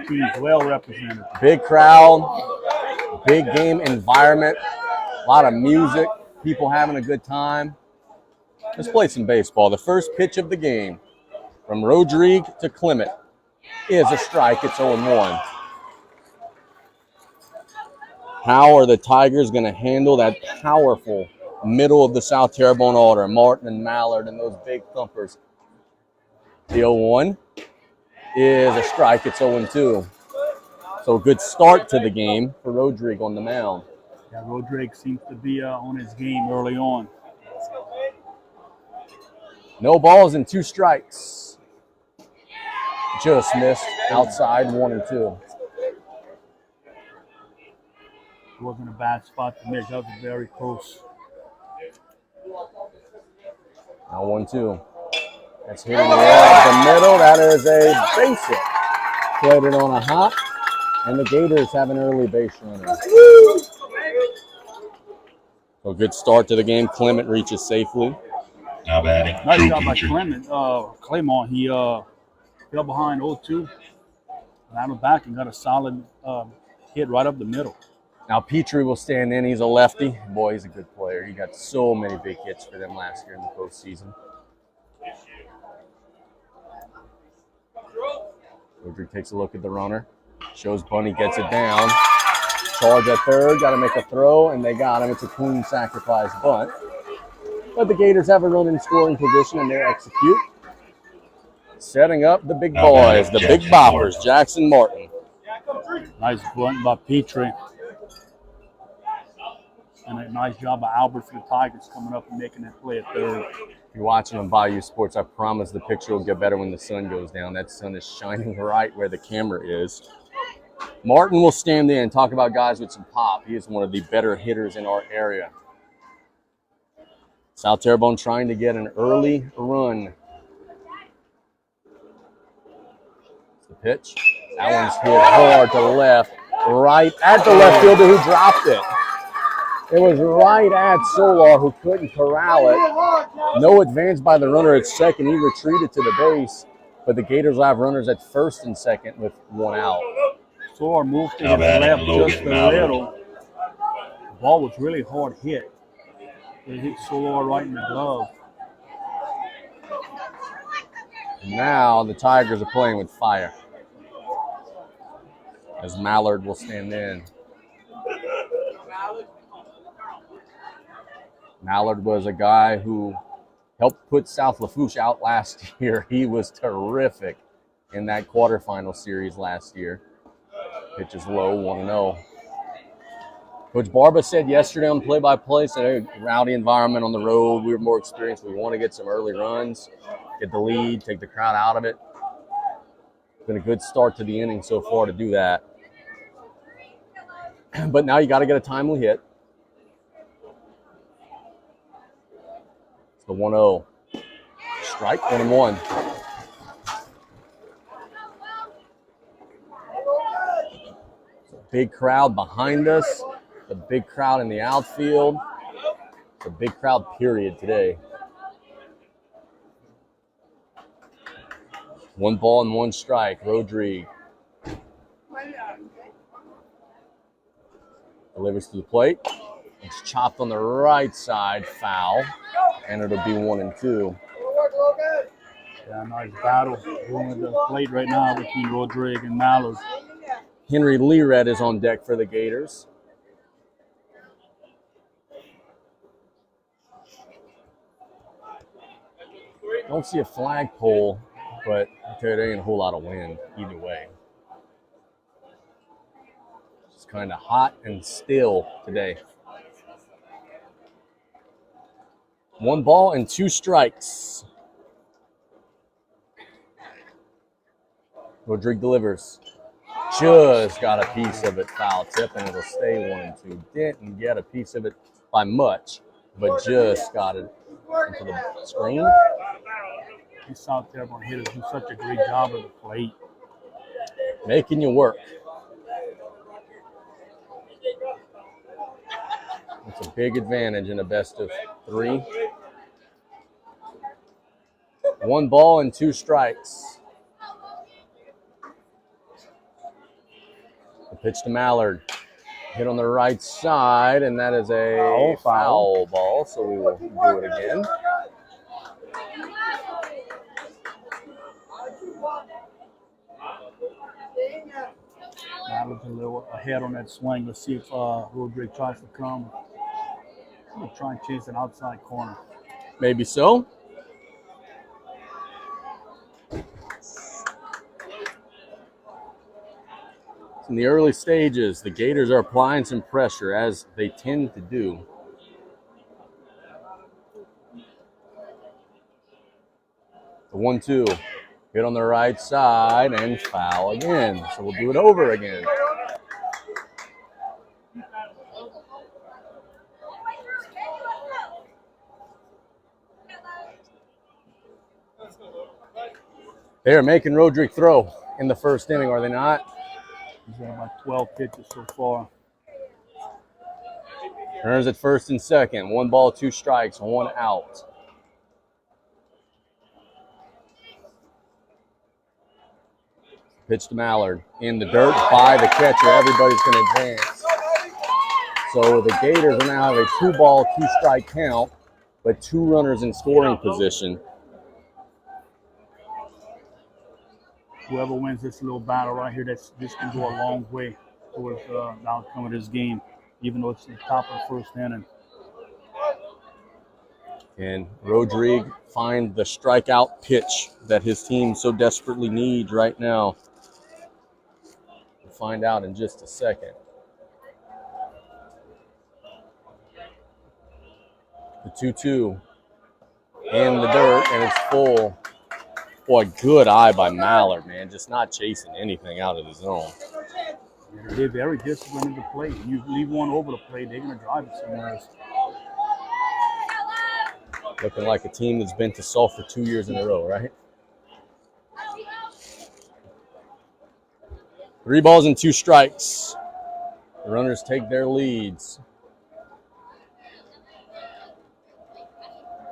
teams well represented. Big crowd, big game environment, a lot of music, people having a good time. Let's play some baseball. The first pitch of the game from Rodrigue to Clement is a strike. It's 0-1. How are the Tigers going to handle that powerful middle of the South Terrebonne order? Martin and Mallard and those big thumpers. The 0-1 is a strike. It's 0-2. So a good start to the game for Rodrigue on the mound. Yeah, Rodrigue seems to be on his game early on. No balls and 2 strikes. Just missed outside 1-2. It wasn't a bad spot to miss. That was very close. Now 1-2. That's hitting the air up the middle. That is a base hit. Played it on a hop, and the Gators have an early base runner. So good start to the game. Clement reaches safely. Now batting. Nice job by Clement. He fell behind 0-2. Ran him back and got a solid hit right up the middle. Now Petrie will stand in. He's a lefty. Boy, he's a good player. He got so many big hits for them last year in the postseason. Rodrigue takes a look at the runner. Shows Bunny gets it down. Charge at third. Got to make a throw, and they got him. It's a clean sacrifice bunt. But the Gators have a run in scoring position, and they execute. Setting up the big boys, the big boppers, Jackson Martin. Nice bunt by Petrie. And a nice job by Albert for the Tigers coming up and making that play at third. If you're watching on Bayou Sports, I promise the picture will get better when the sun goes down. That sun is shining right where the camera is. Martin will stand in and talk about guys with some pop. He is one of the better hitters in our area. South Terrebonne trying to get an early run. It's the pitch. That one's hit hard to left, right at the left fielder who dropped it. It was right at Solar, who couldn't corral it. No advance by the runner at second. He retreated to the base, but the Gators will have runners at first and second with 1 out. Solar moved to his left just a little. The ball was really hard hit. It hit Solar right in the glove. Now the Tigers are playing with fire, as Mallard will stand in. Mallard was a guy who helped put South Lafourche out last year. He was terrific in that quarterfinal series last year. Pitch is low, 1-0. Coach Barba said yesterday on play-by-play, said, hey, rowdy environment on the road. We were more experienced. We want to get some early runs, get the lead, take the crowd out of it. It's been a good start to the inning so far to do that. But now you got to get a timely hit. The 1-0. Strike, 1-1. Big crowd behind us. The big crowd in the outfield. It's a big crowd period today. 1 ball and 1 strike. Rodrigue delivers to the plate. It's chopped on the right side, foul. And it'll be 1-2. Yeah, nice battle going to the plate right now between Rodrigue and Mallard. Henry Lered is on deck for the Gators. Don't see a flagpole, but I tell you, there ain't a whole lot of wind either way. It's kind of hot and still today. 1 ball and 2 strikes. Rodrigue delivers. Just got a piece of it, foul tip, and it'll stay 1-2. Didn't get a piece of it by much, but just got it into the screen. These South Terrebonne hitters do such a great job of the plate. Making you work. It's a big advantage in a best-of-3. 1 ball and 2 strikes. Pitch to Mallard. Hit on the right side, and that is a foul ball, so we will do it again. Mallard's a little ahead on that swing. Let's see if Rodrigue tries to come. I'm going to try and chase an outside corner. Maybe so. In the early stages, the Gators are applying some pressure, as they tend to do. The 1-2, hit on the right side and foul again. So we'll do it over again. They are making Rodrigue throw in the first inning, are they not? He's got about 12 pitches so far. Runners at first and second. 1 ball, 2 strikes, 1 out. Pitch to Mallard. In the dirt by the catcher. Everybody's going to advance. So the Gators will now have a 2 ball, 2 strike count, but 2 runners in scoring position. Whoever wins this little battle right here, this can go a long way towards the outcome of this game, even though it's the top of the first inning. And Rodrigue find the strikeout pitch that his team so desperately needs right now. We'll find out in just a second. The 2-2 in the dirt, and it's full. Boy, good eye by Mallard, man. Just not chasing anything out of the zone. They're very disciplined at the plate. You leave one over the plate, they're going to drive it somewhere else. Looking like a team that's been to Sulphur 2 years in a row, right? 3 balls and 2 strikes. The runners take their leads.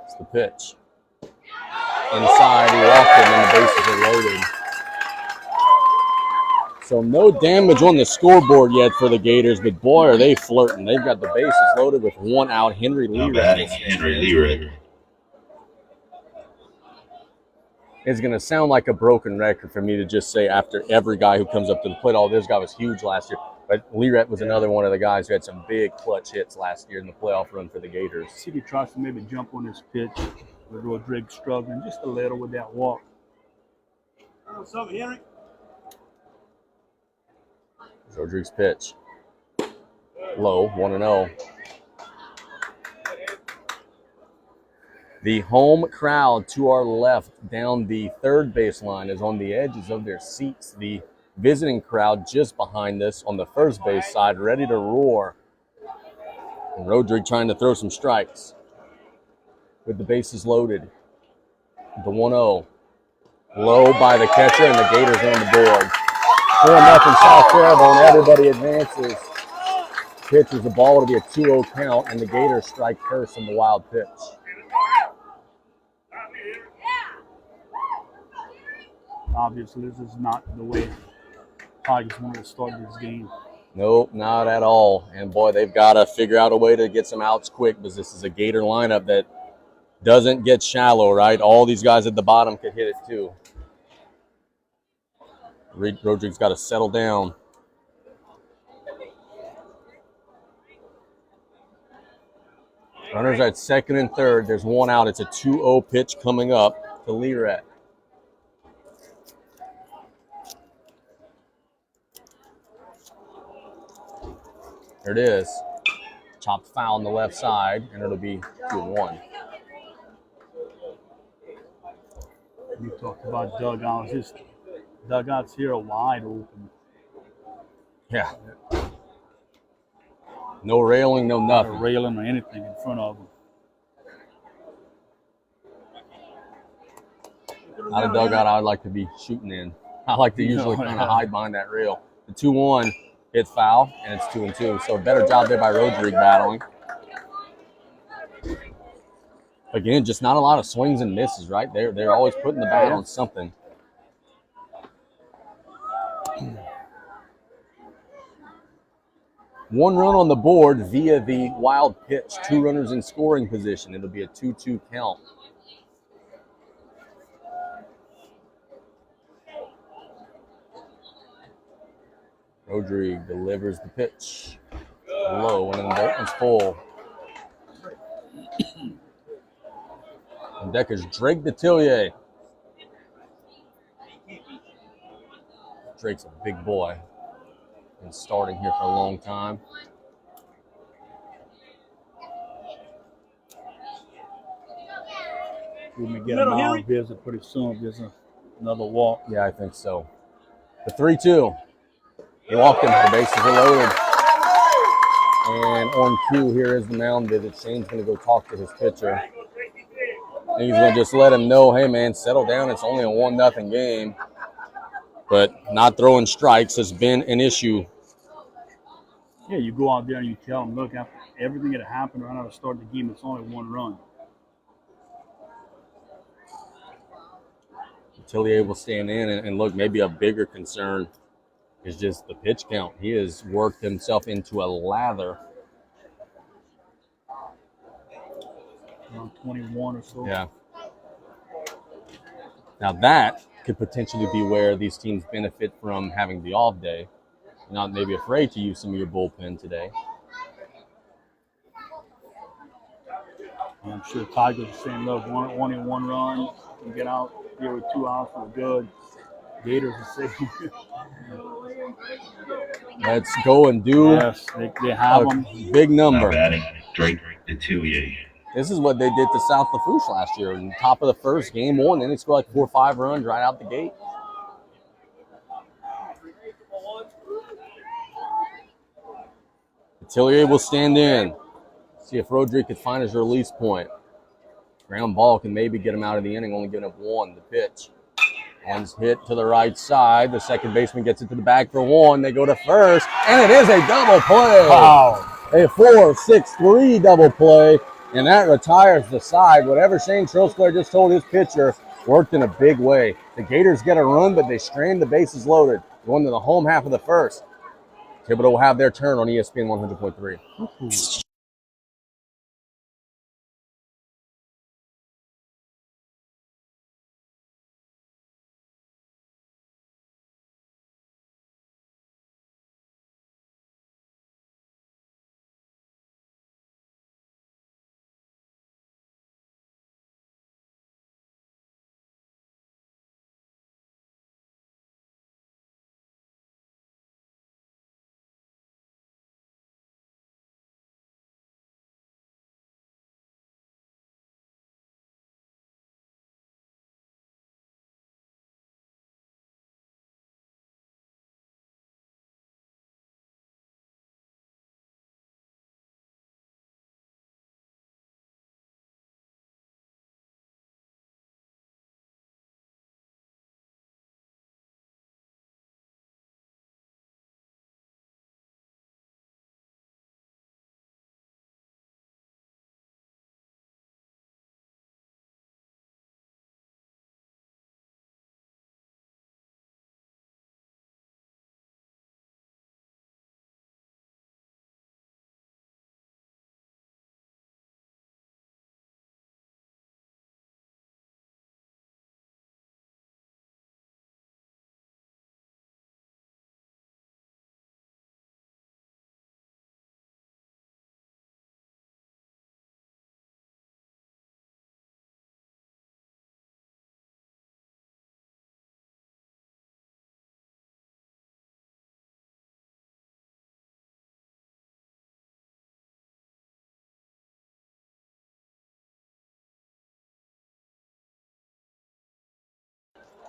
It's the pitch. Inside, he walked him, and the bases are loaded. So no damage on the scoreboard yet for the Gators, but boy, are they flirting. They've got the bases loaded with 1 out. Henry Learat. It's going to sound like a broken record for me to just say after every guy who comes up to the plate, oh, this guy was huge last year. But Learat was another one of the guys who had some big clutch hits last year in the playoff run for the Gators. See if he tries to maybe jump on this pitch. With Rodrigue struggling just a little with that walk. What's up, Henry? Rodrigue's pitch. Low, 1-0. The home crowd to our left down the third baseline is on the edges of their seats. The visiting crowd just behind us on the first base side, ready to roar. And Rodrigue trying to throw some strikes. With the bases loaded. The 1-0. Low by the catcher, and the Gators are on the board. 4-0 South Terrebonne. Everybody advances. Pitch is the ball to be a 2-0 count, and the Gators strike first in the wild pitch. Obviously, this is not the way Tigers wanted to start this game. Nope, not at all. And boy, they've got to figure out a way to get some outs quick, because this is a Gator lineup that doesn't get shallow, right? All these guys at the bottom could hit it too. Rodrigue's got to settle down. Runners at second and third. There's 1 out. It's a 2-0 pitch coming up to Learat. There it is. Chopped foul on the left side, and it'll be 2-1. You talked about dugouts. His dugouts here are wide open. Yeah. No railing, no nothing. Not a railing or anything in front of them. Not a dugout I would like to be shooting in. I like to usually kind of hide behind that rail. The 2-1 hits foul, and it's 2-2. So a better job there by Rodrigue battling. Again, just not a lot of swings and misses, right? They're always putting the bat on something. 1 run on the board via the wild pitch. 2 runners in scoring position. It'll be a 2-2 count. Rodrigue delivers the pitch. Low, and then the one's full. And Decker's Drake Detillier. Drake's a big boy. Been starting here for a long time. We may get him out visit pretty soon. There's another walk. Yeah, I think so. The 3-2. He walked him. The bases are loaded. And on cue, here is the mound visit. Shane's going to go talk to his pitcher. And he's going to just let him know, hey, man, settle down. It's only a 1-0 game. But not throwing strikes has been an issue. Yeah, you go out there and you tell them, look, after everything that happened right out of start the game, it's only 1 run. Tillier will stand in and look, maybe a bigger concern is just the pitch count. He has worked himself into a lather. Around 21 or so. Yeah. Now that could potentially be where these teams benefit from having the off day. You're not maybe afraid to use some of your bullpen today. I'm sure Tigers are saying, look, only 1 run, can get out here with 2 outs, we're good. Gators are saying, let's go and do yes, they have them. Big number. Batting, Drake Detillier. This is what they did to South Lafourche last year. In the top of the first, game 1, then they scored like 4 or 5 runs right out the gate. Detillier will stand in. See if Rodrigue could find his release point. Ground ball can maybe get him out of the inning, only giving up 1. The pitch. One's hit to the right side. The second baseman gets it to the bag for 1. They go to first, and it is a double play. Wow. A 4-6-3 double play, and that retires the side. Whatever Shane Trosclair just told his pitcher worked in a big way. The Gators get a run, but they strain the bases loaded. Going to the home half of the first. Thibodaux will have their turn on ESPN 100.3.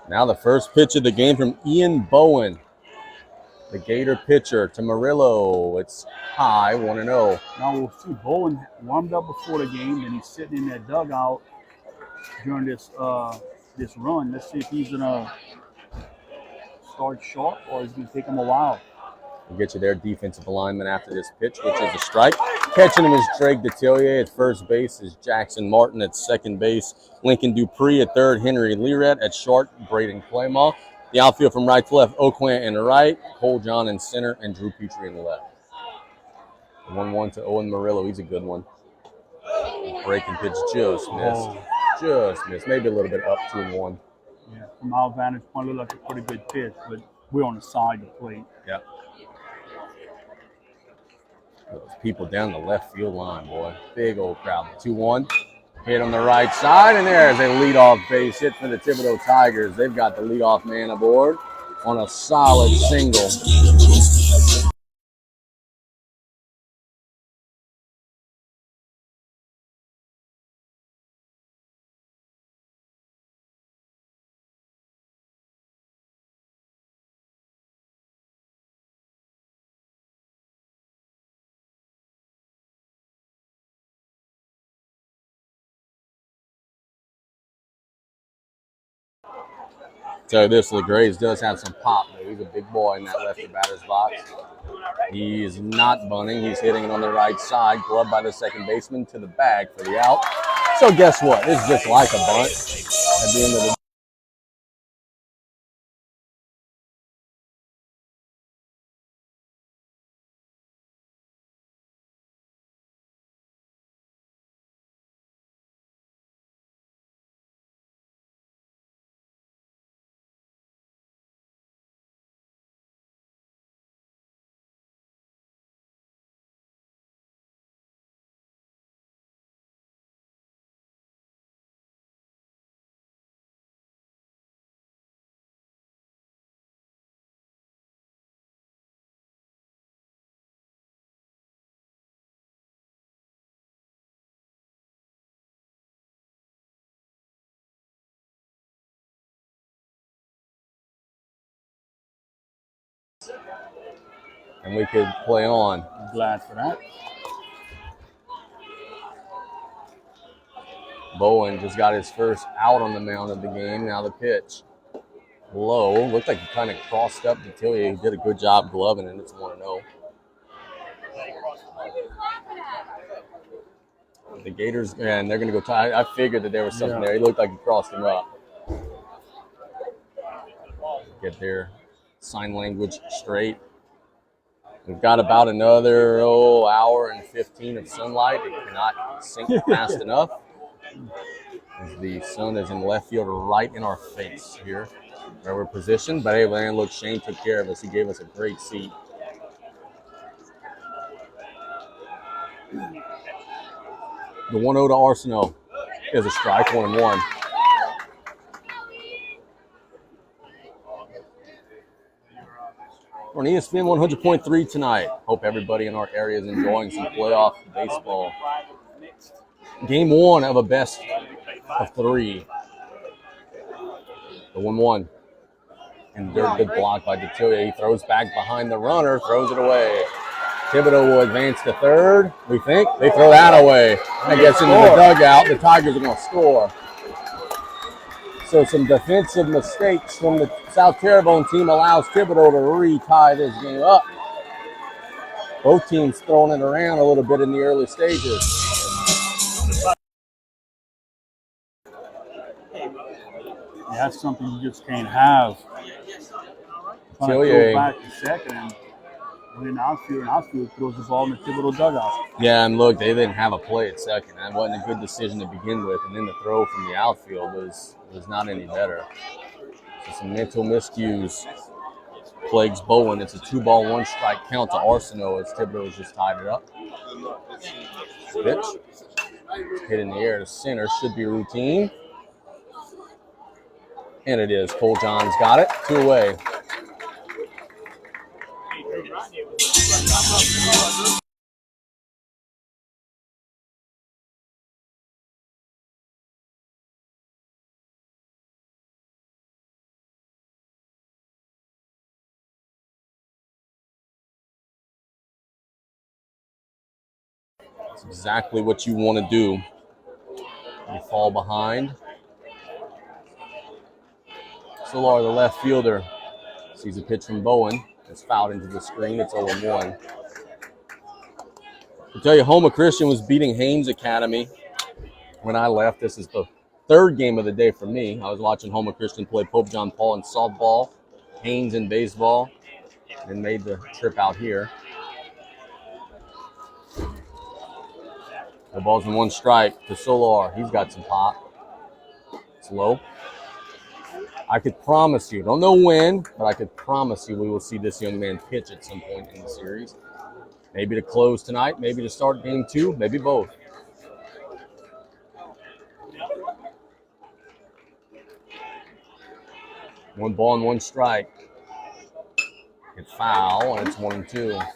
Now the first pitch of the game from Ian Bowen, the Gator pitcher, to Murillo. It's high, 1-0. Now we'll see Bowen warmed up before the game, and he's sitting in that dugout during this run. Let's see if he's gonna start sharp or is it gonna take him a while. We'll get you their defensive alignment after this pitch, which is a strike. Catching him is Drake Detillier. At first base is Jackson Martin. At second base, Lincoln Dupree. At third, Henry Learett. At short, Braden Claymore. The outfield from right to left, Oakland in the right, Cole John in center, and Drew Petrie in the left. 1-1 to Owen Murillo. He's a good one. Breaking pitch just missed. Oh. Just missed. Maybe a little bit up 2-1. Yeah, from our vantage point, it looked like a pretty good pitch, but we're on the side of the plate. Yeah. Those people down the left field line, boy. Big old crowd. 2-1. Hit on the right side, and there's a leadoff base hit for the Thibodaux Tigers. They've got the leadoff man aboard on a solid single. So this LeGraze does have some pop, though. He's a big boy in that lefty batter's box. He is not bunting. He's hitting it on the right side. Gloved by the second baseman to the bag for the out. So guess what? It's just like a bunt at the end of the and we could play on. I'm glad for that. Bowen just got his first out on the mound of the game. Now the pitch. Low. Looked like he kind of crossed up Detillier. He did a good job gloving, and it's 1-0. The Gators, man, they're going to go tie. I figured that there was something there. He looked like he crossed him up. Get their sign language straight. We've got about another hour and 15 of sunlight. It cannot sink fast enough. As the sun is in left field right in our face here where we're positioned. But hey, man, look, Shane took care of us. He gave us a great seat. The 1-0 to Arsenault is a strike, 1-1. We're on ESPN 100.3 tonight. Hope everybody in our area is enjoying some playoff baseball. Game 1 of a best of 3. The 1-1. And good block by Detillier. He throws back behind the runner, throws it away. Thibodaux will advance to third, we think. They throw that away. That gets into the dugout. The Tigers are going to score. So some defensive mistakes from the South Terrebonne team allows Thibodaux to re-tie this game up. Both teams throwing it around a little bit in the early stages. That's something you just can't have. Detillier. Throw back to second, and when outfield throws the ball in the Thibodaux dugout. Yeah, and look, they didn't have a play at second. That wasn't a good decision to begin with, and then the throw from the outfield was not any better. So some mental miscues plagues Bowen. It's a 2-ball, 1-strike count to Arsenault as Thibodaux just tied it up. Pitch. Hit in the air to center. Should be routine. And it is. Cole John's got it. 2 away. That's exactly what you want to do. You fall behind. Solar, the left fielder, sees a pitch from Bowen. It's fouled into the screen. It's 0-1. I'll tell you, Houma Christian was beating Haynes Academy when I left. This is the 3rd game of the day for me. I was watching Houma Christian play Pope John Paul in softball, Haynes in baseball, and made the trip out here. The ball's in one strike to Solar. He's got some pop. It's low. I could promise you, don't know when, but I could promise you we will see this young man pitch at some point in the series. Maybe to close tonight, maybe to start game 2, maybe both. One ball and one strike. It's foul, and it's 1-2.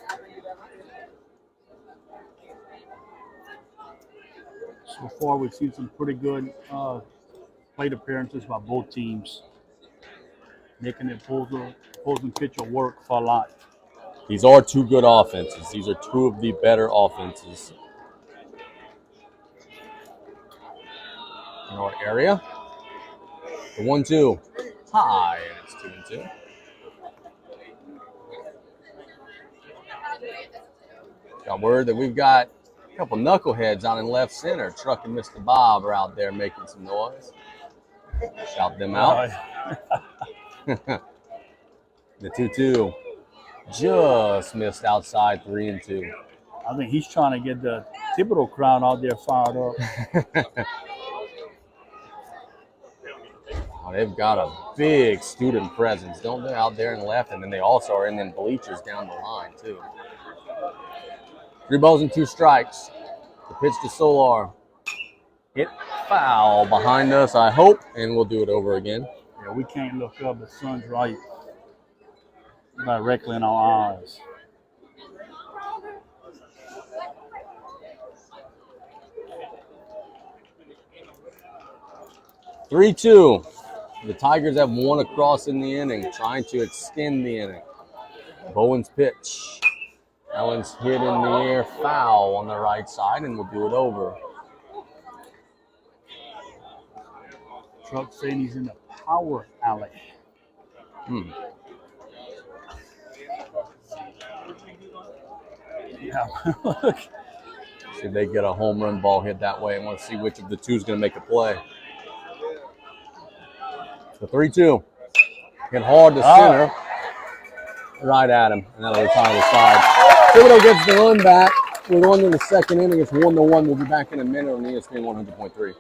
So far, we've seen some pretty good plate appearances by both teams, making the opposing pitcher work for a lot. These are two good offenses. These are two of the better offenses in our area. The 1-2. High, and it's 2-2. Got word that we've got a couple knuckleheads out in left center. Truck and Mr. Bob are out there making some noise. Shout them out. The 2-2 just missed outside 3-2. I think he's trying to get the Thibodaux crowd out there fired up. Oh, they've got a big student presence, don't they, out there in left? And then they also are in them bleachers down the line, too. 3 balls and 2 strikes. The pitch to Solar. Hit foul behind us, I hope, and we'll do it over again. Yeah, we can't look up. The sun's right directly in our eyes. Three-two. The Tigers have one across in the inning, trying to extend the inning. Bowen's pitch. That one's hit in the air, foul on the right side, and we'll do it over. Truck saying he's in the power alley. Yeah. See if they get a home run ball hit that way. I want to see which of the two is going to make a play. The 3-2. Hit hard to center. Right at him, and that'll retire the side. Thibodaux gets the run back. We're going to the second inning. It's 1-1. We'll be back in a minute on ESPN 100.3.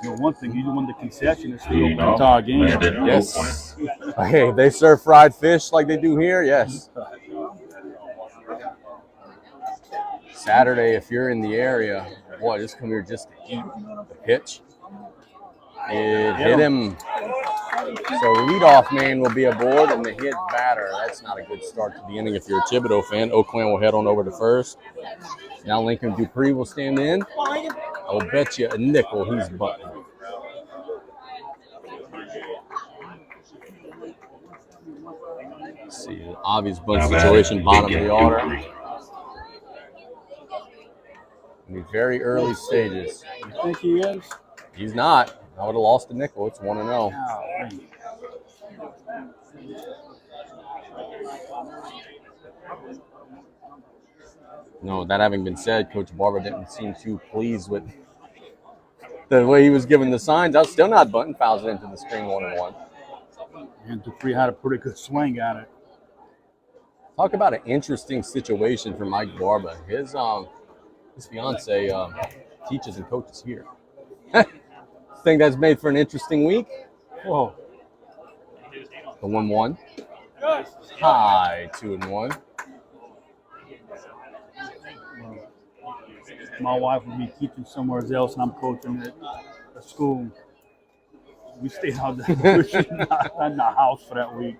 You know, one thing, you won the concession and stay open the entire game. Yes. Hey, they serve fried fish like they do here. Yes. Saturday, if you're in the area, boy, just come here just to eat. The pitch. It hit him. So leadoff man will be aboard, and the hit batter. That's not a good start to the inning if you're a Thibodaux fan. Oakland will head on over to first. Now Lincoln Dupree will stand in. I'll bet you a nickel he's butting. Let's see, obvious bunt situation, bottom of the order. In the very early stages. You think he is? He's not. I would have lost a nickel. It's 1-0. No, that having been said, Coach Barber didn't seem too pleased with the way he was giving the signs. I was still not bunting, fouls it into the screen 1-1. And Dupree had a pretty good swing at it. Talk about an interesting situation for Mike Barber. His fiance teaches and coaches here. Think that's made for an interesting week? Whoa. The 1-1. High 2-1. My wife would be teaching somewhere else, and I'm coaching at a school. We stay out there. She's not in the house for that week,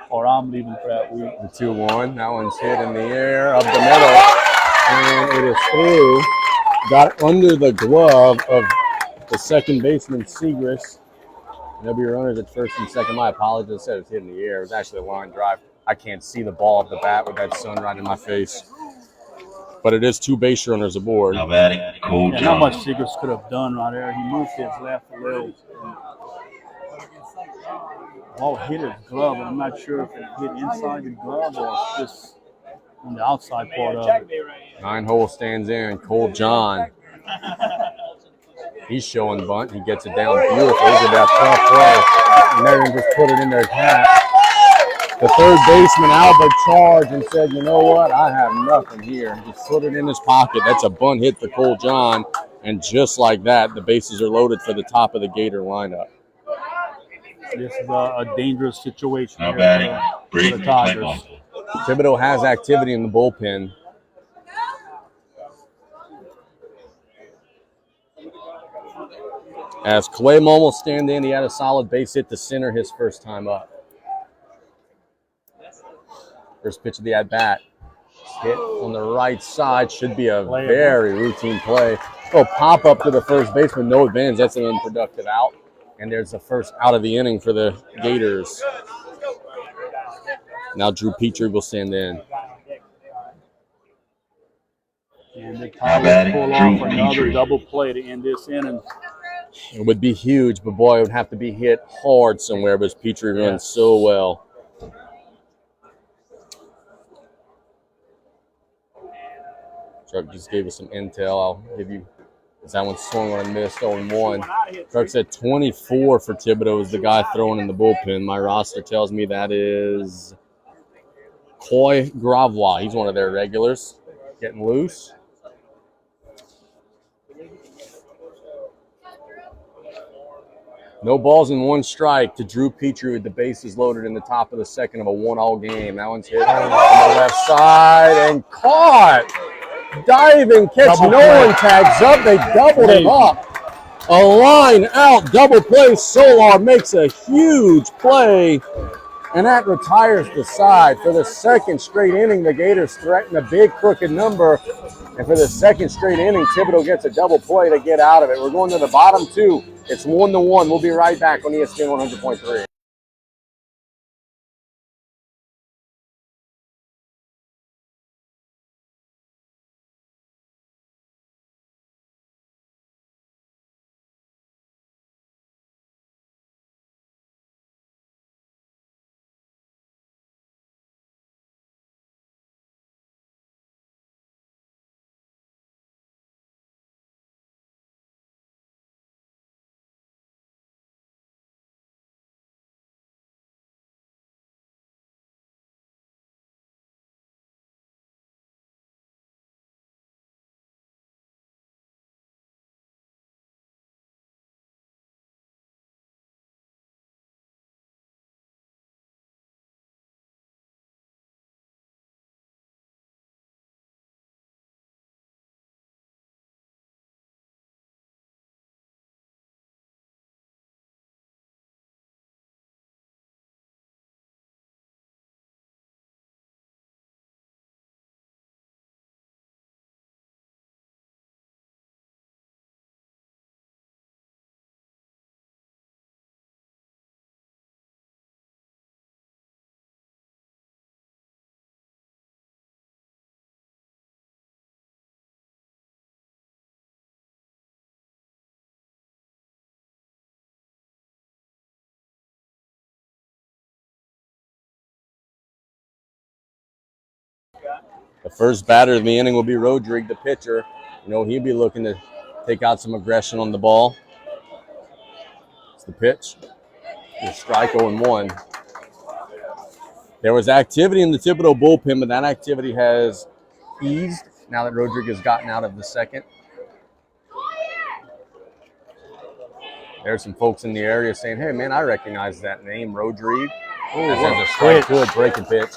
or I'm leaving for that week. The 2-1. That one's hit in the air up the middle, and it is through. Got under the glove of the second baseman, Segrist. There'll be runners at first and second. My apologies. I said it was hit in the air. It was actually a line drive. I can't see the ball at the bat with that sun right in my face. But it is two base runners aboard. Now batting, Cole Yeah, John. not much Segrist could have done right there. He moved his left a little. Ball hit his glove, and I'm not sure if it hit inside the glove or just on the outside part of it. 9-hole stands in. Cole John. He's showing bunt. He gets it down beautifully. He did that tough play. And they're going to just put it in their hat. The third baseman, Albert, charged and said, you know what? I have nothing here. And just put it in his pocket. That's a bunt hit for Cole John. And just like that, the bases are loaded for the top of the Gator lineup. This is a dangerous situation Now here batting, for Braden the Tigers. Thibodaux has activity in the bullpen. As Clay Mom will stand in, he had a solid base hit to center his first time up. First pitch of the at-bat. Hit on the right side. Should be a very routine play. Oh, pop up to the first baseman. No advantage. That's an unproductive out. And there's the first out of the inning for the Gators. Now Drew Petrie will stand in. And the Tigers pull off another double play to end this inning. It would be huge, but boy, it would have to be hit hard somewhere, but Petrie runs so well. Truck just gave us some intel. I'll give you, because that one swung on a miss, 0-1. Truck said 24 for Thibodaux is the guy throwing in the bullpen. My roster tells me that is Coy Gravois. He's one of their regulars, getting loose. No balls and one strike to Drew Petrie with the bases loaded in the top of the second of a 1-all game. That one's hit on the left side and caught. Diving catch. No one tags up. They doubled him up. A line out. Double play. Solar makes a huge play. And that retires the side. For the second straight inning, the Gators threaten a big crooked number. And for the second straight inning, Thibodaux gets a double play to get out of it. We're going to the bottom two. It's 1-1. We'll be right back on ESPN 100.3. The first batter of the inning will be Rodrigue, the pitcher. You know, he'll be looking to take out some aggression on the ball. It's the pitch. The strike 0-1. There was activity in the Thibodaux bullpen, but that activity has eased now that Rodrigue has gotten out of the second. There's some folks in the area saying, hey, man, I recognize that name, Rodrigue. That's a strike. Good breaking pitch.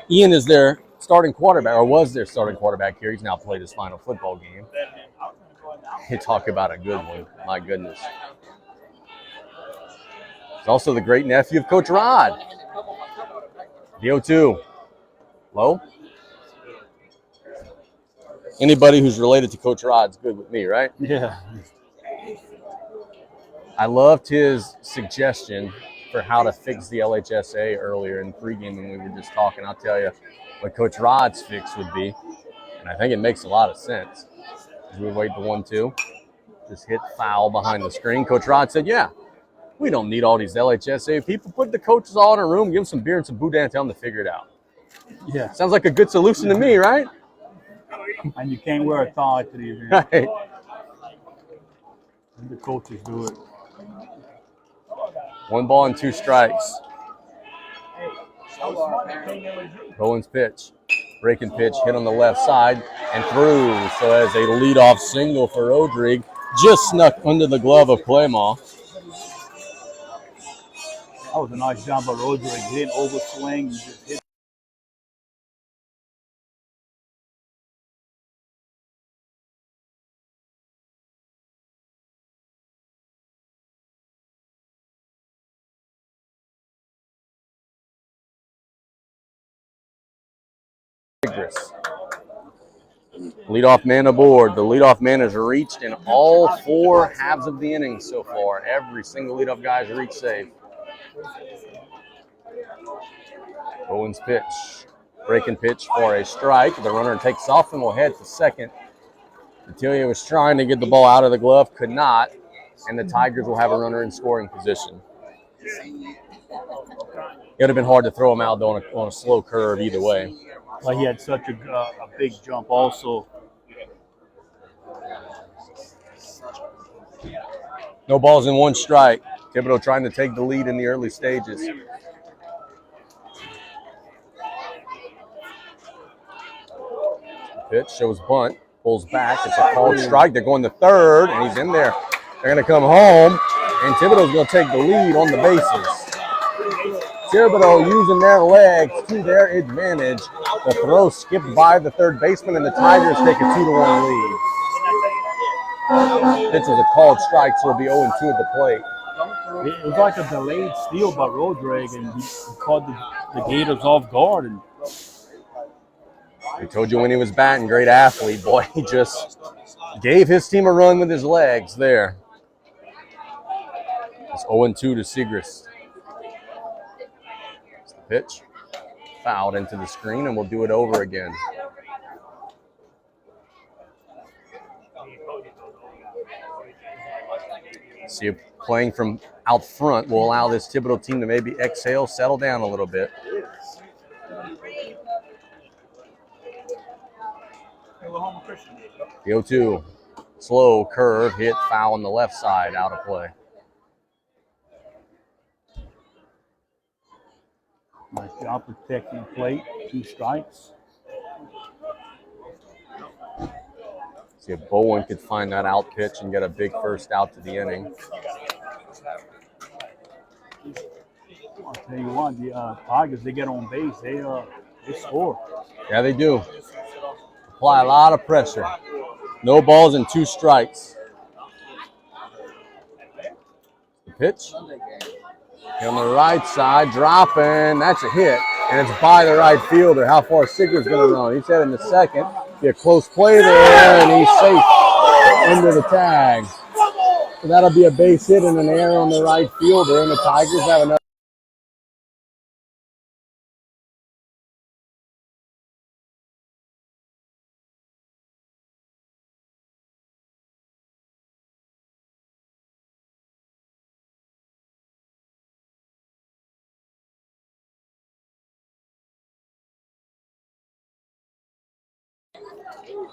Ian is their starting quarterback, or was their starting quarterback here. He's now played his final football game. You talk about a good one. My goodness. He's also the great nephew of Coach Rod. The 0-2. Low. Anybody who's related to Coach Rod's good with me, right? Yeah. I loved his suggestion for how to fix the LHSA earlier in pregame when we were just talking. I'll tell you what Coach Rod's fix would be, and I think it makes a lot of sense. As we wait the 1-2, just hit foul behind the screen. Coach Rod said, yeah, we don't need all these LHSA people. Put the coaches all in a room, give them some beer and some boudin, and tell them to figure it out. Yeah. Sounds like a good solution to me, right? And you can't wear a tie to the event. Right. The coaches do it. 1 ball and 2 strikes. Bowen's pitch. Breaking pitch, hit on the left side and through. So as a leadoff single for Rodrigue, just snuck under the glove of Clayma. That was a nice jump by Rodrigue. He didn't overswing. He just hit. Leadoff man aboard. The leadoff man has reached in all 4 halves of the inning so far. Every single leadoff guy has reached safe. Bowen's pitch. Breaking pitch for a strike. The runner takes off and will head to second. Detillier was trying to get the ball out of the glove, could not, and the Tigers will have a runner in scoring position. It would have been hard to throw him out on a slow curve either way. But he had such a big jump also. No balls in 1 strike. Thibodaux trying to take the lead in the early stages. Pitch shows bunt, pulls back. It's a called strike. They're going to third, and he's in there. They're going to come home, and Thibodaux's going to take the lead on the bases. Thibodaux using their legs to their advantage. The throw skipped by the third baseman, and the Tigers take a 2-1 lead. This is a called strike, so it'll be 0-2 at the plate. It was like a delayed steal by Rodrigue, and he caught the Gators off guard. And I told you when he was batting, great athlete. Boy, he just gave his team a run with his legs there. It's 0-2 to Segrist. It's the pitch. Fouled into the screen, and we'll do it over again. See if playing from out front will allow this Thibodaux team to maybe exhale, settle down a little bit. The 0-2. Slow curve, hit, foul on the left side, out of play. nice job protecting plate. 2 strikes. See if Bowen could find that out pitch and get a big first out to the inning. I'll tell you what, the Tigers, they get on base, they score. Yeah, they do. Apply a lot of pressure. No balls and 2 strikes. The pitch. On the right side, dropping. That's a hit, and it's by the right fielder. How far Segrist's going to run? He's heading to second. Be a close play there, and he's safe under the tag. So that'll be a base hit and an error on the right fielder, and the Tigers have another.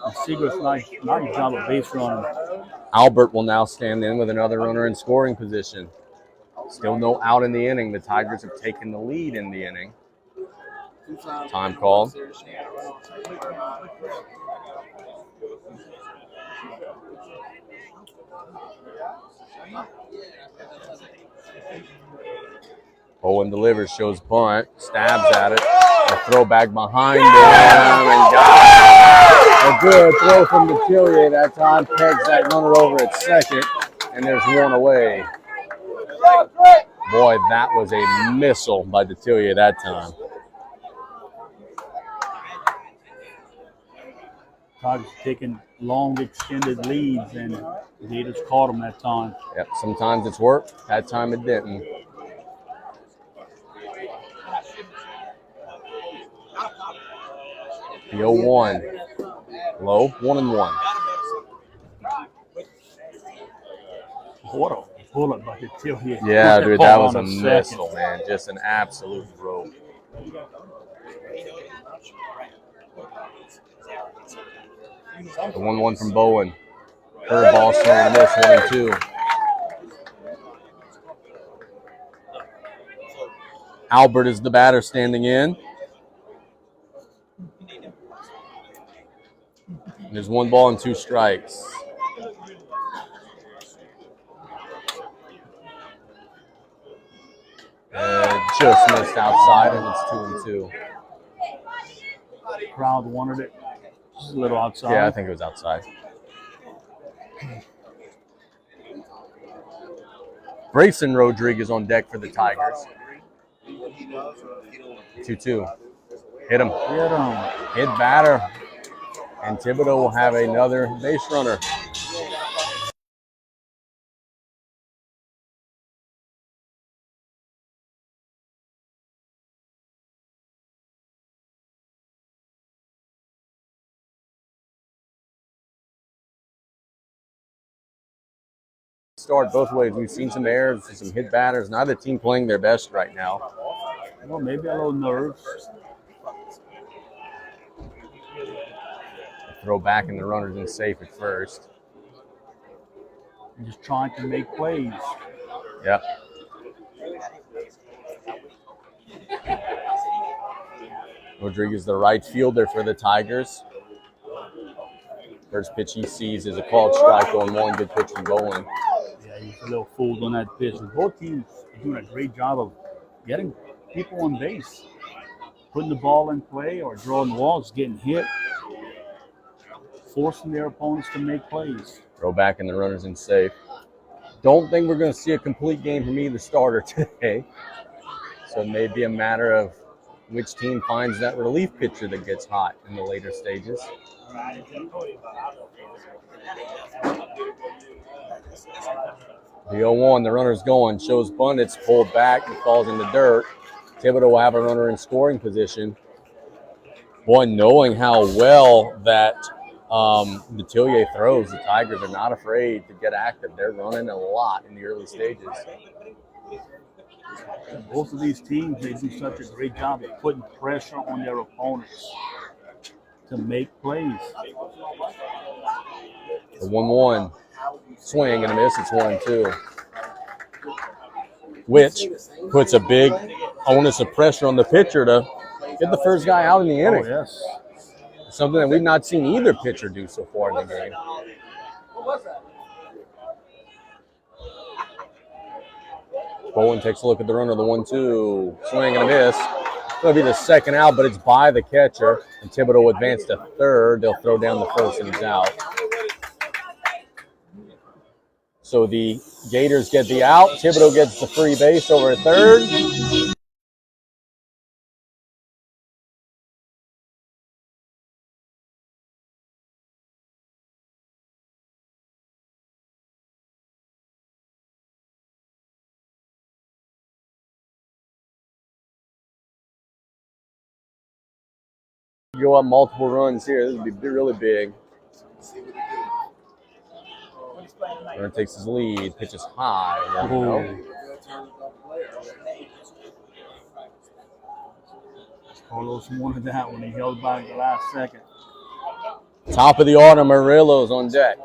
And Seagrass, nice job of base running. Albert will now stand in with another runner in scoring position. Still no out in the inning. The Tigers have taken the lead in the inning. Time called. Bowen delivers, shows bunt, stabs at it. A throwback behind him, and got a good throw from Detillier that time. Pegs that runner over at second, and there's one away. Boy, that was a missile by Detillier that time. Tigers taking long, extended leads, and the Gators caught them that time. Yep, sometimes it's worked. That time it didn't. The 0-1. Low, 1-1. What a bullet by Detillier. Yeah, dude, that was a missile, man. Just an absolute rope. The 1-1 from Bowen. Curveball swing and a miss, 1-2. Albert is the batter standing in. There's 1 ball and 2 strikes. Just missed outside, and it's 2-2. Crowd wanted it. Just a little outside. Yeah, I think it was outside. Grayson Rodriguez on deck for the Tigers. 2-2. Hit him. Hit batter. And Thibodaux will have another base runner. Start both ways. We've seen some errors, some hit batters. Neither team playing their best right now. Well, maybe a little nerves. Throw back and the runner's in safe at first. Just trying to make plays. Yep. Rodriguez, the right fielder for the Tigers. First pitch he sees is a called strike on 1. Good pitch from Bowen. Yeah, he's a little fooled on that pitch. Both teams are doing a great job of getting people on base, putting the ball in play or drawing walls, getting hit, forcing their opponents to make plays. Throw back and the runner's in safe. Don't think we're going to see a complete game from either starter today. So it may be a matter of which team finds that relief pitcher that gets hot in the later stages. The 0-1, the runner's going, shows bunt, it's pulled back and falls in the dirt. Thibodaux will have a runner in scoring position. Boy, knowing how well that Detillier throws, the Tigers are not afraid to get active. They're running a lot in the early stages. Both of these teams, they do such a great job of putting pressure on their opponents to make plays. The 1-1, swing and a miss, it's 1-2. Which puts a big onus of pressure on the pitcher to get the first guy out in the inning. Oh, yes. Something that we've not seen either pitcher do so far in the game. Bowen takes a look at the runner, the 1-2, swing and a miss. It'll be the second out, but it's by the catcher. And Thibodaux will advance to third. They'll throw down the first and he's out. So the Gators get the out. Thibodaux gets the free base over at third. Go up multiple runs here. This would be really big. Runner takes his lead, pitches high. Carlos wanted that when he held back the last second. Top of the order, Murillo's on deck.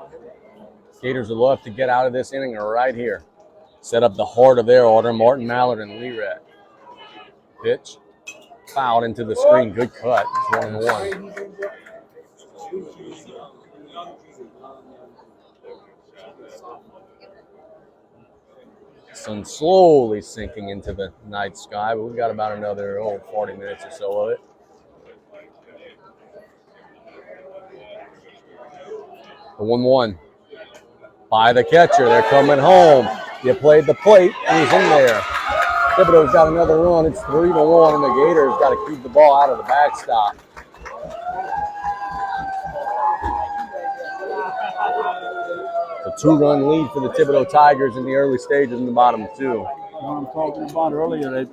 Gators will love to get out of this inning right here. Set up the heart of their order, Martin Mallard and Lee Red. Pitch. Fouled into the screen. Good cut. It's 1-1. Sun slowly sinking into the night sky, but we've got about another 40 minutes or so of it. The 1-1 by the catcher. They're coming home. You played the plate, and he's in there. Thibodaux's got another run. It's 3-1, and the Gators got to keep the ball out of the backstop. A 2-run lead for the Thibodaux Tigers in the early stages in the bottom two. What I'm talking about earlier, that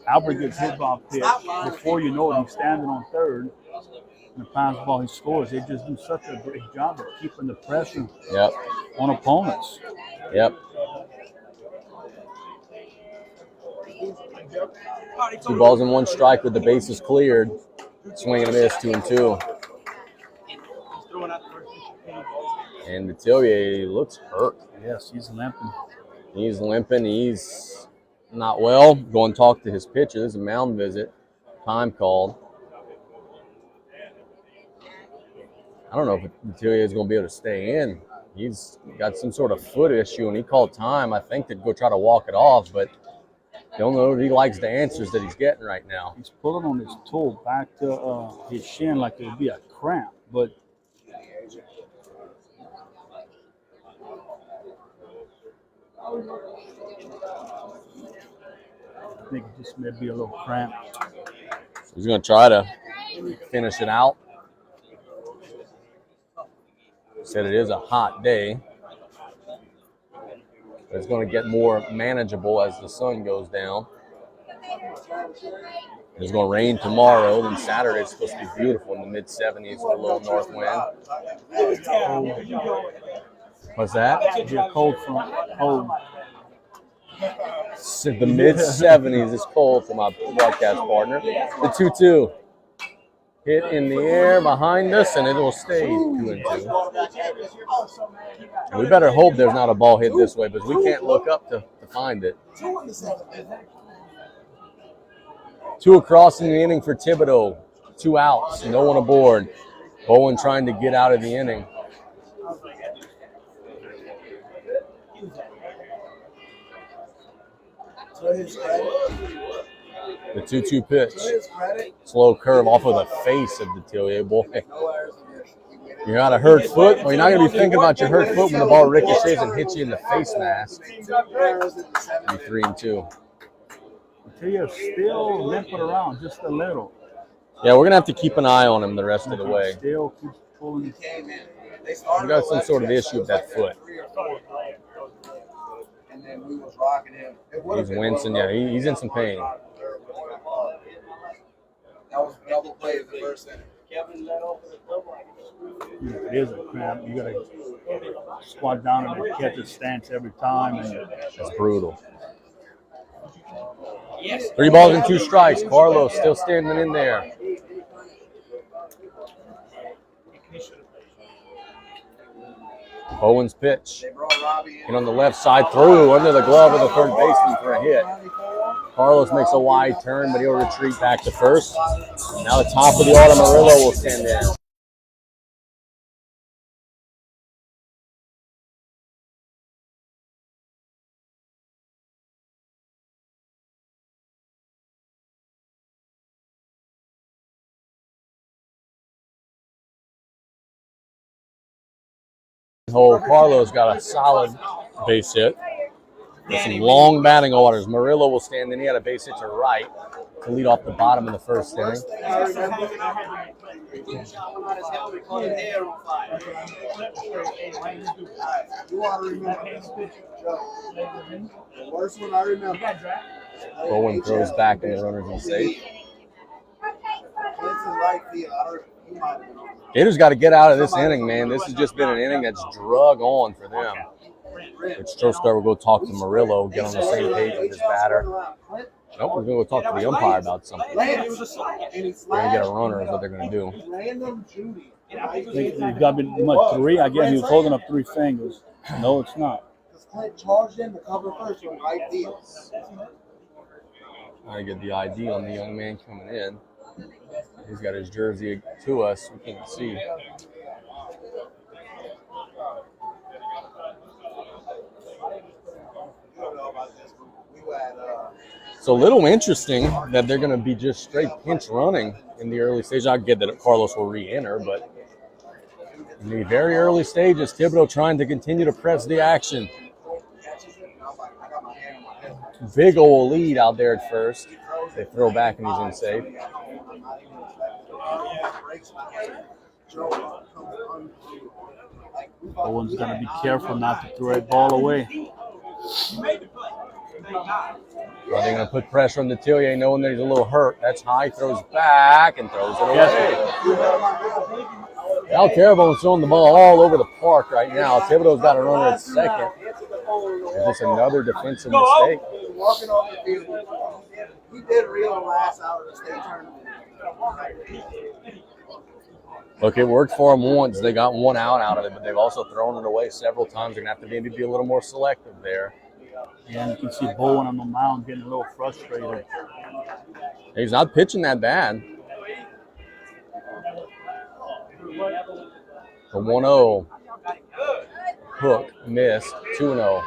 Albert gets hit by a pitch. Before you know it, he's standing on third. And the pass ball he scores. They just do such a great job of keeping the pressure on opponents. Yep. 2 balls and 1 strike with the bases cleared. Swing and a miss, 2-2. And Detillier looks hurt. Yes, he's limping. He's limping. He's not well. Go and talk to his pitcher. This is a mound visit. Time called. I don't know if Detillier is going to be able to stay in. He's got some sort of foot issue, and he called time, I think, to go try to walk it off, but don't know if he likes the answers that he's getting right now. He's pulling on his toe back to his shin like it would be a cramp, but I think it just may be a little cramp. He's going to try to finish it out. Said it is a hot day. It's going to get more manageable as the sun goes down. It's going to rain tomorrow. Then Saturday is supposed to be beautiful in the mid-70s with a little north wind. What's that? It'll be a cold front. Cold. The mid-70s is cold for my broadcast partner. The 2-2. Hit in the air behind us, and it will stay 2-2. We better hope there's not a ball hit this way, because we can't look up to find it. 2 across in the inning for Thibodaux. 2 outs, no one aboard. Bowen trying to get out of the inning. The 2-2 pitch. Slow curve off of the face of Detillier. Boy, you're not a hurt foot. Well, you're not going to be thinking about your hurt foot when the ball ricochets and hits you in the face mask. 3-2. Detillier still limping around just a little. Yeah, we're going to have to keep an eye on him the rest of the way. Still keeps pulling. He's got some sort of issue with that foot. He's wincing. Yeah, he's in some pain. That was a double play in the first inning. It is a cramp. You got to squat down and catch the stance every time. And that's brutal. 3 balls and 2 strikes. Carlos still standing in there. Owen's pitch. And on the left side, through under the glove of the third baseman for a hit. Carlos makes a wide turn, but he'll retreat back to first. Now the top of the order, Murillo will stand in. Carlos got a solid base hit. With some long batting orders. Murillo will stand in. He had a base hit to right to lead off the bottom of the first inning. The worst one I remember. Bowen throws back and the runners are safe. Gators got to get out of this inning, man. This has just been an inning that's drug on for them. But Strostar will go talk to Murillo, get on the same page with his batter. Nope, we're going to go talk to the umpire about something. They're going to get a runner is what they're going to do. Random Judy. It got to be much 3. I guess he was holding up 3 fingers. No, it's not. Because Clint charged in to cover first with right deals. I get the ID on the young man coming in. He's got his jersey to us. We can't see. So a little interesting that they're going to be just straight pinch running in the early stage. I get that Carlos will re-enter, but in the very early stages, Thibodaux trying to continue to press the action. Big old lead out there at first. They throw back and he's in safe. Owen's got to be careful not to throw that ball away. Well, they're going to put pressure on the Detillier, knowing that he's a little hurt. That's high, throws back and throws it away. Al Terrebonne's throwing the ball all over the park right now. Thibodaux's got a runner at second. Is this another defensive mistake? Walking off the field. He did reel last out of the state tournament. Look, it worked for them once. They got 1 out of it, but they've also thrown it away several times. They're going to have to maybe be a little more selective there. And you can see Bowen on the mound getting a little frustrated. He's not pitching that bad. The 1-0. Hook missed. 2-0.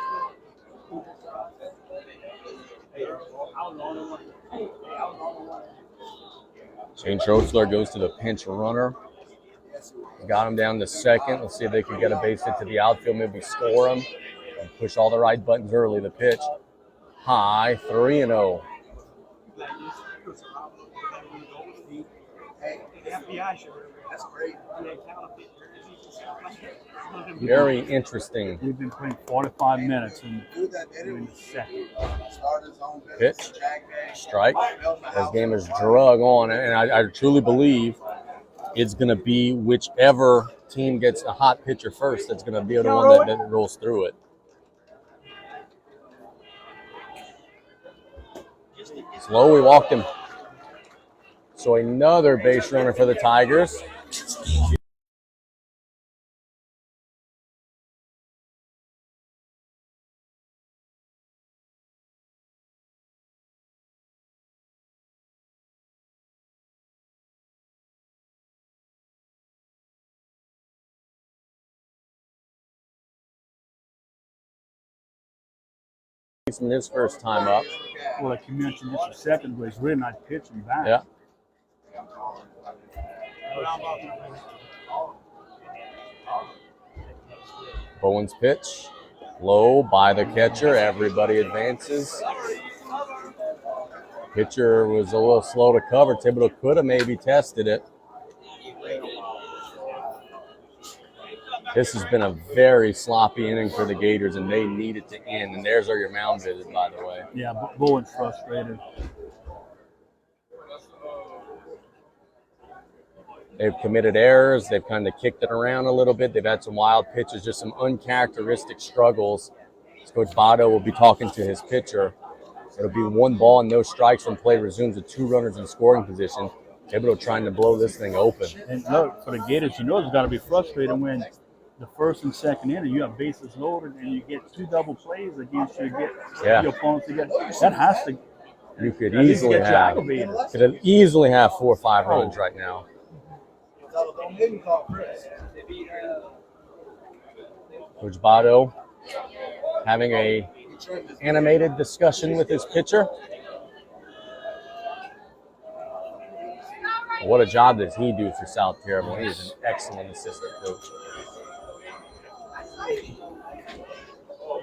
Shane Schrotzler goes to the pinch runner. Got him down to second. Let's see if they can get a base hit to the outfield, maybe score him. And push all the right buttons early. The pitch. High. 3-0. That's great. Very interesting. We've been playing 45 minutes and we're in the second. Pitch. Strike. This game is drug on, and I truly believe it's going to be whichever team gets a hot pitcher first that's going to be the one that rolls through it. Slow, we walked him. So another base runner for the Tigers. In his first time up. Well, like you mentioned, this is second, but he's really not pitching back. Yeah. Bowen's pitch. Low by the catcher. Everybody advances. Pitcher was a little slow to cover. Thibodaux could have maybe tested it. This has been a very sloppy inning for the Gators, and they need it to end. And there's your mound visit, by the way. Yeah, Bowen's frustrated. They've committed errors. They've kind of kicked it around a little bit. They've had some wild pitches, just some uncharacteristic struggles. Coach Thibodaux will be talking to his pitcher. It'll be 1 ball and no strikes when play resumes with 2 runners in scoring position. Thibodaux trying to blow this thing open. And look, for the Gators, you know it's got to be frustrating when the first and second inning, you have bases loaded and you get 2 double plays against you, get your opponents to get. That has to. You could easily have 4 or 5 runs right now. Coach Thibodaux having a animated discussion with his pitcher. What a job does he do for South Terrebonne. He is an excellent assistant coach.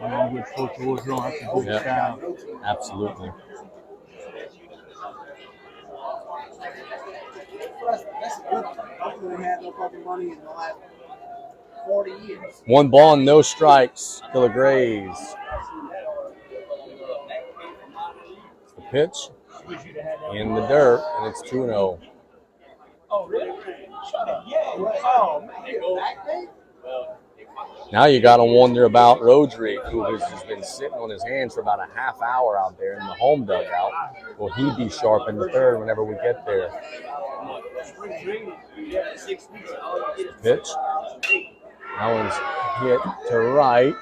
Along with Coach Woodrow, that's a good job. Absolutely. That's good. Hopefully they had no fucking money in the last 40 years. 1 ball and no strikes. Killer Grays. The pitch in the dirt, and it's 2-0. Oh, really? Yeah. Oh, man. Now you got to wonder about Rodri, who has just been sitting on his hands for about a half hour out there in the home dugout. Will he be sharp in the third whenever we get there? Pitch. That one's hit to right.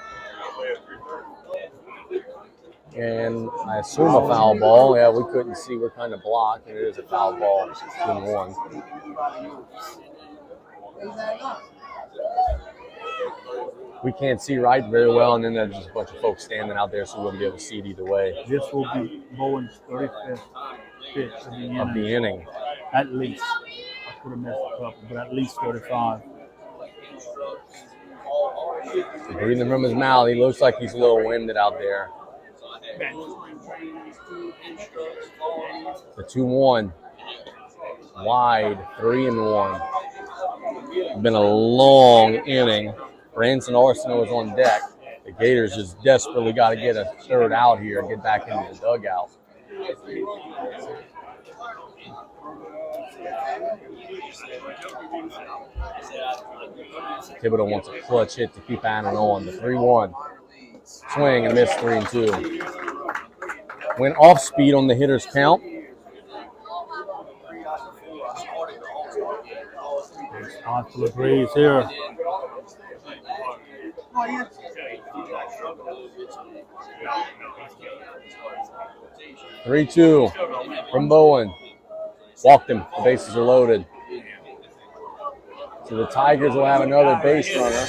And I assume a foul ball. Yeah, we couldn't see. We're kind of blocked, and it is a foul ball. 2-1. We can't see right very well, and then there's just a bunch of folks standing out there, so we wouldn't be able to see it either way. This will be Bowen's 35th pitch Of the inning. At least. I could have missed a couple, but at least 35. Breathing from his mouth, he looks like he's a little winded out there. The 2-1. Wide, 3-1. Been a long inning. Branson Arsenault is on deck. The Gators just desperately got to get a third out here and get back into the dugout. Thibodaux wants a clutch hit to keep Annan on. The 3-1. Swing and miss, 3-2. Went off speed on the hitter's count. Spot for the Braves here. 3-2 from Bowen. Walked him. The bases are loaded. So the Tigers will have another base runner.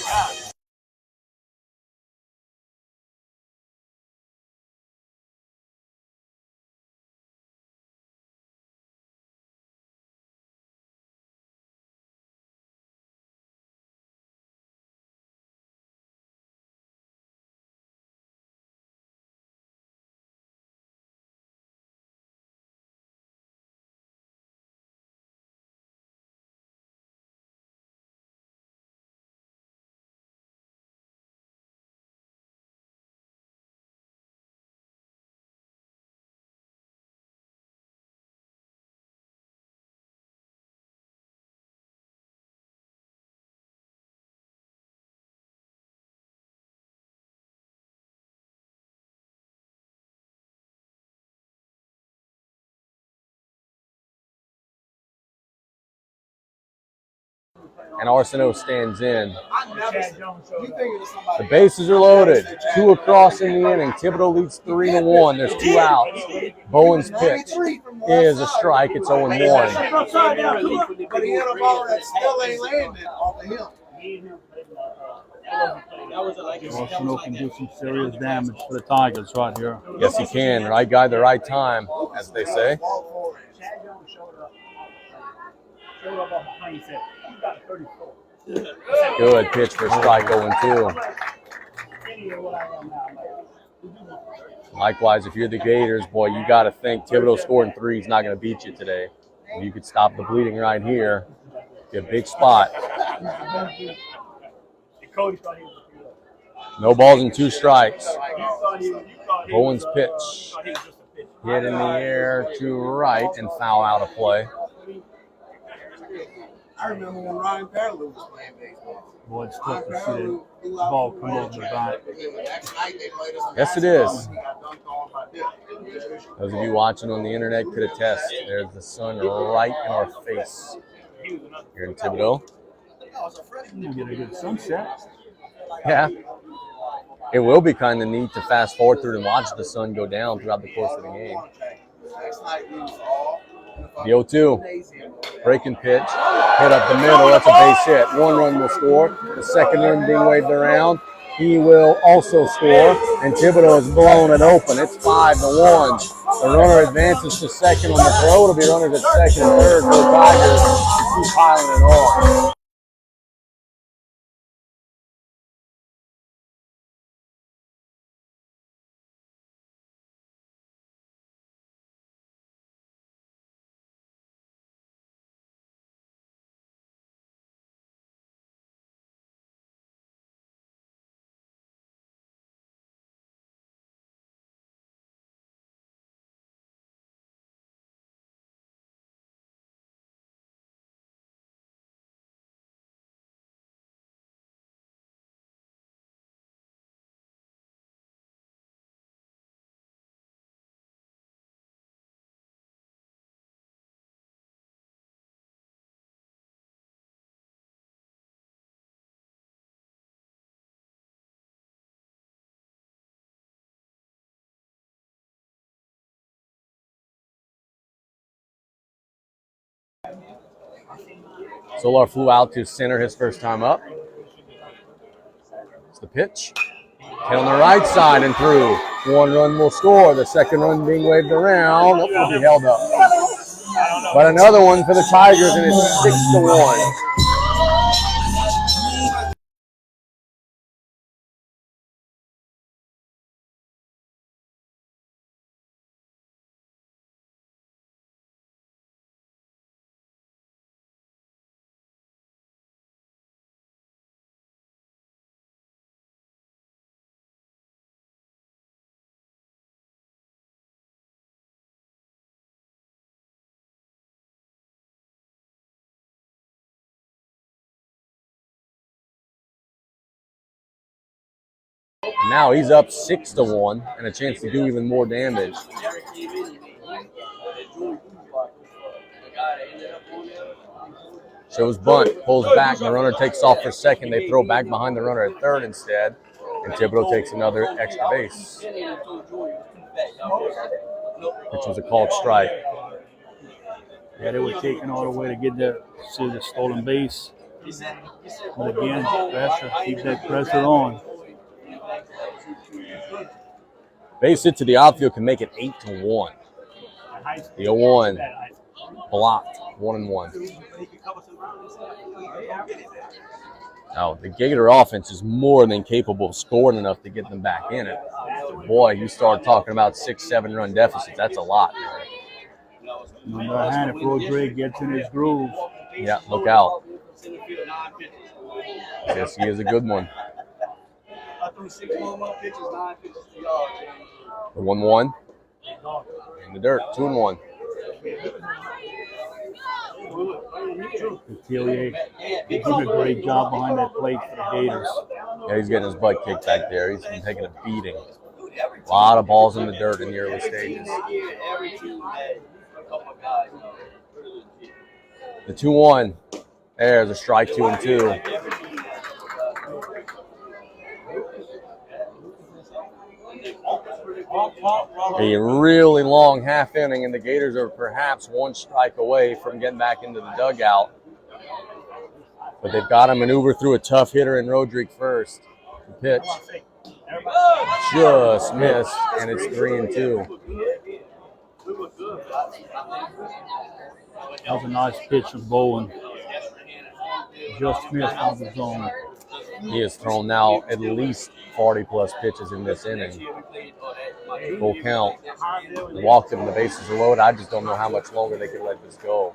And Arsenault stands in. The bases are loaded. 2 across in the inning. Thibodaux leads 3-1. There's 2 outs. Bowen's pitch is a strike. It's 0-1. But he hit a ball that still ain't landed off of him. Arsenault can do some serious damage for the Tigers right here. Yes, he can. Right guy, the right time, as they say. Good pitch for strike 0-2. Likewise, if you're the Gators, boy, you got to think Thibodaux scoring 3 is not going to beat you today. If you could stop the bleeding right here, be a big spot. No balls and 2 strikes. Bowen's pitch. Hit in the air to right and foul out of play. I remember when Ryan Perlew was playing baseball. Boy, it's tough to see the ball come over the bat. Yes, it is. Those of you watching on the internet could attest. There's the sun right in our face here in Thibodaux. You get a good sunset. Yeah. It will be kind of neat to fast forward through and watch the sun go down throughout the course of the game. The 0-2. Breaking pitch. Hit up the middle. That's a base hit. 1 run will score. The second run being waved around. He will also score. And Thibodaux has blown it open. It's 5-1. The runner advances to second on the throw. It'll be runners at second and third for the Tigers. Keep piling it on. Solar flew out to center his first time up. It's the pitch. Hit on the right side and through. 1 run will score. The second run being waved around. It will be held up. But another one for the Tigers, and it's 6-1. Now he's up 6-1 and a chance to do even more damage. Shows bunt, pulls back, the runner takes off for second. They throw back behind the runner at third instead, and Thibodaux takes another extra base. Which was a called strike. Yeah, they were taking all the way to get the stolen base. But again, pressure, keep that pressure on. Base hit to the outfield can make it 8-1. The 0-1 blocked, 1-1. Now, the Gator offense is more than capable of scoring enough to get them back in it. Boy, you start talking about 6-7 run deficits. That's a lot. On the other hand, if Rodriguez gets in his groove. Yeah, look out. Yes, he is a good one. The 1-1. In the dirt, 2-1. Tillier doing a great job behind that plate for the Gators. Yeah, he's getting his butt kicked back there. He's been taking a beating. A lot of balls in the dirt in the early stages. The 2-1. There's a strike, 2-2. A really long half inning, and the Gators are perhaps 1 strike away from getting back into the dugout. But they've got to maneuver through a tough hitter in Rodriguez first. The pitch just missed, and it's 3-2. That was a nice pitch from Bowen. Just missed on the zone. He has thrown now at least 40-plus pitches in this inning. Full count. He walked him, the bases are loaded. I just don't know how much longer they can let this go.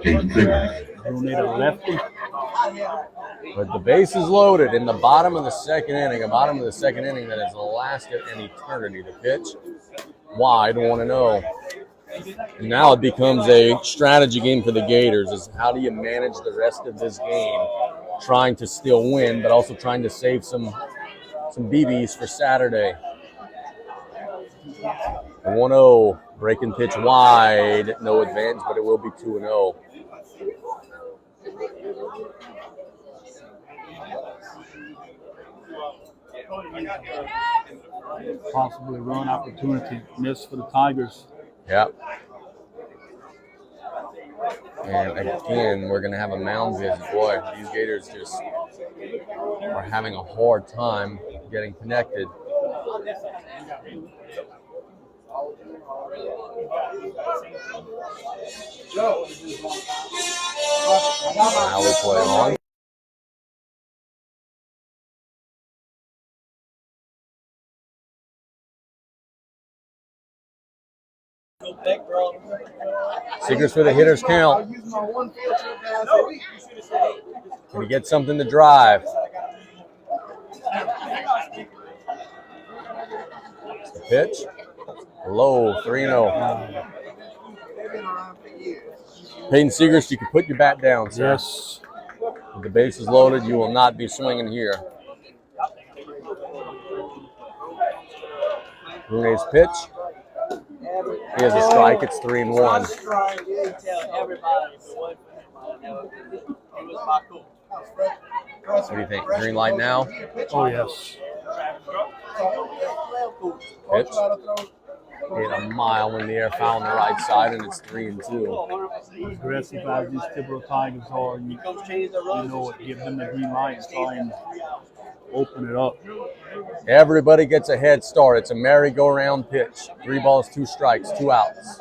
Game 6. Brunei to lefty. But the base is loaded in the bottom of the second inning. A bottom of the second inning that has lasted an eternity. The pitch wide, 1-0. And now it becomes a strategy game for the Gators. Is how do you manage the rest of this game, trying to still win, but also trying to save some BBs for Saturday. 1-0, breaking pitch wide, no advantage, but it will be 2-0. Possibly run opportunity missed for the Tigers. Yep. And again, we're going to have a mound visit. Boy, these Gators just are having a hard time getting connected. Now we play on. Secrets for the hitter's count. Can you get something to drive? The pitch. Low, 3-0. Peyton Segrist, you can put your bat down, sir. Yes. If the base is loaded, you will not be swinging here. Brunei's pitch. He has a strike. It's 3-1. What do you think? Green light now? Oh, yes. Pitch. Hit a mile in the air, foul on the right side, and it's 3-2. Aggressive as these Thibodaux Tigers are, you know what, give them the green light and try and open it up. Everybody gets a head start. It's a merry-go-round pitch. 3 balls, 2 strikes, 2 outs.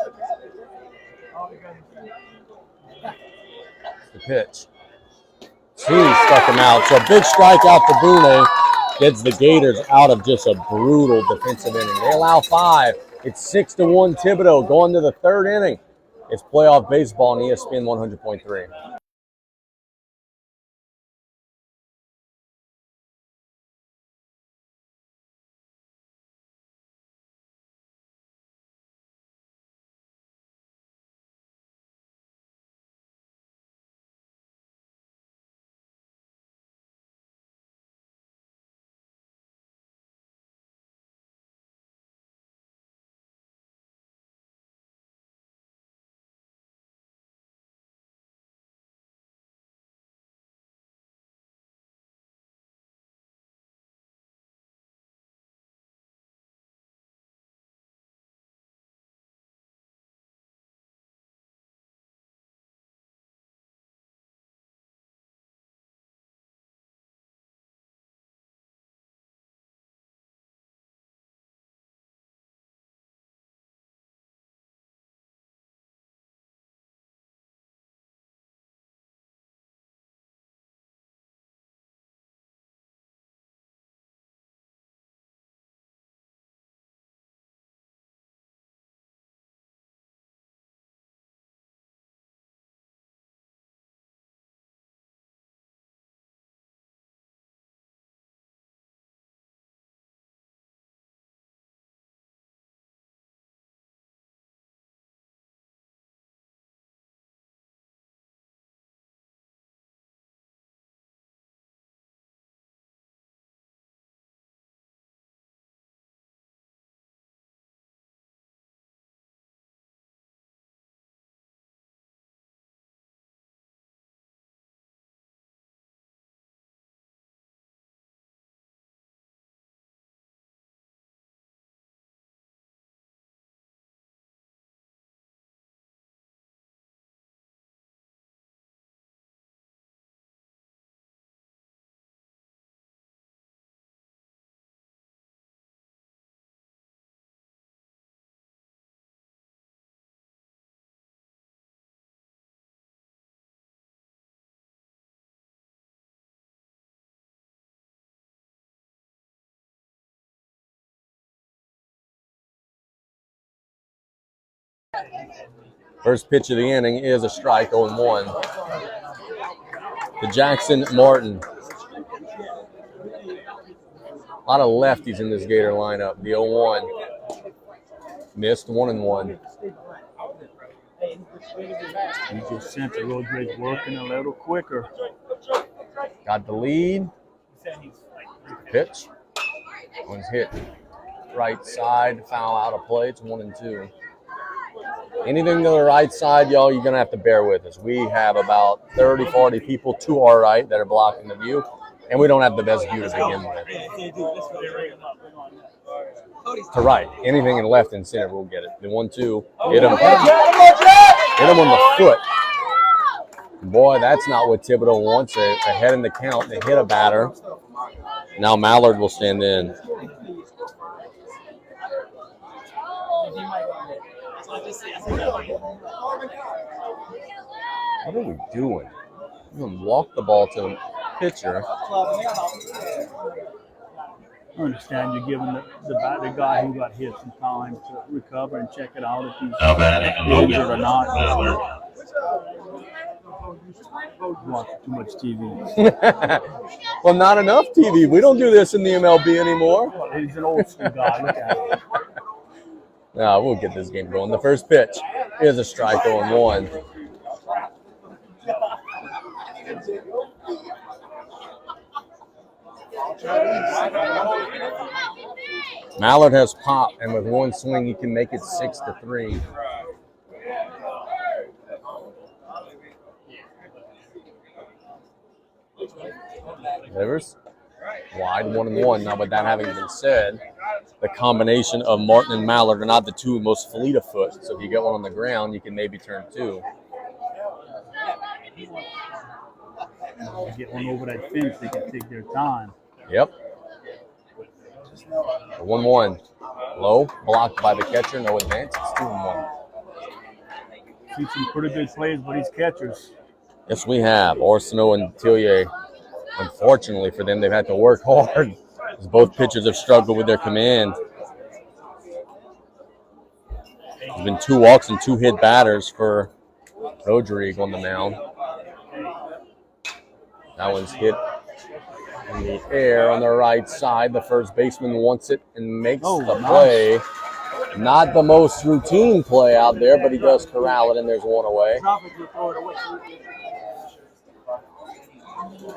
The pitch. He stuck him out. So a big strikeout for Brunei gets the Gators out of just a brutal defensive inning. They allow 5. It's 6-1 Thibodaux going to the 3rd inning. It's playoff baseball on ESPN 100.3. First pitch of the inning is a strike, 0-1. To Jackson Martin. A lot of lefties in this Gator lineup. The 0-1. Missed, 1-1. He just sent the road bridge working a little quicker. Got the lead. Pitch. One's hit right side, foul out of play. It's 1-2. Anything to the right side, y'all, you're going to have to bear with us. We have about 30, 40 people to our right that are blocking the view, and we don't have the best view to begin with. To right. Anything in left and center, we'll get it. The 1-2. Hit him. Hit him on the foot. Boy, that's not what Thibodaux wants. Ahead in the count. They hit a batter. Now Mallard will stand in. What are we doing? We're going to walk the ball to the pitcher. I understand you're giving the guy who got hit some time to recover and check it out if he's injured or not. Watch too much TV. Well, not enough TV. We don't do this in the MLB anymore. Well, he's an old school guy. Look at him. No, we'll get this game going. The first pitch is a strike, 0-1. Mallard has pop, and with one swing, he can make it 6-3. Rivers, wide, 1-1. Now, with that having been said, the combination of Martin and Mallard are not the two most fleet of foot. So if you get one on the ground, you can maybe turn two. Get one over that fence, they can take their time. Yep. 1-1. Low, blocked by the catcher, no advance. It's 2-1. See some pretty good plays by these catchers. Yes, we have. Orsino and Tillier. Unfortunately for them, they've had to work hard as both pitchers have struggled with their command. There's been 2 walks and 2 hit batters for Rodrigue on the mound. That one's hit in the air on the right side. The first baseman wants it and makes the play. Not the most routine play out there, but he does corral it, and there's one away.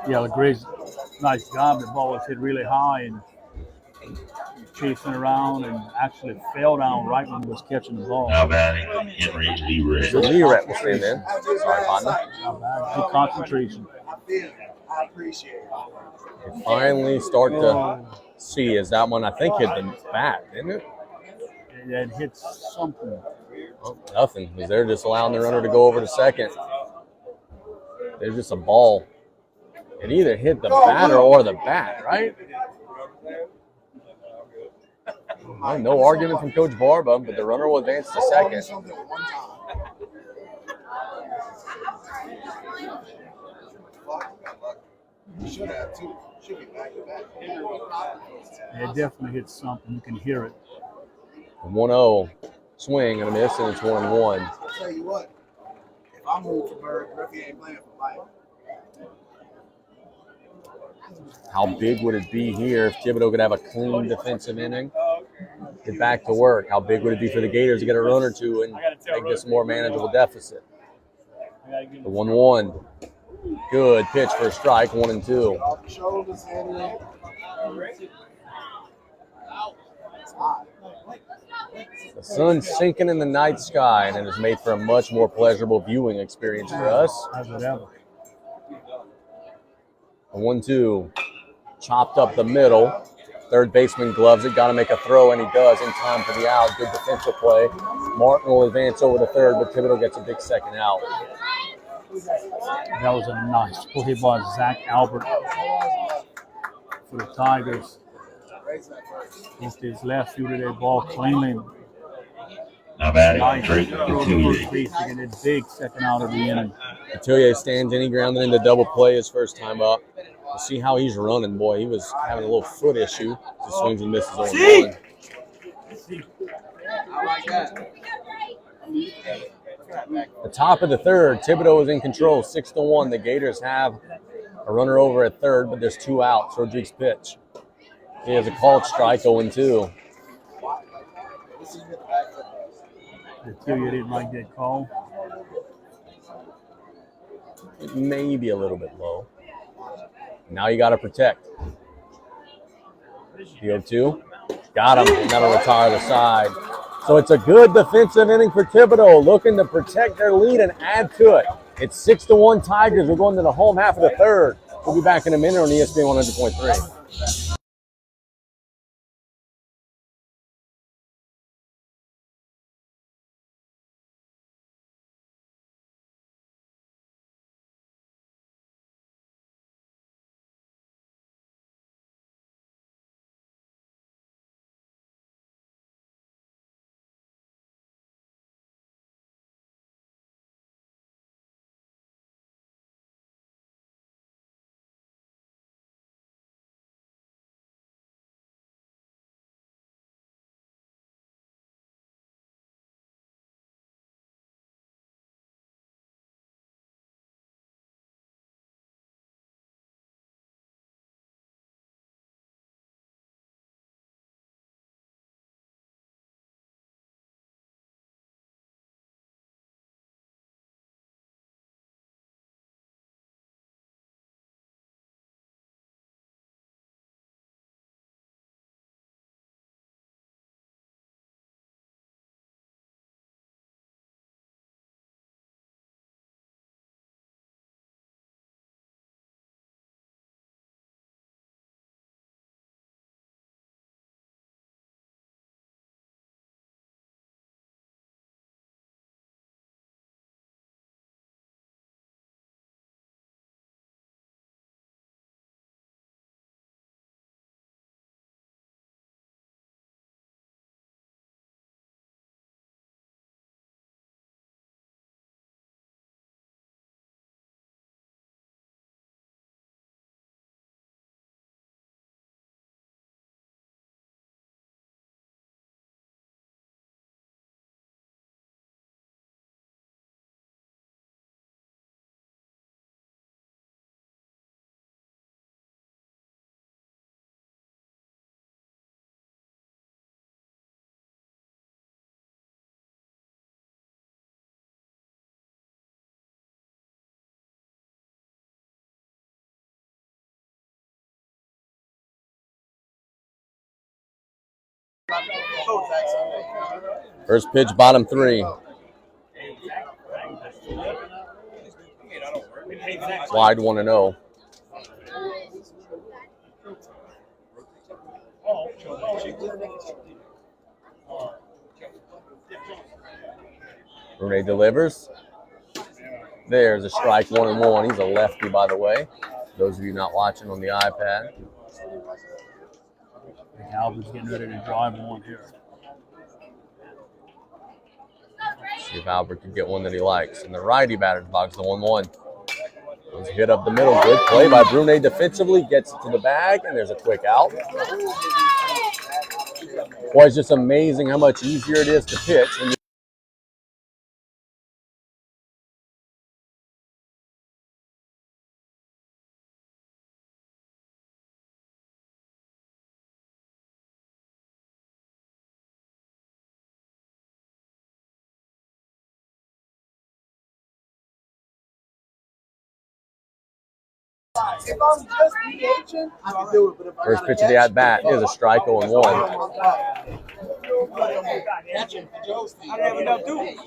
Yeah, LeGray's nice job. The ball was hit really high and chasing around and actually fell down right when he was catching the ball. Now batting, Henry Lee So Lee Rett will stand in. Sorry, partner. Not bad. Good concentration. I appreciate it. We finally start to see is that one, I think, hit the bat, didn't it? It hits something. Oh, nothing, because they're just allowing the runner to go over to second. There's just a ball. It either hit the batter or the bat, right? Well, no argument from Coach Barba, but the runner will advance to second. Should have too. Should be back to back. It definitely hits something. You can hear it. 1-0. Swing and a miss, and it's 1-1. I'll tell you what. If I move from Bird, Griffey ain't playing for life. How big would it be here if Thibodaux could have a clean defensive inning? Get back to work. How big would it be for the Gators to get a run or two and make this a more manageable deficit? The 1-1. Good pitch for a strike, 1-2. Off the shoulders, Henry. It's hot. The sun's sinking in the night sky, and it has made for a much more pleasurable viewing experience for us. As it ever. A 1-2. Chopped up the middle. Third baseman gloves it. Got to make a throw, and he does in time for the out. Good defensive play. Martin will advance over to third, but Thibodaux gets a big second out. That was a nice play by Zach Albert for the Tigers. Hit his left, fielded that ball cleanly. Now batting, Nice Drake throw to first Couturier. base to get a big second out of the inning. Couturier stands in. He grounded into double play his first time up. We'll see how he's running, boy. He was having a little foot issue. He swings and misses on one. I like that. The top of the third, Thibodaux is in control, 6-1. The Gators have a runner over at third, but there's 2 outs. Rodriguez pitch. He has a called strike 0-2. They tell you didn't like that call. It may be a little bit low. Now you got to protect. The 0-2. Got him. And that'll retire the side. So it's a good defensive inning for Thibodaux, looking to protect their lead and add to it. It's 6-1 Tigers. We're going to the home half of the third. We'll be back in a minute on ESPN 100.3. First pitch, bottom 3. Wide 1-0. Brune delivers. There's a strike 1-1. He's a lefty, by the way. Those of you not watching on the iPad. Alvin's getting ready to drive one here. See if Albert can get one that he likes. And the righty batter's box, the 1-1. He's hit up the middle. Good play by Brune defensively. Gets it to the bag, and there's a quick out. Boy, it's just amazing how much easier it is to pitch when you If I'm just DHing, I can do it. But if I First gotta pitch of the catch, at-bat is a strike 0-1. catching for Joe's team. I don't have enough dudes.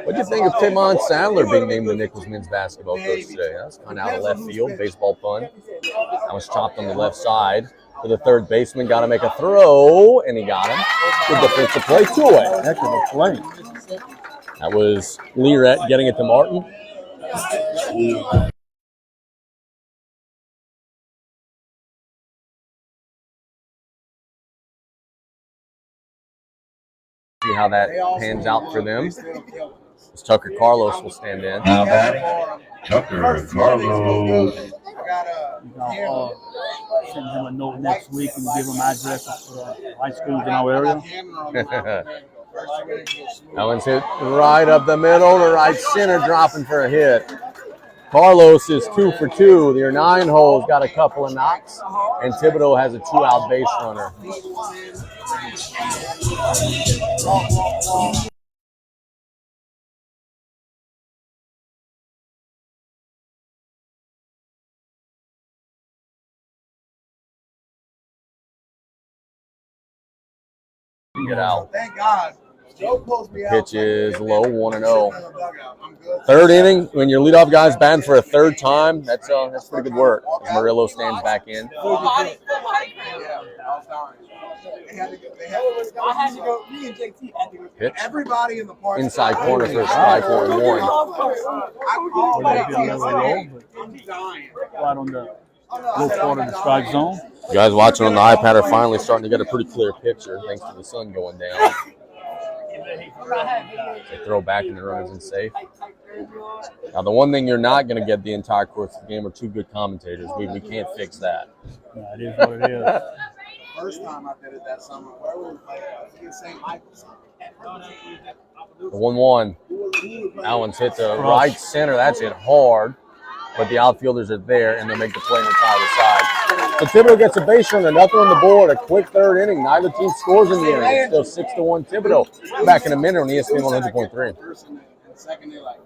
What do you think of Tamon Sandler being named the Nichols men's basketball coach today? That's kind of out of left field, baseball pun. That was chopped on the left side. To the third baseman, got to make a throw, and he got him. Good defensive play to it. Heck of a play. That was Learette getting it to Martin. See how that pans out for them. As Tucker Carlos will stand in. Now batting, Tucker Carlos. I'll send him a note next week and give him addresses for the high schools in our area. That one's hit right up the middle to right center, dropping for a hit. Carlos is 2 for 2. Their 9 holes got a couple of knocks, and Thibodaux has a 2-out base runner. Get out. Thank God. Joe pulls me out. Pitch is low, 1-0. I'm good. Third inning, when your leadoff guy's batting for a third time, that's pretty good work. As Murillo stands back in. Yeah, I was dying. They had to go. Me and JT had to go. Pitch. Everybody in the park. Inside corner for a strike, 1-1. Well, that'd be a little low, but I'm dying. right on the low part of the strike zone. You guys watching on the iPad are finally starting to get a pretty clear picture thanks to the sun going down. They throw back and the runner's in safe. Now, the one thing you're not going to get the entire course of the game are 2 good commentators. We can't fix that. Yeah, it is what it is. First time I did it that summer, where we played in St. Michael's. The 1-1. That one's hit to right center. That's hit hard. But the outfielders are there, and they'll make the play and retire the side. So Thibodaux gets a base runner, nothing on the board. A quick third inning. Neither team scores in the inning. It's still 6-1 Thibodaux. Back in a minute on ESPN 100.3. Second, they're like,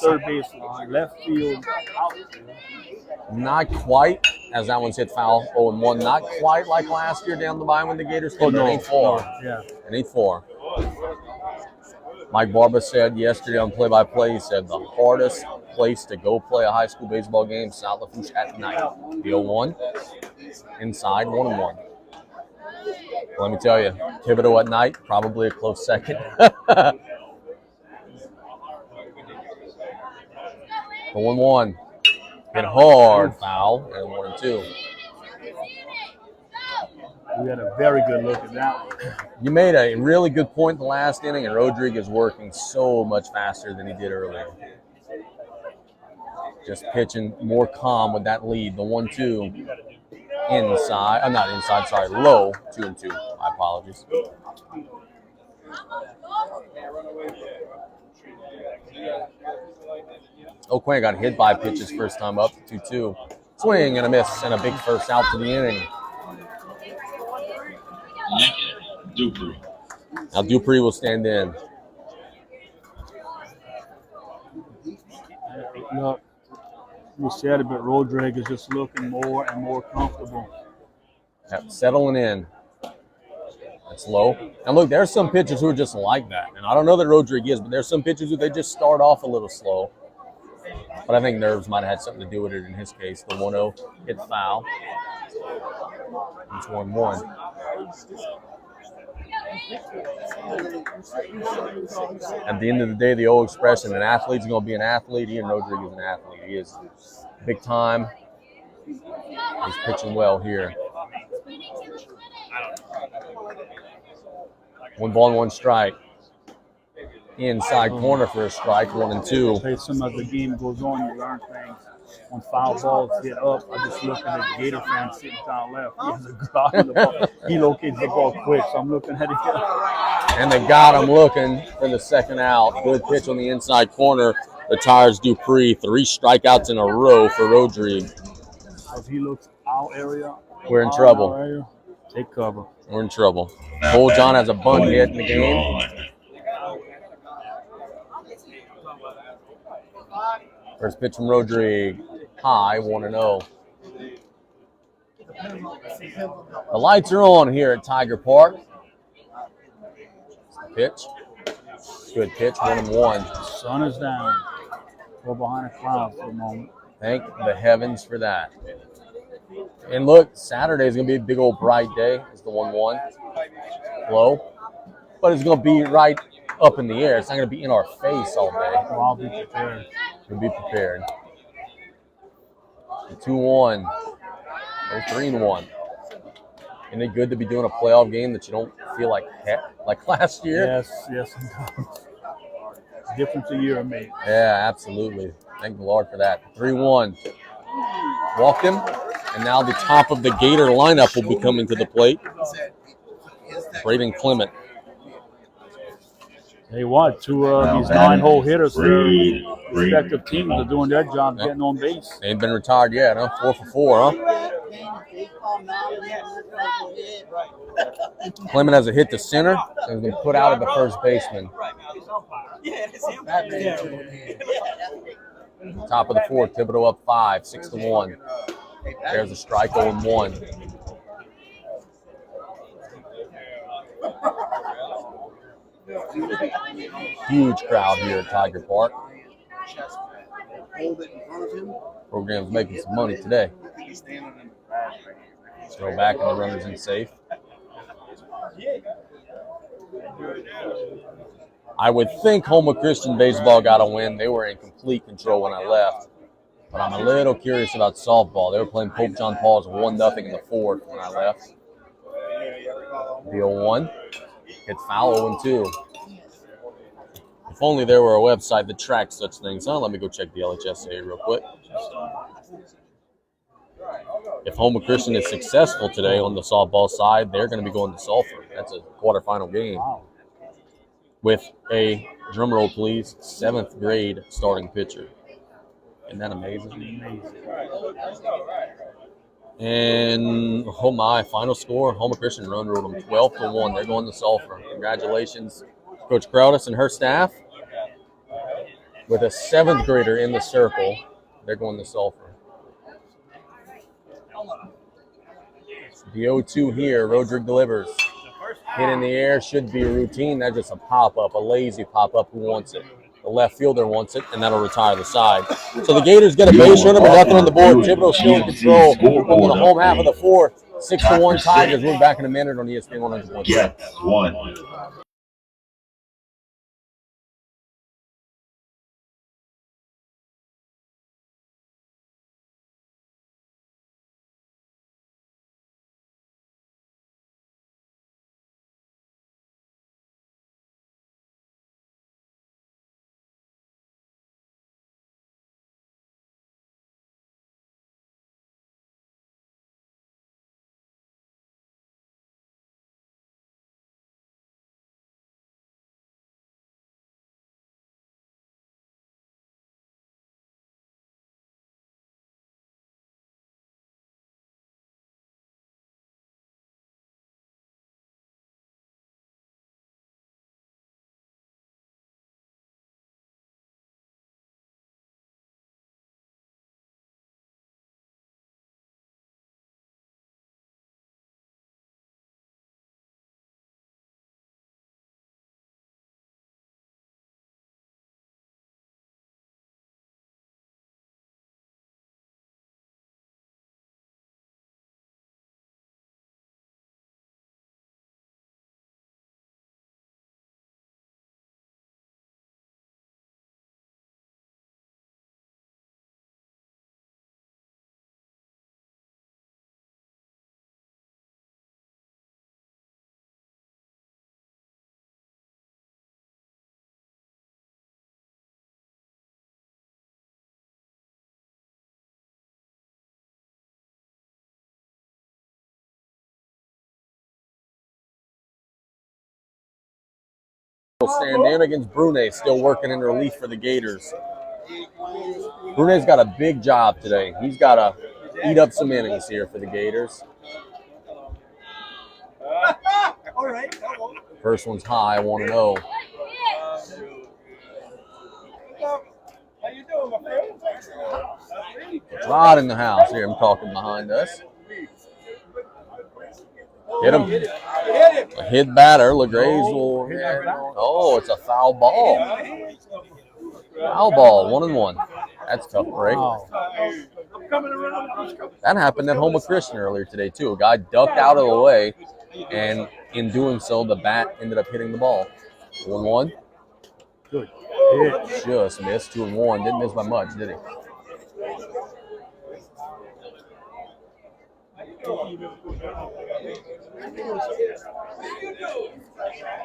Third base line, left field, outfield. Not quite, as that one's hit foul. 0-1. Not quite like last year down the line when the Gators came. Oh, no. 8-4. Yeah. An 8-4. Mike Barba said yesterday on play-by-play, he said the hardest place to go play a high school baseball game, South Lafourche at night. The 0-1, inside, 1-1. Let me tell you, Thibodaux at night, probably a close second. The 1-1. Hit hard, foul, and 1-2. We had a very good look at that one. You made a really good point in the last inning, and Rodriguez working so much faster than he did earlier. Just pitching more calm with that lead. The 1-2 inside. Not inside, sorry, low. 2-2. My apologies. O'Quinn got hit by pitches first time up. 2-2. Swing and a miss, and a big first out to the inning. Dupree. Now Dupree will stand in. Look, we said it, but Rodriguez is just looking more and more comfortable. Yep, settling in. That's low. And look, there's some pitchers who are just like that. And I don't know that Rodriguez is, but there's some pitchers who they just start off a little slow. But I think nerves might have had something to do with it in his case. The 1-0 hit foul. It's 1-1. At the end of the day, the old expression, an athlete's going to be an athlete. Ian Rodriguez is an athlete. He is big time. He's pitching well here. 1 ball and 1 strike. inside corner for a strike, 1-2. Hey, some as the game goes on, you learn things. When foul balls hit up, I just look at the Gator fan sitting down left. He has a good eye on the ball. He locates the ball quick, so I'm looking at it. And they got him looking for the second out. Good pitch on the inside corner. Retires Dupree. 3 strikeouts in a row for Rodrigue. As he looks out area, We're in out trouble. area, take cover. We're in trouble. Cole John has a bunt hit in the game. First pitch from Rodrigue. High, 1-0. The lights are on here at Tiger Park. Pitch. Good pitch, 1-1. Sun is down. We're behind a cloud for a moment. Thank the heavens for that. And look, Saturday is going to be a big old bright day. It's the 1-1. Low. But it's going to be right up in the air. It's not going to be in our face all day. Well, I'll be prepared. We'll be prepared. 2-1. Or 3-1. Isn't it good to be doing a playoff game that you don't feel like last year? Yes. Difference a year made. Yeah, absolutely. Thank the Lord for that. 3-1. Walked him, and now the top of the Gator lineup will be coming to the plate. Braden Clement. Hey, what? Two of these 9-hole hitters for respective teams are doing their job getting on base. They ain't been retired yet, huh? 4 for 4, huh? Clement has a hit to center and has been put out of the first baseman. Top of the 4th, Thibodaux up 5, 6-1. There's a strike, 0-1. Huge crowd here at Tiger Park. Program's making some money today. Throw back and the runner's in safe. I would think Houma Christian Baseball got a win. They were in complete control when I left. But I'm a little curious about softball. They were playing Pope John Paul's 1-0 in the 4th when I left. The 0-1. Hit foul, 0-2. If only there were a website that tracks such things. Huh? Let me go check the LHSA real quick. If Houma Christian is successful today on the softball side, they're going to be going to Sulphur. That's a quarterfinal game. With a, drum roll please, 7th grade starting pitcher. Isn't that amazing? And, oh my, final score, Houma Christian run ruled them 12-1. They're going to Sulphur. Congratulations, Coach Crowdis and her staff. With a 7th grader in the circle, they're going to Sulphur. The 0-2 here, Rodrigue delivers. Hit in the air, should be a routine. That's just a pop-up, a lazy pop-up. Who wants it? The left fielder wants it, and that'll retire the side. So the Gators get a base runner, but nothing on the board. Thibodaux still in control. Over the home half of the 4th. 6-1 Tigers. We're back in a minute on ESPN 100.7. Jets, 1. Stand in against Brune, still working in relief for the Gators. Brune's got a big job today. He's got to eat up some innings here for the Gators. First one's high, 1-0. How you doing, my friend? Rod in the house here. I'm talking behind us. Hit him. A hit batter. LeGray's will. Oh, it's a foul ball. Foul ball. 1-1. That's tough break. That happened at Houma Christian earlier today too. A guy ducked out of the way, and in doing so, the bat ended up hitting the ball. 1-1. Good. Just missed. 2-1. Didn't miss by much, did he?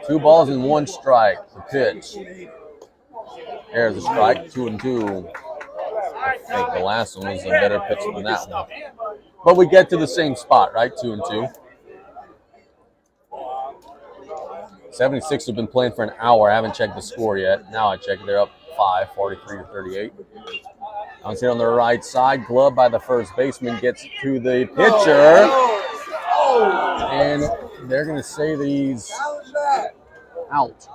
Two balls and one strike. The pitch. There's a strike. 2-2. I think the last one was a better pitch than that one. But we get to the same spot, right? 2-2. 76 have been playing for an hour. I haven't checked the score yet. Now I check. They're up 5, 43-38. Bounce hit on the right side. Glove by the first baseman gets to the pitcher. And they're going to say these out.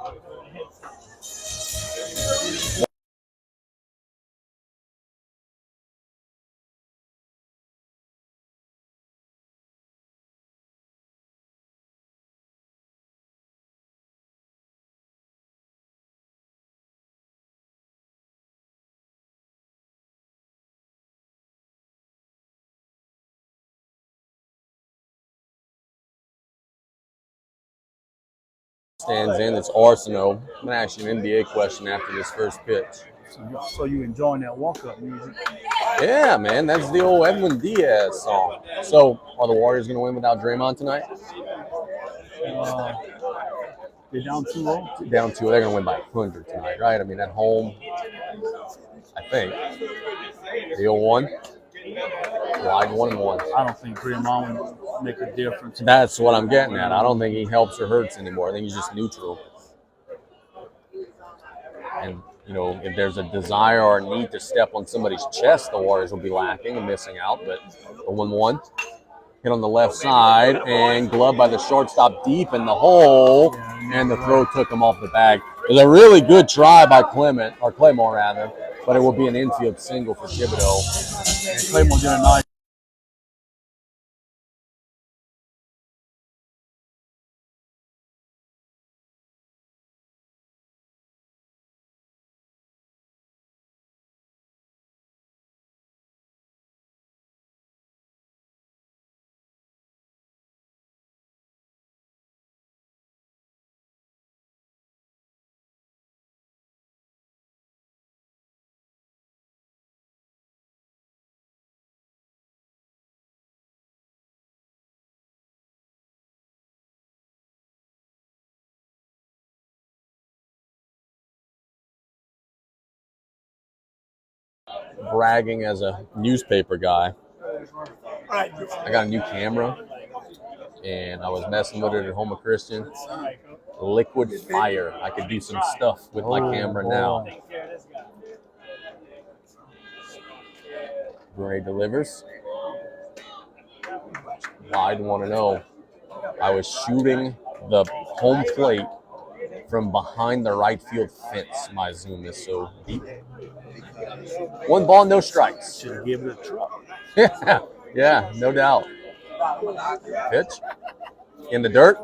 Stands in. It's Arsenault. I'm going to ask you an NBA question after this first pitch. So you enjoying that walk-up music? Yeah, man. That's the old Edwin Diaz song. So, are the Warriors going to win without Draymond tonight? They're down 2-0? Down 2. They're going to win by 100 tonight, right? I mean, at home, I think. The 0-1. Wide 1-1. I don't think Draymond would make a difference. That's what I'm getting at. I don't think he helps or hurts anymore. I think he's just neutral. And, you know, if there's a desire or a need to step on somebody's chest, the Warriors will be lacking and missing out. But a 1-1. Hit on the left side and gloved by the shortstop deep in the hole. And the throw took him off the bag. It was a really good try by Claymore rather. But it will be an infield single for Thibodaux. And Claymore did a nice. Bragging as a newspaper guy. I got a new camera, and I was messing with it at Houma Christian. Liquid fire. I could do some stuff with my camera now. Gray delivers. Wide 1-0. I was shooting the home plate from behind the right field fence. My zoom is so deep. 1 ball, no strikes. Should have given it a try. Yeah, no doubt. Pitch in the dirt,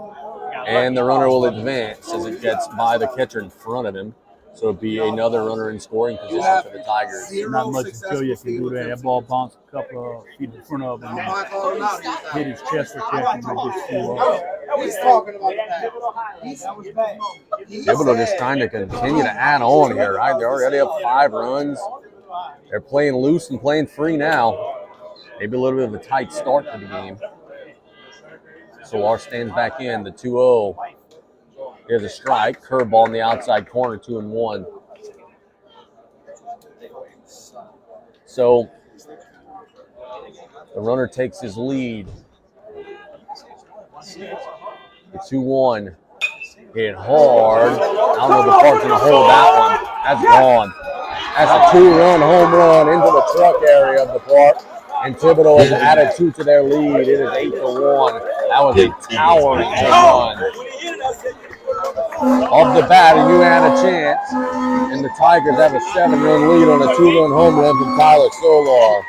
and the runner will advance as it gets by the catcher in front of him. So it'll be another runner in scoring position for the Tigers. Not much to tell you if you do that. That ball bounced a couple of feet in front of him and hit his chest for catching and just flew off. He's talking about that. Thibodaux just trying to continue to add on here, right? They're already up 5 runs. They're playing loose and playing free now. Maybe a little bit of a tight start to the game. Solar stands back in, the 2-0. Here's a strike, curveball in the outside corner, 2-1. So the runner takes his lead. The 2-1. Hit hard. I don't know if the park's going to hold that one. That's gone. That's a 2-run home run into the truck area of the park. And Thibodaux has added 2 to their lead. It is 8-1. That was a towering home run. Off the bat, and you had a chance. And the Tigers have a 7-run lead on a 2-run home run from Tyler Solar.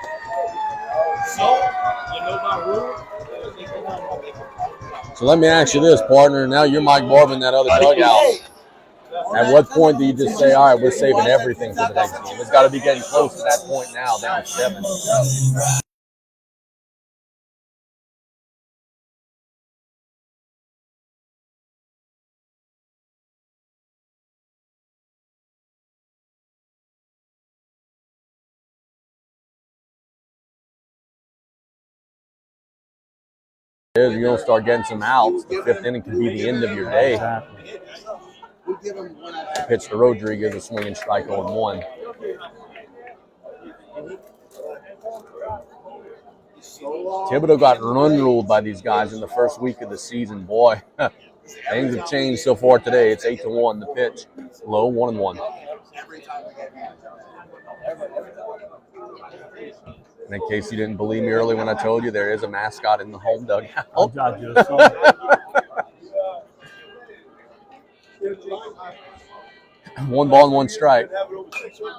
So let me ask you this, partner. Now you're Mike Barber in that other dugout. At what point do you just say, all right, we're saving everything for the next game? It's got to be getting close to that point now, down 7. You're going to start getting some outs. The 5th inning could be the end of your day. Pitch to Rodriguez, a swinging strike 0-1. Thibodaux got run ruled by these guys in the first week of the season. Boy, things have changed so far today. It's 8-1. The pitch low, 1-1. And in case you didn't believe me earlier when I told you, there is a mascot in the home dugout. One ball and 1 strike.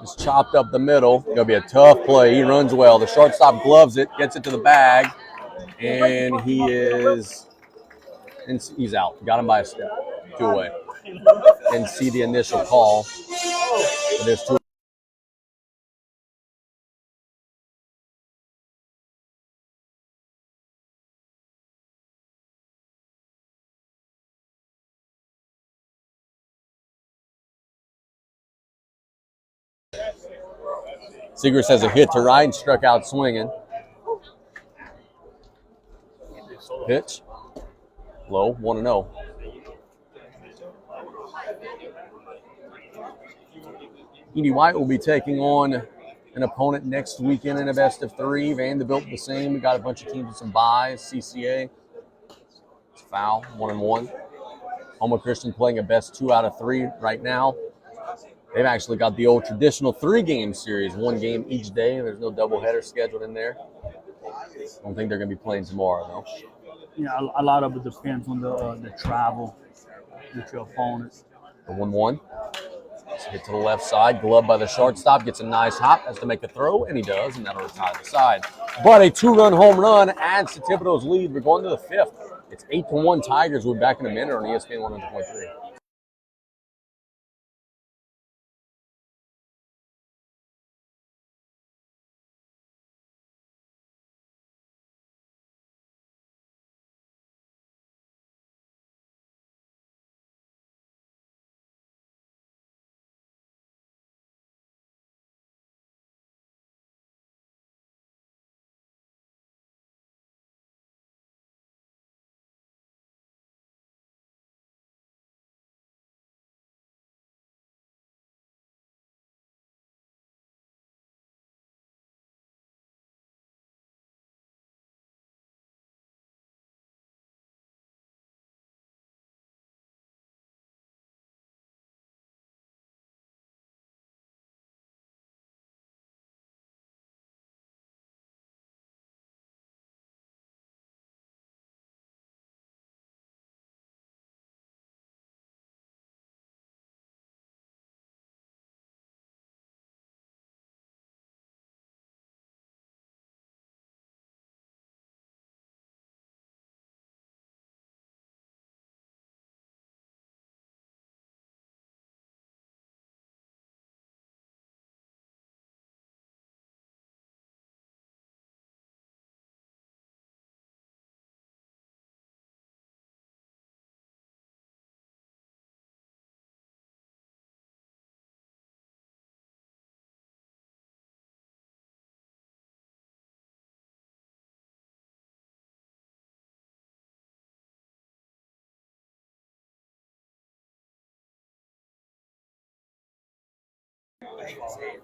Just chopped up the middle. Going to be a tough play. He runs well. The shortstop gloves it, gets it to the bag, and he's out. Got him by a step. 2 away. Didn't see the initial call. But there's 2. Segrist has a hit to right and struck out swinging. Pitch. Low, 1-0. Edie White will be taking on an opponent next weekend in a best of 3. Vanderbilt the same. We got a bunch of teams with some buys. CCA. It's foul, 1-1. Houma Christian playing a best 2 out of 3 right now. They've actually got the old traditional 3-game series, 1 game each day. There's no doubleheader scheduled in there. I don't think they're going to be playing tomorrow, though. Yeah, a lot of it depends on the travel with your opponents. The 1-1. Hit to the left side. Glove by the shortstop. Gets a nice hop. Has to make a throw, and he does, and that'll retire the side. But a 2-run home run adds to Thibodaux's lead. We're going to the 5th. It's 8-1 Tigers. We're back in a minute on ESPN 100.3.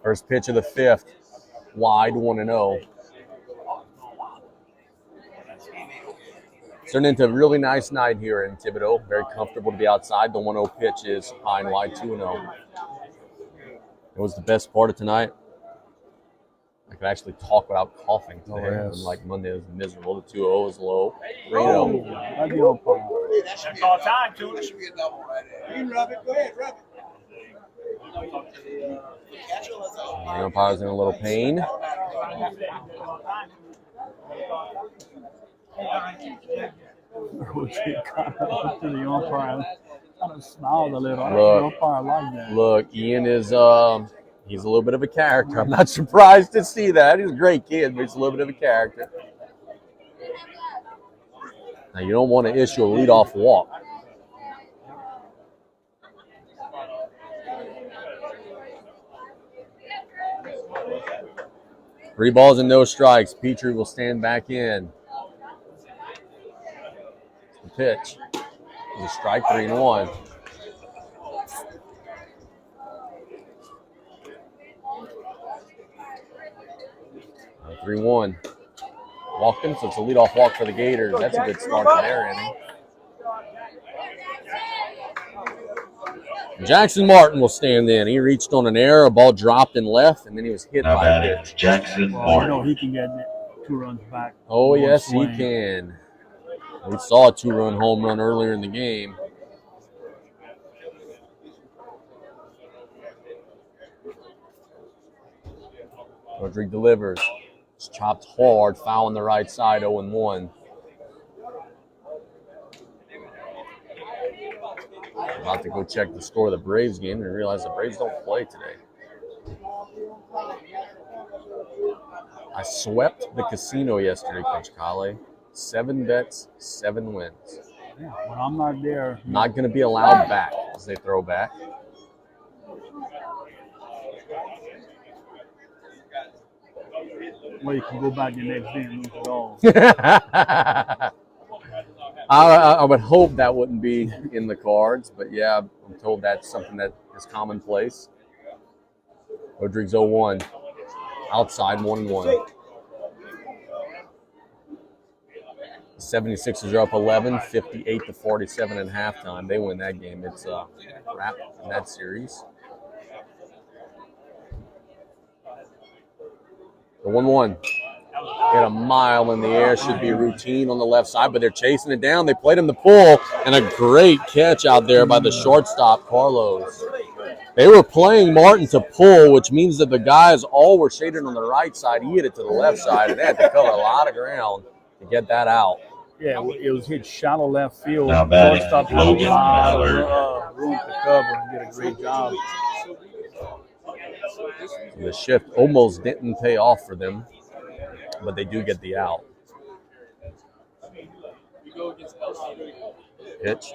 First pitch of the 5th. Wide, 1-0. turned into a really nice night here in Thibodaux. Very comfortable to be outside. The 1-0 pitch is high and wide, 2-0. It was the best part of tonight. I could actually talk without coughing today. Unlike Monday, it was miserable. The 2-0 is low. 3-0. That'd be on par. That's all time, too. That should be a double right there. You can rub it. Go ahead, rub it. The umpire's in a little pain. To the umpire, kind of smiled a little. I don't think the umpire like that. Look, Ian is he's a little bit of a character. I'm not surprised to see that. He's a great kid, but he's a little bit of a character. Now you don't want to issue a leadoff walk. Three balls and no strikes. Petrie will stand back in. The pitch. It's a strike, 3-1. Uh, 3-1. Walked him, so it's a leadoff walk for the Gators. That's a good start to their inning. Jackson Martin will stand in. He reached on an error, a ball dropped in left, and then he was hit Now by a batting, pitch. Jackson Well, Martin. he can get 2 runs back. Oh, One yes, swing. he can. We saw a 2-run home run earlier in the game. Rodrigue delivers. It's chopped hard, foul on the right side, 0-1. About to go check the score of the Braves game and realize the Braves don't play today. I swept the casino yesterday, Coach Kale. 7 bets, 7 wins. Yeah, when I'm not there, Not going to be allowed back as they throw back. well, you can go back the next day and lose it all. I would hope that wouldn't be in the cards, but yeah, I'm told that's something that is commonplace. Rodriguez 0-1. Outside 1-1. 76ers are up 11, 58-47 at halftime. They win that game. It's a wrap in that series. The 1-1. Hit a mile in the air. Should be routine on the left side, but they're chasing it down. They played him the pull, and a great catch out there by the shortstop, Carlos. They were playing Martin to pull, which means that the guys all were shaded on the right side. He hit it to the left side, and they had to cover a lot of ground to get that out. Yeah, it was hit shallow left field. Now batting, Shortstop had a Logan lot Mallard. of room to cover and did a great job. The shift almost didn't pay off for them, but they do get the out. Pitch,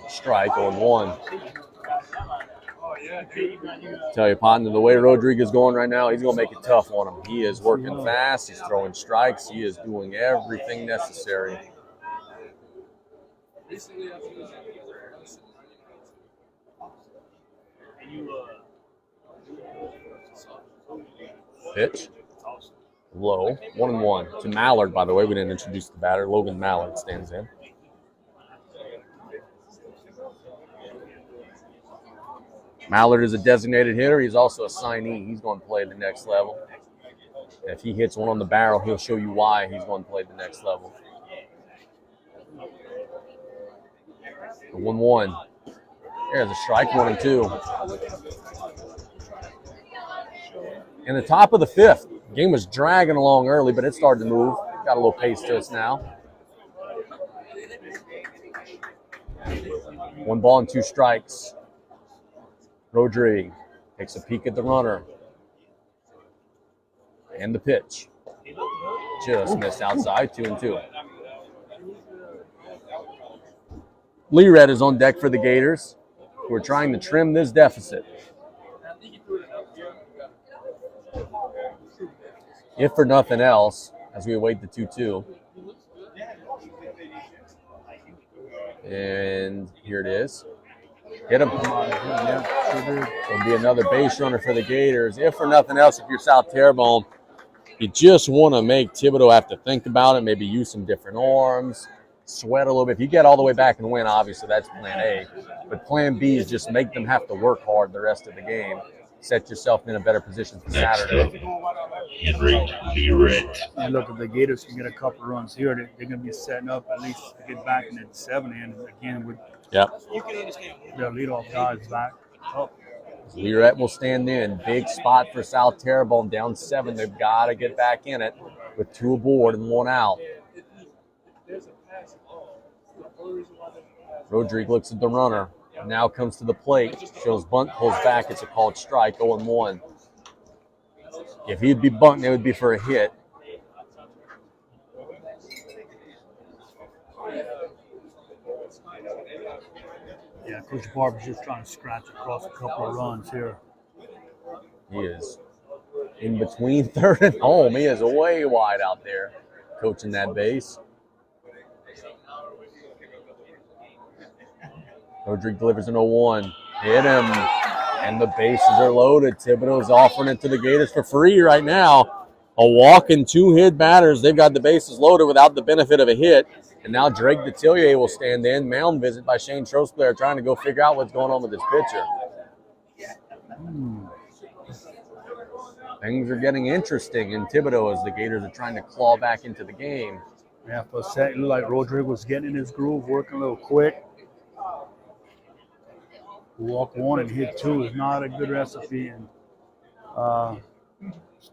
strike, 0-1. Tell you, partner, the way Rodriguez is going right now, he's going to make it tough on him. He is working fast. He's throwing strikes. He is doing everything necessary. Pitch. Low. 1-1. To Mallard, by the way. We didn't introduce the batter. Logan Mallard stands in. Mallard is a designated hitter. He's also a signee. He's going to play at the next level. And if he hits one on the barrel, he'll show you why he's going to play at the next level. The 1-1. There's a strike, 1-2. In the top of the 5th, the game was dragging along early, but it started to move. Got a little pace to us now. 1 ball and 2 strikes. Rodrigue takes a peek at the runner. And the pitch. Just missed outside, 2-2. Lee Red is on deck for the Gators, who are trying to trim this deficit. If for nothing else, as we await the 2-2. And here it is. Hit him. It'll be another base runner for the Gators. If for nothing else, if you're South Terrebonne, you just want to make Thibodaux have to think about it, maybe use some different arms, sweat a little bit. If you get all the way back and win, obviously that's plan A. But plan B is just make them have to work hard the rest of the game. Set yourself in a better position for Saturday. Henry Learett. And look, if the Gators can get a couple of runs here, they're going to be setting up at least to get back in the 7 and again with Yep. their leadoff guys back up. Learett will stand in. Big spot for South Terrebonne. Down 7. They've got to get back in it with 2 aboard and 1 out. Rodrigue looks at the runner. Now comes to the plate. Shows bunt, pulls back. It's a called strike, 0-1. If he'd be bunting, it would be for a hit. Yeah, Coach Barber's just trying to scratch across a couple of runs here. He is in between third and home. He is way wide out there coaching that base. Rodrigue delivers an 0-1. Hit him. And the bases are loaded. Thibodaux's offering it to the Gators for free right now. A walk and 2 hit batters. They've got the bases loaded without the benefit of a hit. And now Drake Detillier will stand in. Mound visit by Shane Trosplayer trying to go figure out what's going on with this pitcher. Things are getting interesting in Thibodaux as the Gators are trying to claw back into the game. Yeah, for a second, it looked like Rodrigue was getting in his groove, working a little quick. Walk 1 and hit 2 is not a good recipe. And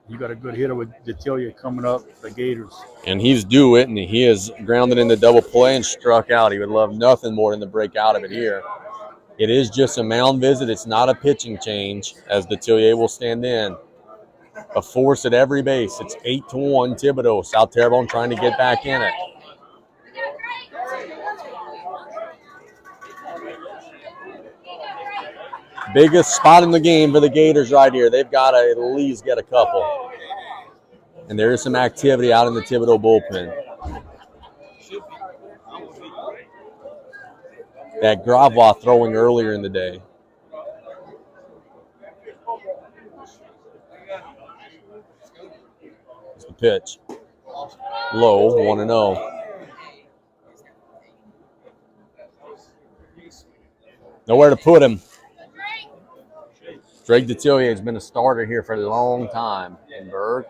you got a good hitter with Detillier coming up, the Gators. And he's due it, and he is grounded into double play and struck out. He would love nothing more than to break out of it here. It is just a mound visit. It's not a pitching change as Detillier will stand in. A force at every base. It's 8-1 Thibodaux. South Terrebonne trying to get back in it. Biggest spot in the game for the Gators right here. They've got to at least get a couple. And there is some activity out in the Thibodaux bullpen. That Gravois throwing earlier in the day. It's the pitch. Low, 1-0. Nowhere to put him. Drake Detillier has been a starter here for a long time in Berg.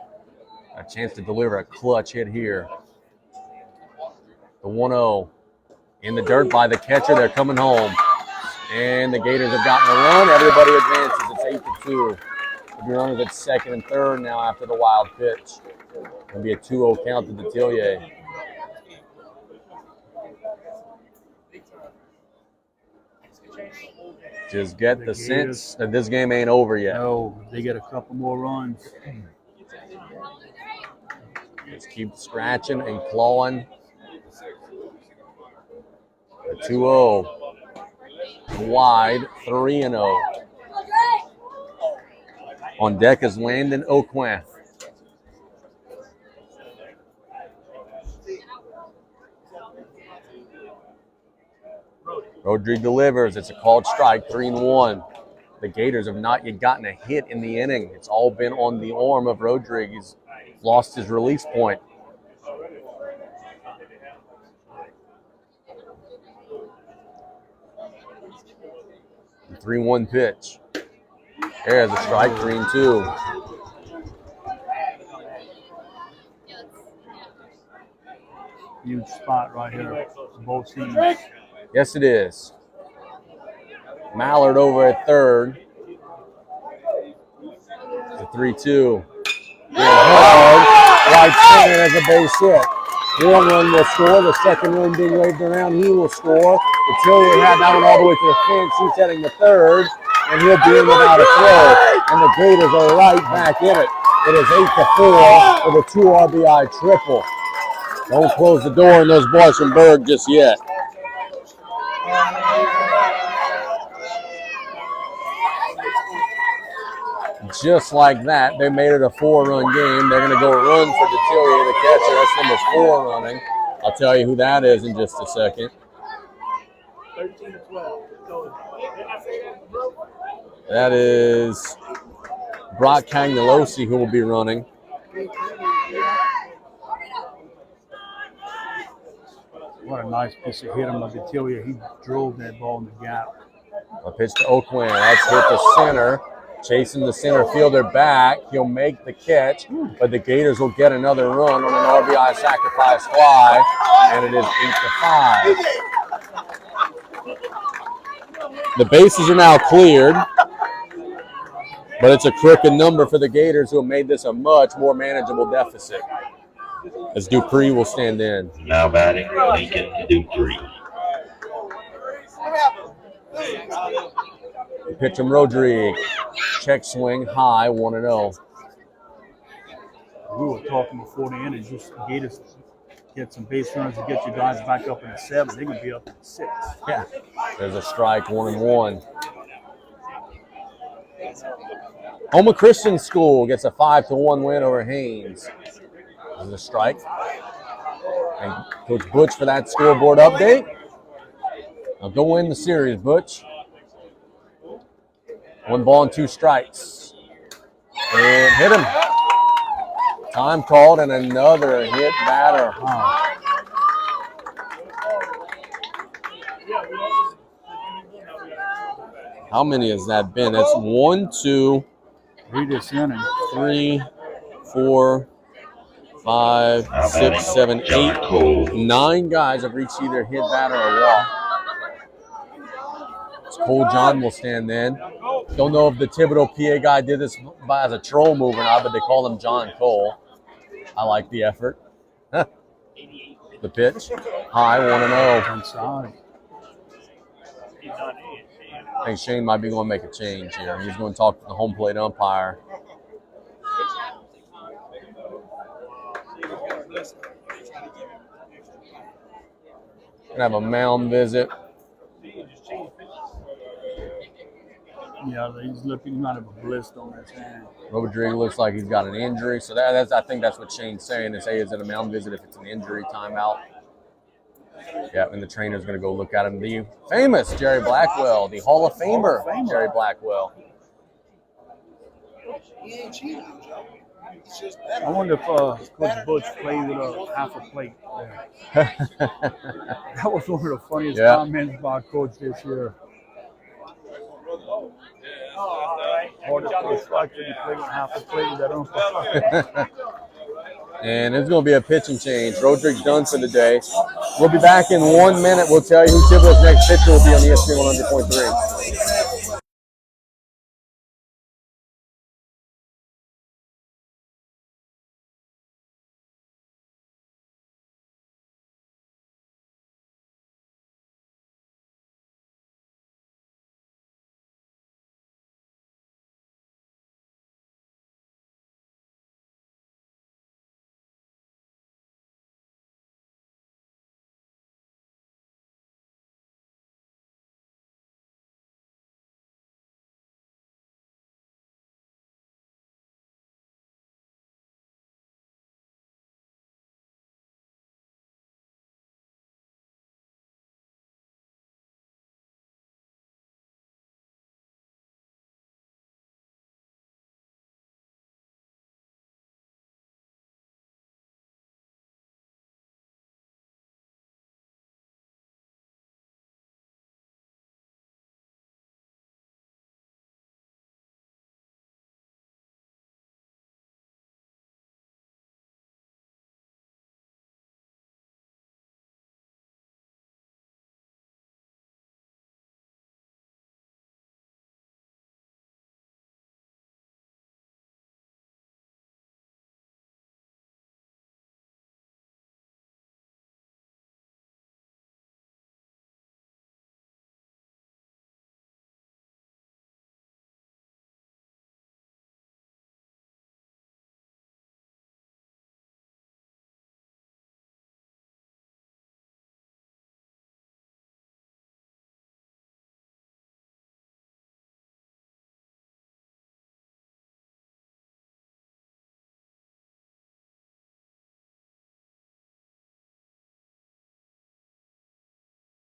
A chance to deliver a clutch hit here. The 1-0 in the dirt by the catcher. They're coming home. And the Gators have gotten a run. Everybody advances. It's 8-2. The runners at second and third now after the wild pitch. It'll be a 2-0 count to Detillier. Just get the sense that this game ain't over yet. No, they get a couple more runs. Just keep scratching and clawing. The 2-0. Wide, 3-0. On deck is Landon Aucoin. Rodrigue delivers. It's a called strike, 3-1. The Gators have not yet gotten a hit in the inning. It's all been on the arm of Rodrigue. He's lost his release point. The 3-1 pitch. There's a strike, 3-2. Huge spot right here for both teams. Yes, it is. Mallard over at third. The 3-2. Right center as a base hit. 1 run will score. The second run being waved around, he will score. Detillier had that one all the way to the fence. He's heading to third, and he'll be in without a throw. And the Gators are right back in it. It is 8-4 with a 2 RBI triple. Don't close the door on those boys from Berg just yet. Just like that, they made it a 4-run game. They're going to go run for Detillier, the catcher. That's number 4 running. I'll tell you who that is in just a second. 13-12. That is Brock Cagnolosi who will be running. What a nice piece of hit him. I can tell you, he drove that ball in the gap. A pitch to Oakland. That's hit the center. Chasing the center fielder back. He'll make the catch, but the Gators will get another run on an RBI sacrifice fly, and it is 8-5. The bases are now cleared, but it's a crooked number for the Gators, who have made this a much more manageable deficit, as Dupree will stand in. Now batting, Lincoln Dupree. Pitch him Rodriguez. Check swing high, 1-0. We were talking before the end, just Gators get some base runners to get you guys back up in the 7. They're going to be up in the 6. Yeah. There's a strike, 1-1. Homa Christian School gets a 5-1 win over Haynes. There's a strike. And Coach Butch for that scoreboard update. Now go win the series, Butch. 1 ball and 2 strikes. And hit him. Time called and another hit batter. How many has that been? That's 1, 2, Read this inning. 3, 4, 5, 6, 7, 8, 9 guys have reached either hit, batter, or walk. Cole John will stand in. Don't know if the Thibodaux PA guy did this as a troll move or not, but they call him John Cole. I like the effort. The pitch. High, 1-0. Inside. I think Shane might be going to make a change here. He's going to talk to the home plate umpire. Going to have a mound visit. Yeah, he's looking kind of a blister on his hand. Rodriguez looks like he's got an injury. So that's I think that's what Shane's saying is, hey, is it a mound visit if it's an injury timeout? Yeah, and the trainer's going to go look at him. The famous Jerry Blackwell, the Hall of Famer Jerry Blackwell. I wonder if Coach Butch played with a half a plate. That was one of the funniest comments by Coach this year. Hard to put a strike when you play with half a plate with that umpire. And it's going to be a pitching change. Rodriguez done for the day. We'll be back in 1 minute. We'll tell you who Thibodaux's next pitcher will be on ESPN 100.3.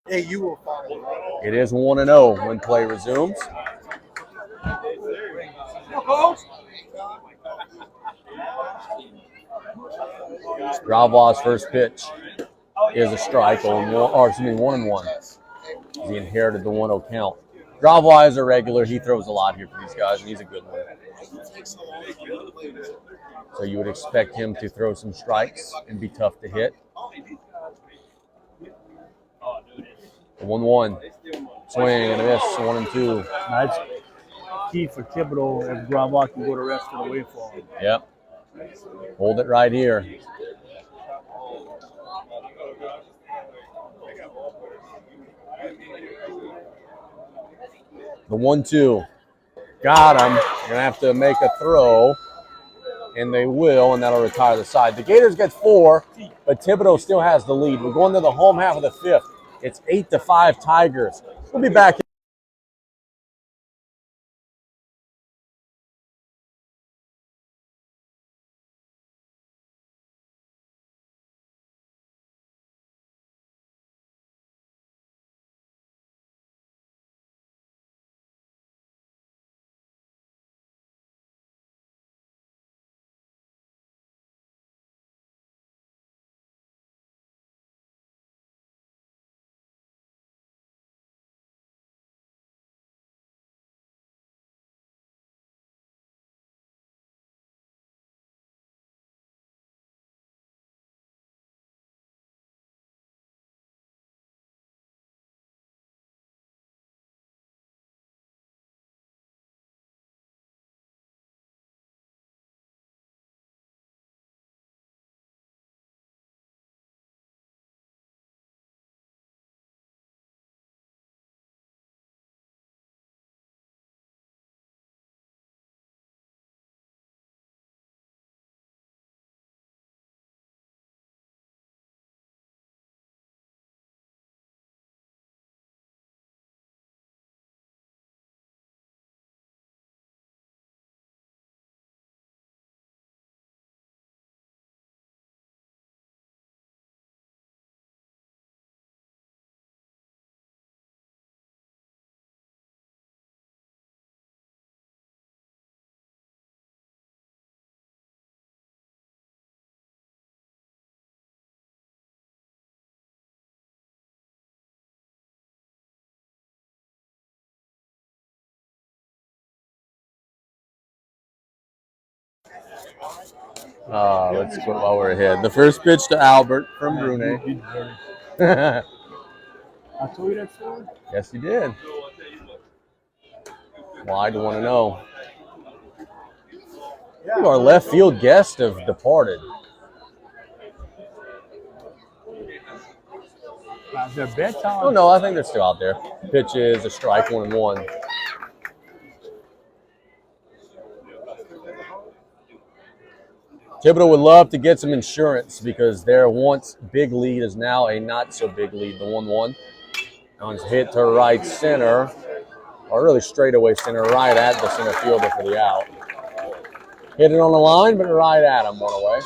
Hey, you will find it. It is 1-0 when play resumes. Bravo's first pitch. is a strike, 1-1. He inherited the 1-0 count. Drive-wise or regular, he throws a lot here for these guys, and he's a good one. So you would expect him to throw some strikes and be tough to hit. 1-1. Swing and a miss, 1-2. That's key for Thibodaux if Gravois can go the rest of the way for him. Yep. Hold it right here. The 1-2. Got him. You're going to have to make a throw, and they will, and that'll retire the side. The Gators get 4, but Thibodaux still has the lead. We're going to the home half of the 5th. It's 8-5 Tigers. We'll be back. Let's go while we're ahead. The first pitch to Albert from Brune. I told you that story? Yes, you did. Wide 1-0. Our left field guests have departed. Is there bedtime? Oh, no, I think they're still out there. Pitch is a strike, 1-1. Thibodaux would love to get some insurance because their once big lead is now a not so big lead, the 1-1. And it's hit to right center, or really straightaway center, right at the center fielder for the out. Hit it on the line, but right at him, one away.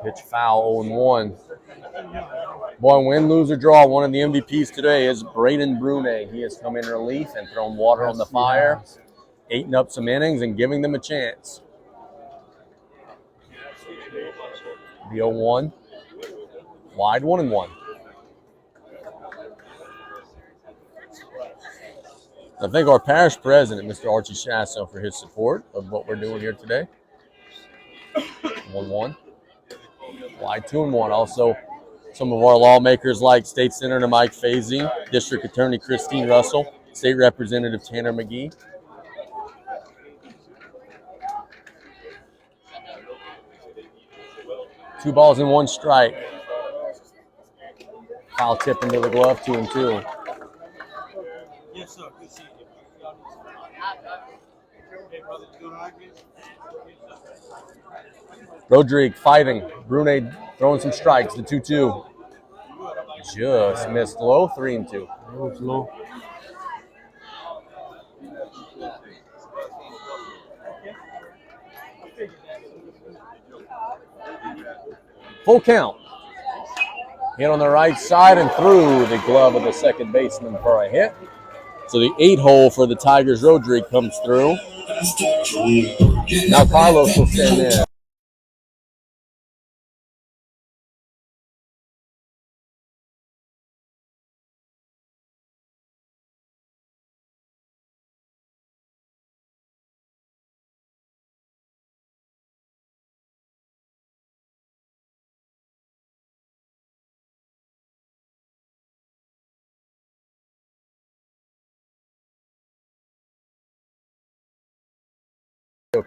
Pitch foul, 0-1. Boy, win, lose, or draw, one of the MVPs today is Braden Brune. He has come in relief and thrown water on the fire, eating up some innings and giving them a chance. The 0-1. Wide, 1-1. I thank our parish president, Mr. Archie Chasson, for his support of what we're doing here today. 1-1. Wide 2-1. Also, some of our lawmakers like State Senator Mike Fazee, District Attorney Christine Russell, State Representative Tanner McGee. Two balls and one strike. Foul tip into the glove, 2-2. Yes, sir. Good seeing you. Hey, brother, you doing all right, Rodrigue fighting. Brune throwing some strikes. The 2-2. Just missed low. 3-2. It was low. Full count. Hit on the right side and through the glove of the second baseman for a hit. So the 8-hole for the Tigers Rodrigue comes through. Now Carlos will stand in.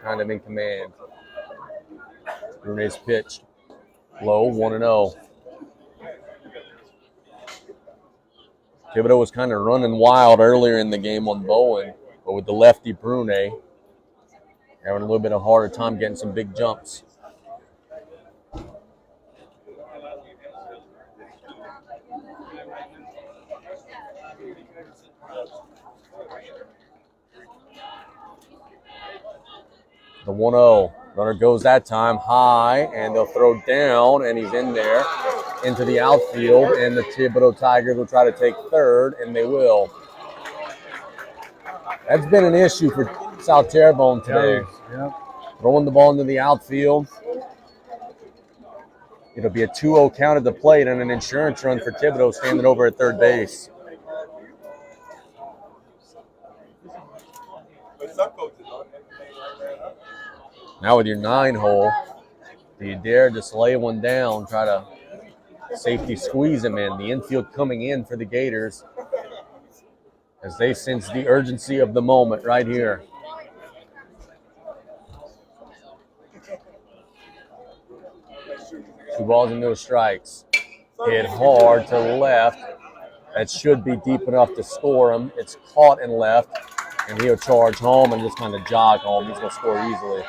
Kind of in command. Brune's pitch. Low, 1-0. Thibodaux was kind of running wild earlier in the game on Bowen, but with the lefty Brune having a little bit of harder time getting some big jumps. The 1-0. Runner goes that time high, and they'll throw down, and he's in there into the outfield, and the Thibodaux Tigers will try to take third, and they will. That's been an issue for South Terrebonne today. Yep. Throwing the ball into the outfield. It'll be a 2-0 count at the plate and an insurance run for Thibodaux standing over at third base. Now with your 9-hole, do you dare just lay one down, try to safety squeeze him in? The infield coming in for the Gators as they sense the urgency of the moment right here. Two balls and no strikes. Hit hard to left. That should be deep enough to score him. It's caught and left, and he'll charge home and just kind of jog home. He's going to score easily.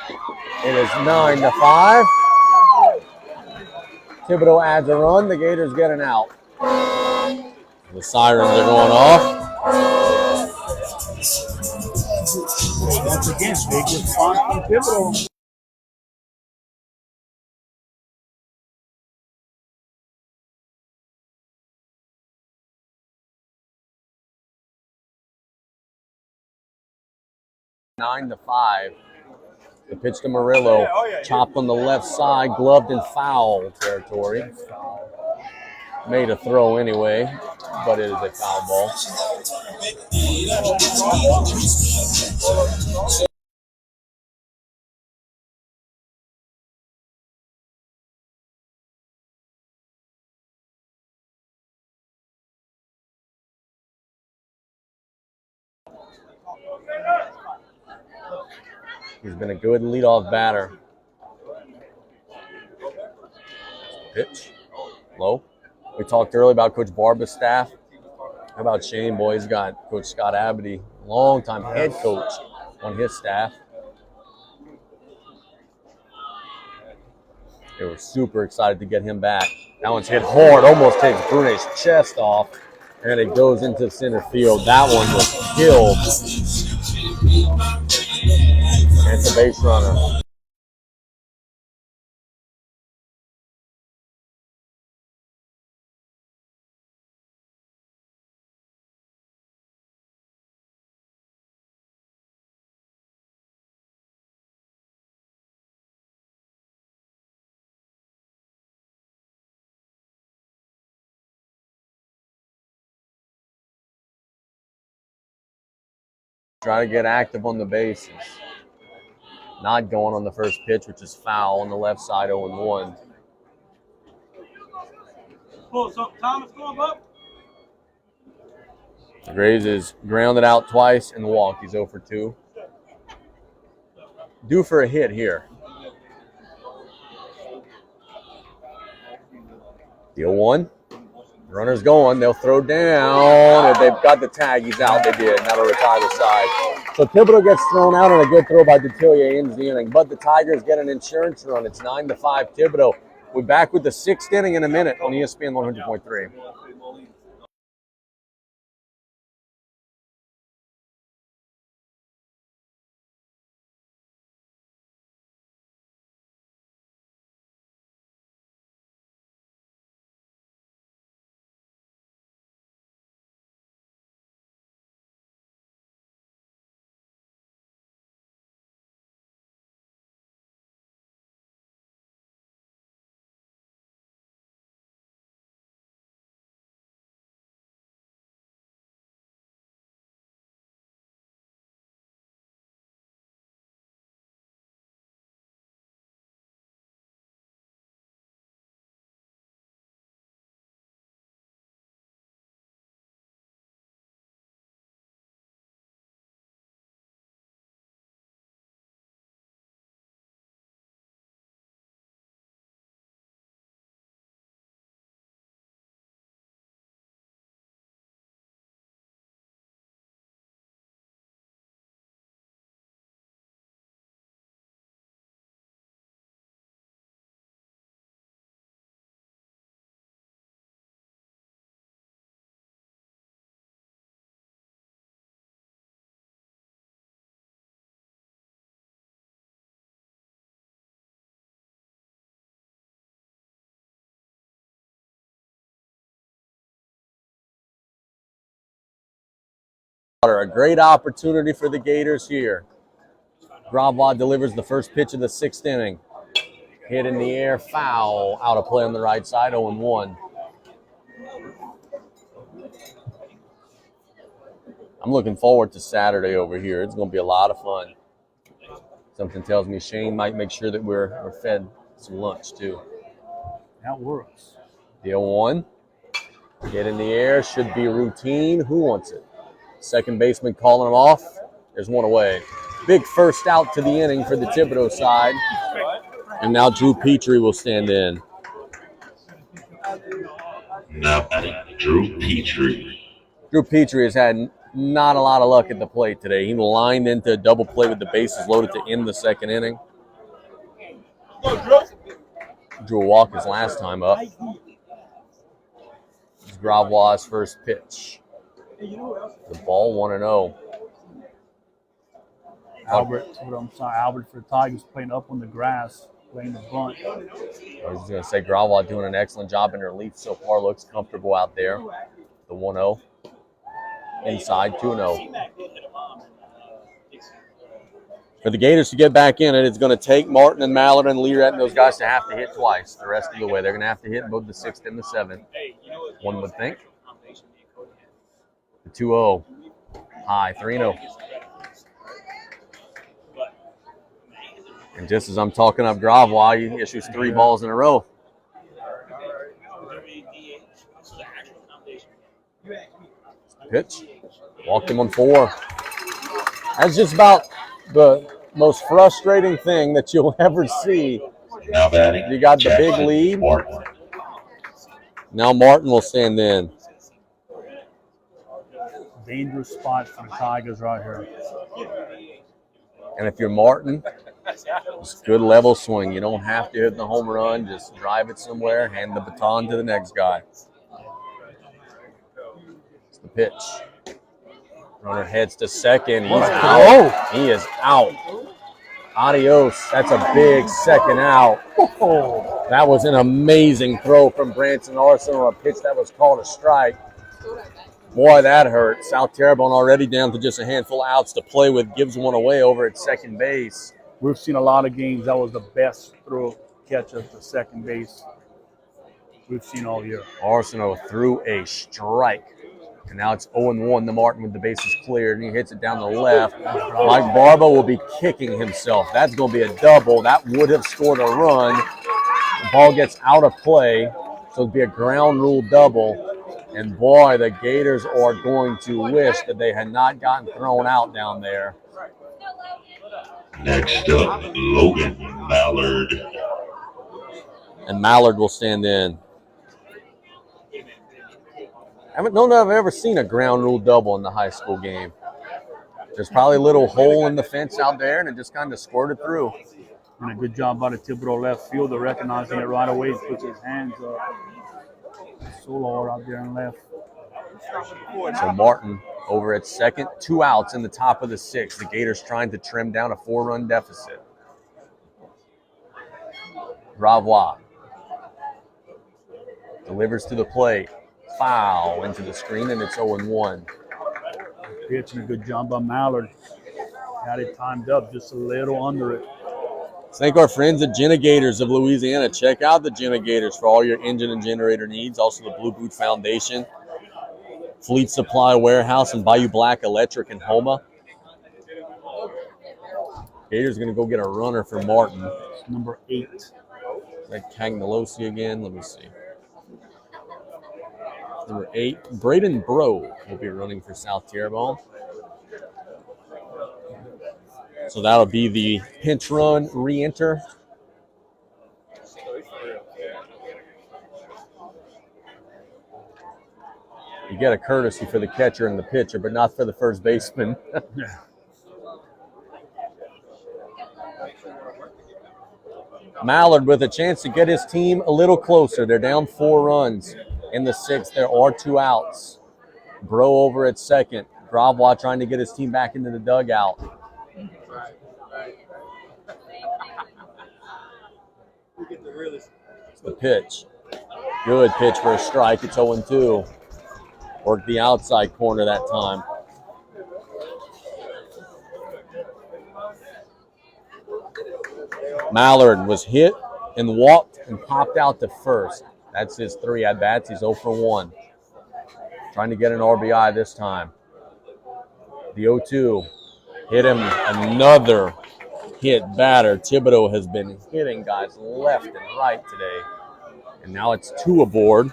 It is 9-5. Thibodaux adds a run. The Gators get an out. The sirens are going off. Once again, big response from Thibodaux. 9-5. The pitch to Murillo. Chopped on the left side, gloved in foul territory. Made a throw anyway, but it is a foul ball. He's been a good leadoff batter. Pitch. Low. We talked earlier about Coach Barba's staff. How about Shane? Boy, he's got Coach Scott Abity, longtime head coach on his staff. They were super excited to get him back. That one's hit hard, almost takes Brune's chest off, and it goes into center field. That one was killed. And it's a base runner. Try to get active on the bases. Not going on the first pitch, which is foul on the left side, 0-1. Graves is grounded out twice and walked. He's 0-2. Due for a hit here. The 0-1. Runner's going. They'll throw down. If they've got the tag, he's out. They did. That'll retire the side. So Thibodaux gets thrown out, and a good throw by Detillier ends the inning. But the Tigers get an insurance run. It's 9-5 Thibodaux. We're back with the 6th inning in a minute on ESPN 100.3. A great opportunity for the Gators here. Gravois delivers the first pitch of the 6th inning. Hit in the air, foul, out of play on the right side, 0-1. I'm looking forward to Saturday over here. It's going to be a lot of fun. Something tells me Shane might make sure that we're fed some lunch too. That works. The 0-1. Hit in the air, should be routine. Who wants it? Second baseman calling him off. There's one away. Big first out to the inning for the Thibodaux side. And now Drew Petrie will stand in. Now Drew Petrie. Drew Petrie has had not a lot of luck at the plate today. He lined into a double play with the bases loaded to end the 2nd inning. Drew a walk his last time up. It's Gravois' first pitch. The ball 1-0. Albert for the Tigers playing up on the grass, playing the bunt. I was going to say Gravois doing an excellent job in relief so far. Looks comfortable out there. The 1-0. Inside 2-0. For the Gators to get back in it, it's going to take Martin and Mallard and Learett and those guys to have to hit twice the rest of the way. They're going to have to hit both the 6th and the 7th. One would think. The 2-0. High, 3-0. And just as I'm talking up Gravois, he issues 3 balls in a row. Pitch. Walked him on 4. That's just about the most frustrating thing that you'll ever see. Now batting. You got the big lead. Martin. Now Martin will stand in. Dangerous spot for the Tigers right here. And if you're Martin, it's good level swing. You don't have to hit the home run. Just drive it somewhere, hand the baton to the next guy. It's the pitch. Runner heads to second. He's out. He is out. Adios. That's a big second out. That was an amazing throw from Branson Arsenal, a pitch that was called a strike. Boy, that hurt. South Terrebonne already down to just a handful of outs to play with. Gives one away over at second base. We've seen a lot of games that was the best throw catch at the second base we've seen all year. Arsenal threw a strike. And now it's 0-1 to Martin with the bases cleared. And he hits it down the left. Mike Barba will be kicking himself. That's going to be a double. That would have scored a run. The ball gets out of play. So it'll be a ground rule double. And boy, the Gators are going to wish that they had not gotten thrown out down there. Next up, Logan Mallard. And Mallard will stand in. I don't know that I've ever seen a ground rule double in the high school game. There's probably a little hole in the fence out there, and it just kind of squirted through. And a good job by the Thibodaux left fielder recognizing it right away. Puts his hands up. So hard out there and left. So Martin over at second, 2 outs in the top of the 6th. The Gators trying to trim down a 4-run deficit. Gravois delivers to the plate. Foul into the screen, and it's 0-1. Pitch and a good job by Mallard. Got it timed up just a little under it. Thank our friends at Gators of Louisiana. Check out the Gators for all your engine and generator needs. Also the Blue Boot Foundation, Fleet Supply Warehouse, and Bayou Black Electric in Homa. Gators going to go get a runner for Martin. It's number 8. Is that Cagnolosi again? Let me see. Number 8, Braden Bro will be running for South Terrebonne. So that'll be the pinch run re-enter. You get a courtesy for the catcher and the pitcher, but not for the first baseman. Mallard with a chance to get his team a little closer. They're down 4 runs. In the 6th, there are 2 outs. Bro over at second. Gravois trying to get his team back into the dugout. It's the pitch. Good pitch for a strike. It's 0-2. Worked the outside corner that time. Mallard was hit and walked and popped out to first. That's his 3 at-bats. He's 0 for 1. Trying to get an RBI this time. The 0-2 hit him another hit batter. Thibodaux has been hitting guys left and right today. And now it's 2 aboard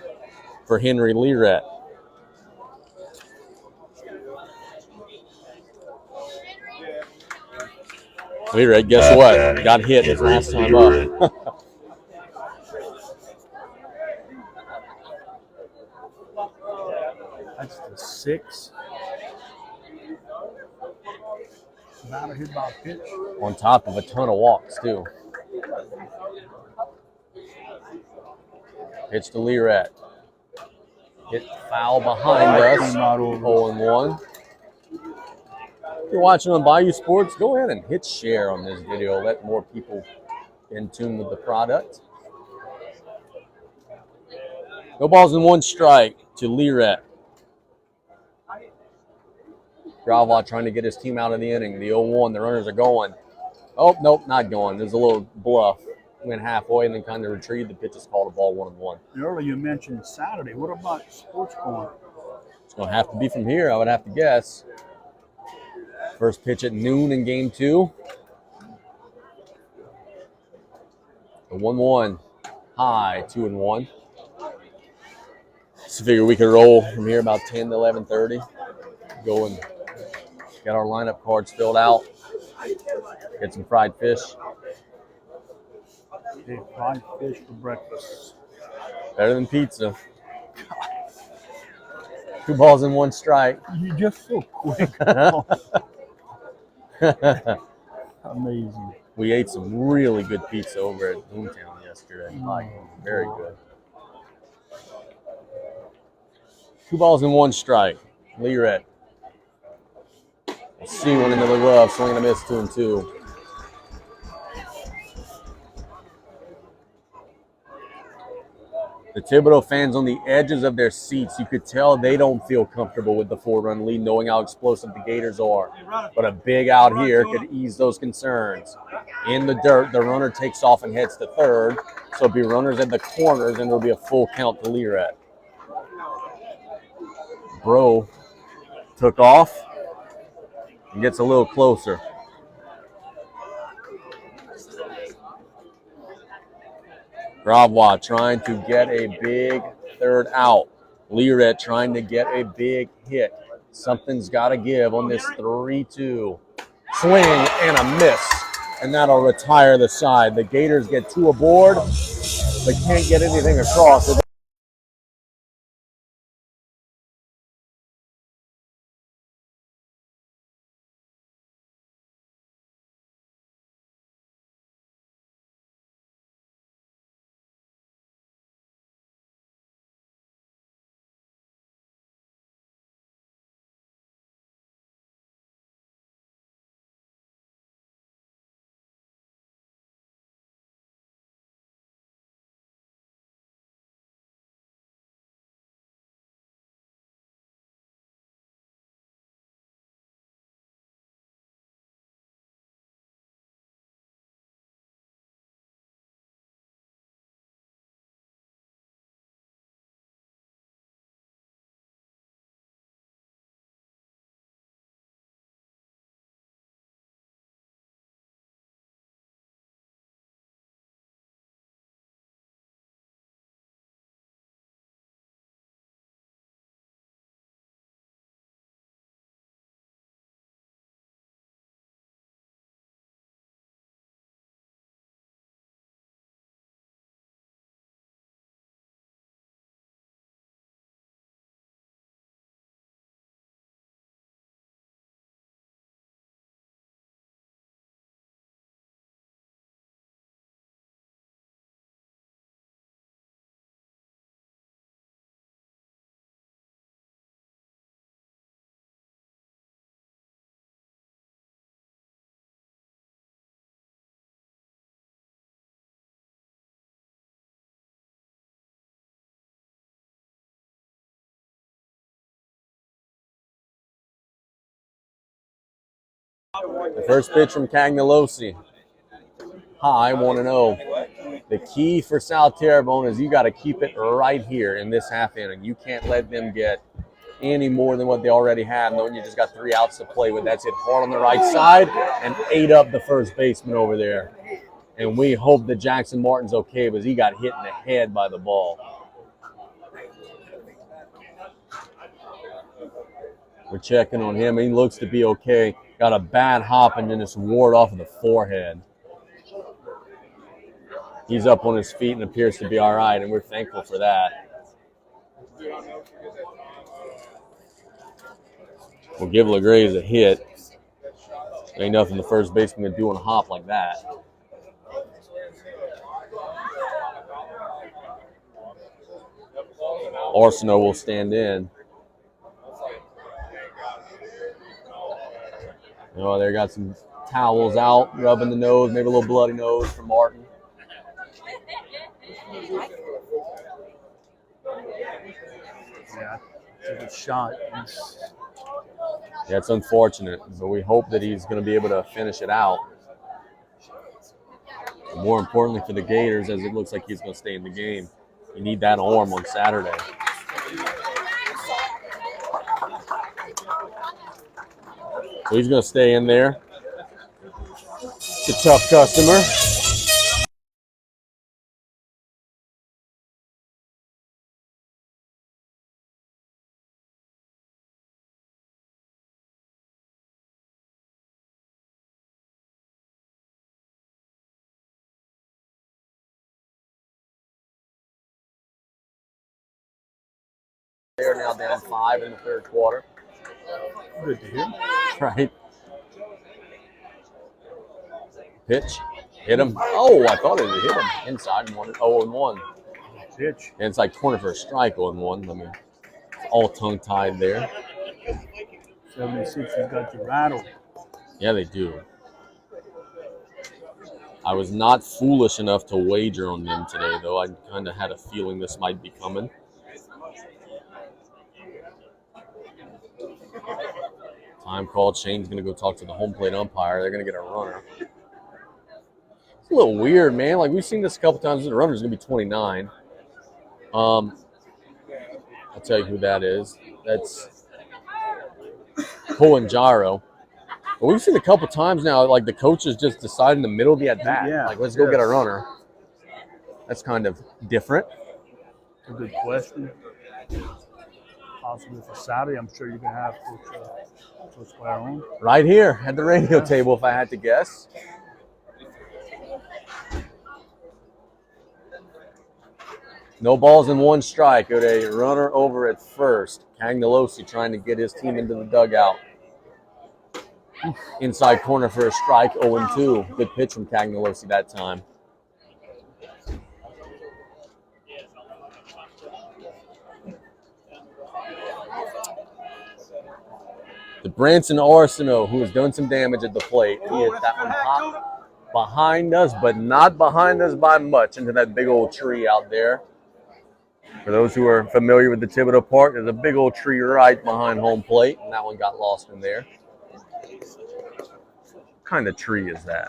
for Henry Learett. Learett, guess what? Got hit his last time up. That's the 6. Batter hit by a pitch. On top of a ton of walks, too. Pitch to Learett. Hit foul behind us. 0-1. If you're watching on Bayou Sports, go ahead and hit share on this video. Let more people in tune with the product. No balls and 1 strike to Learett. Gravois trying to get his team out of the inning. The 0-1, the runners are going. Oh, nope, not going. There's a little bluff. Went halfway and then kind of retrieved. The pitch is called a ball 1-1. Earlier you mentioned Saturday. What about Sports Corner? It's going to have to be from here, I would have to guess. First pitch at noon in game 2. The 1-1 high, 2-1. So figure we could roll from here about 10 to 11:30. Go and get our lineup cards filled out. Get some fried fish. Hey, fried fish for breakfast. Better than pizza. 2 balls and 1 strike. You're just so quick. Amazing. We ate some really good pizza over at Boomtown yesterday. Very good. 2 balls and 1 strike. Learett. Let's see, one into the glove. Swing and a miss, 2-2. The Thibodaux fans on the edges of their seats, you could tell they don't feel comfortable with the 4-run lead, knowing how explosive the Gators are. But a big out here could ease those concerns. In the dirt, the runner takes off and heads to third. So it'll be runners at the corners, and it'll be a full count to Learett. Bro took off and gets a little closer. Gravois trying to get a big third out. Learett trying to get a big hit. Something's got to give on this 3-2. Swing and a miss. And that'll retire the side. The Gators get 2 aboard, but can't get anything across. The first pitch from Cagnalosi. high 1-0. The key for South Terrebonne is you got to keep it right here in this half inning. You can't let them get any more than what they already have, knowing you just got 3 outs to play with. That's it hard on the right side and ate up the first baseman over there. And we hope that Jackson Martin's okay, because he got hit in the head by the ball. We're checking on him. He looks to be okay. Got a bad hop and then just ward off of the forehead. He's up on his feet and appears to be all right, and we're thankful for that. We'll give LeGraves a hit. Ain't nothing the first baseman can do on a hop like that. Arsenault will stand in. Oh, they got some towels out, rubbing the nose, maybe a little bloody nose for Martin. Yeah, took a shot. Yeah, it's unfortunate, but we hope that he's going to be able to finish it out. And more importantly for the Gators, as it looks like he's going to stay in the game. You need that arm on Saturday. So he's going to stay in there. It's a tough customer. They're now down 5 in the third quarter. Good to hear. Right. Pitch. Hit him. Oh, I thought it would hit him. Inside 0-1. Pitch. Inside corner for a strike 0-1. I mean, all tongue-tied there. 76 has got you rattled. Yeah, they do. I was not foolish enough to wager on them today, though. I kind of had a feeling this might be coming. Time called. Shane's going to go talk to the home plate umpire. They're going to get a runner. It's a little weird, man. Like, we've seen this a couple times. The runner's going to be 29. I'll tell you who that is. That's Cohen-Jaro. But we've seen a couple times now, like, the coaches just decide in the middle of the at-bat. Yeah, like, let's go get a runner. That's kind of different. A good question. Possibly for Saturday, I'm sure you can have Coach Claire on. Right here at the radio table, if I had to guess. No balls and 1 strike. With a runner over at first. Cagnolosi trying to get his team into the dugout. Inside corner for a strike, 0-2. Good pitch from Cagnolosi that time. The Branson Arsenault, who has done some damage at the plate. He hit that one hot behind us, but not behind us by much, into that big old tree out there. For those who are familiar with the Thibodaux Park, there's a big old tree right behind home plate, and that one got lost in there. What kind of tree is that?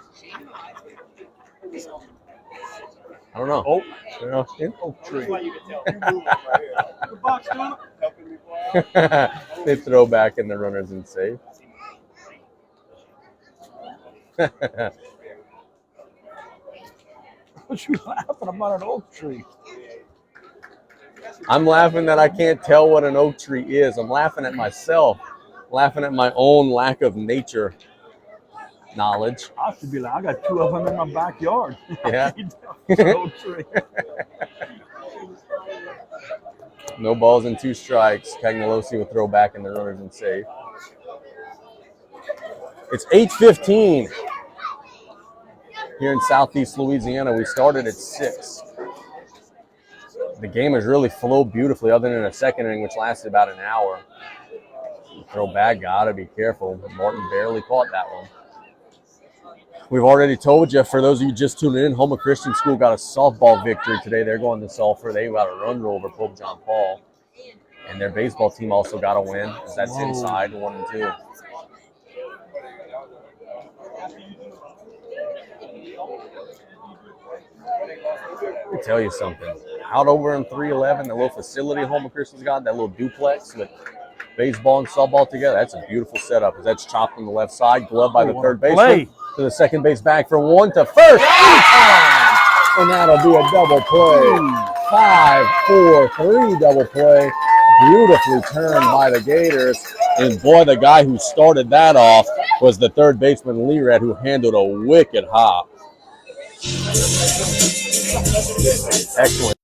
I don't know. Oh, Oak tree. They throw back in the runners and save. What you laughing about an oak tree? I'm laughing that I can't tell what an oak tree is. I'm laughing at myself, laughing at my own lack of nature knowledge. I should be like, I got 2 of them in my backyard. Yeah. Oak tree. No balls and 2 strikes. Cagnolosi will throw back in the runners and save. It's 8:15 here in Southeast Louisiana. We started at 6. The game has really flowed beautifully, other than a second inning, which lasted about an hour. Throw back, gotta be careful. Martin barely caught that one. We've already told you, for those of you just tuning in, Houma Christian School got a softball victory today. They're going to Sulphur. They got a run roll over Pope John Paul. And their baseball team also got a win. That's inside 1-2. Let me tell you something. Out over in 311, the little facility Homer Christian's got, that little duplex with baseball and softball together. That's a beautiful setup. As that's chopped on the left side, gloved by the third baseman to the second base back for one to first. And that'll be a double play. 5-4-3 double play. Beautifully turned by the Gators. And boy, the guy who started that off was the third baseman, Lered, who handled a wicked hop. Excellent.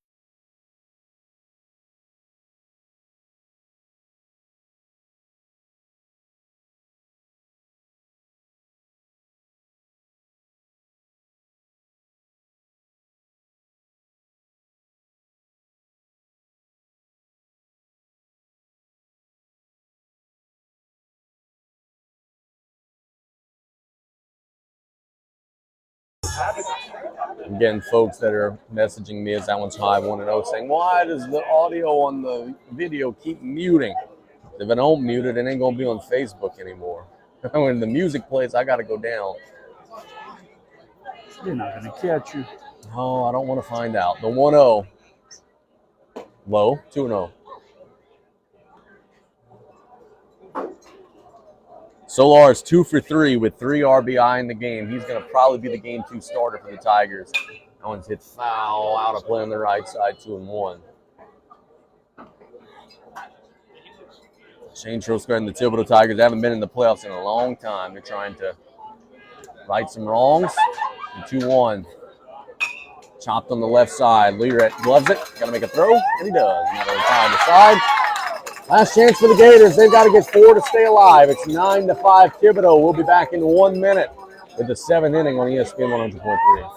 I'm getting folks that are messaging me as that one's high 1-0 saying, why does the audio on the video keep muting? If I don't mute it, it ain't going to be on Facebook anymore. When the music plays, I got to go down. They're not going to catch you. Oh, I don't want to find out. The 1-0. Low, 2-0. Solar is 2 for 3 with 3 RBI in the game. He's going to probably be the game 2 starter for the Tigers. That one's hit foul, out of play on the right side, 2-1. Shane Trosker and the Thibodaux Tigers haven't been in the playoffs in a long time. They're trying to right some wrongs. And 2-1. Chopped on the left side. Lered gloves it. Got to make a throw, and he does. Another time to side. Last chance for the Gators. They've got to get 4 to stay alive. It's 9-5 Thibodaux. We'll be back in 1 minute with the 7th inning on ESPN 100.3.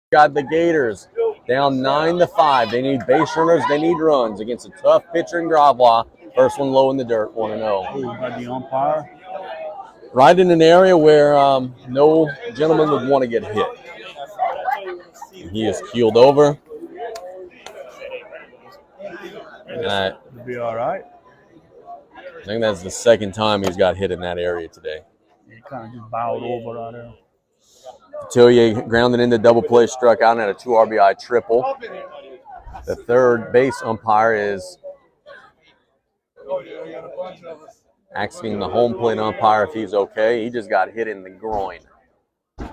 Got the Gators down 9-5. They need base runners. They need runs against a tough pitcher in Gravois. First one low in the dirt, 1-0. By the umpire. Right in an area where no gentleman would want to get hit. He is keeled over. And It'll be all right. I think that's the second time he's got hit in that area today. He kind of just bowed over out there. Tillier grounded into double play, struck out at a 2 RBI triple. The third base umpire is asking the home plate umpire if he's okay. He just got hit in the groin. And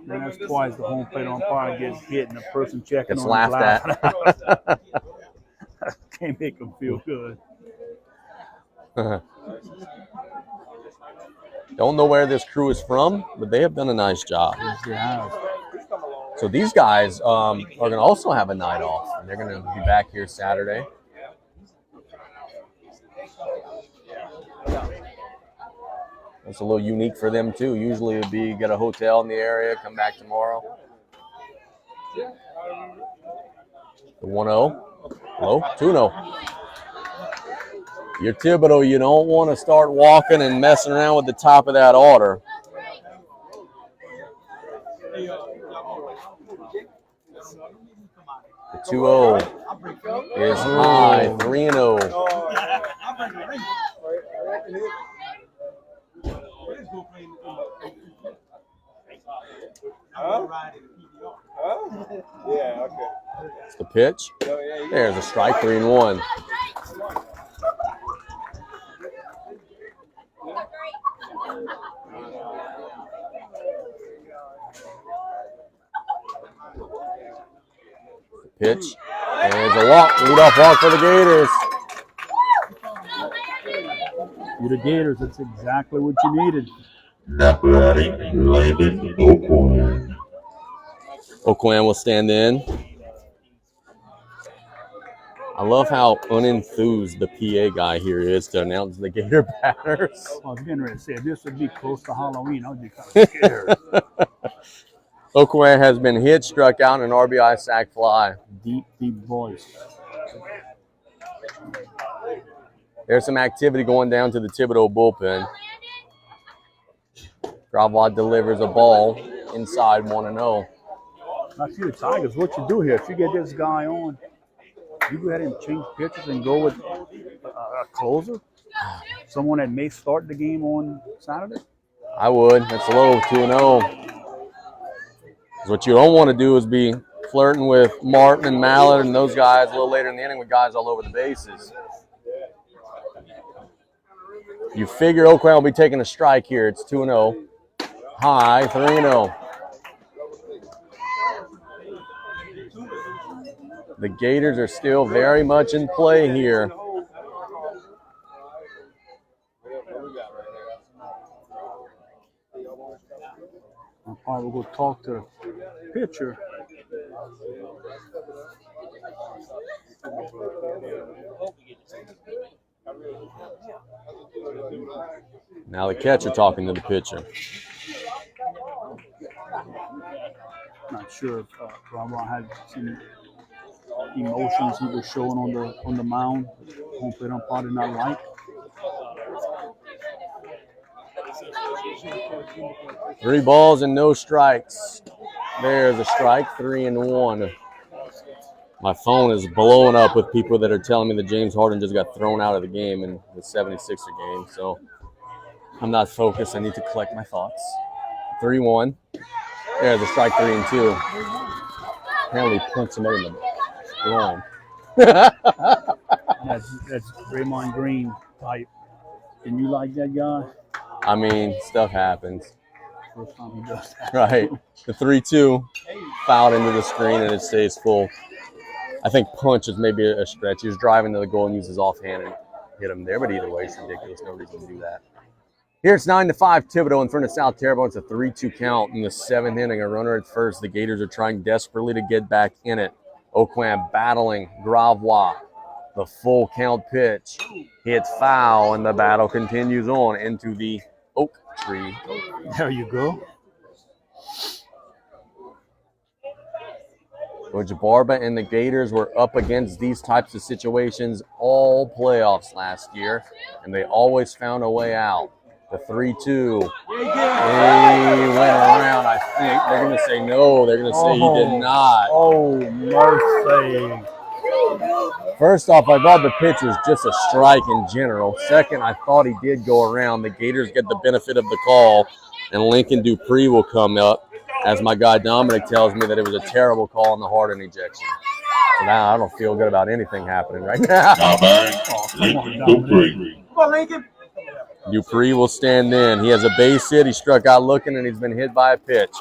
that's twice the home plate umpire gets hit and the person checking Gets on laughed at. Can't make him feel good. Don't know where this crew is from, but they have done a nice job. Yes, they have. So these guys are going to also have a night off, and they're going to be back here Saturday. That's a little unique for them, too. Usually it would be get a hotel in the area, come back tomorrow. The 1-0. Low, 2-0. You're Thibodaux, you don't want to start walking and messing around with the top of that order. The 2-0 is high, 3-0. Yeah, okay. It's the pitch. There's a strike, 3-1. Pitch. There's a walk. Leadoff walk for the Gators. You're the Gators. That's exactly what you needed. Now batting, Landon Oakwood. Oakwood will stand in. I love how unenthused the PA guy here is to announce the Gator batters. I was getting ready to say, if this would be close to Halloween, I would be kind of scared. Oakwood has been hit, struck out, and an RBI sac fly. Deep voice. There's some activity going down to the Thibodaux bullpen. Gravois delivers a ball inside 1-0. Now, see the Tigers, what you do here, if you get this guy on, you go ahead and change pitches and go with a closer? Someone that may start the game on Saturday? I would. That's low, 2-0. What you don't want to do is be flirting with Martin and Mallard and those guys a little later in the inning with guys all over the bases. You figure Oakland will be taking a strike here. It's 2-0. High, 3-0. The Gators are still very much in play here. I'll probably go talk to the pitcher. Now the catcher talking to the pitcher. Not sure if Gravois had some emotions he was showing on the mound. Home plate umpire did not like. 3 balls and no strikes. There's a strike, 3-1. My phone is blowing up with people that are telling me that James Harden just got thrown out of the game in the 76er game. So I'm not focused. I need to collect my thoughts. 3-1. There's a strike, 3-2. Apparently punched him in the groin. That's Draymond Green type. Can you like that guy? I mean, stuff happens. First time he does that. Right. The 3-2 fouled into the screen and it stays full. I think punch is maybe a stretch. He was driving to the goal and used his offhand and hit him there. But either way, it's ridiculous. No reason to do that. Here it's 9-5 Thibodaux in front of South Terrebonne. It's a 3-2 count in the 7th inning. A runner at first. The Gators are trying desperately to get back in it. Oakwood battling Gravois. The full count pitch. Hits foul, and the battle continues on into the oak tree. There you go. Coach Barba and the Gators were up against these types of situations all playoffs last year, and they always found a way out. The 3-2. He went around, I think. They're going to say no. They're going to say he did not. Oh, mercy. First off, I thought the pitch was just a strike in general. Second, I thought he did go around. The Gators get the benefit of the call, and Lincoln Dupree will come up, as my guy Dominic tells me that it was a terrible call on the Harden ejection. So now I don't feel good about anything happening right now. Now batting, Lincoln Dupree. Come on, Lincoln. Dupree will stand in. He has a base hit. He struck out looking, and he's been hit by a pitch.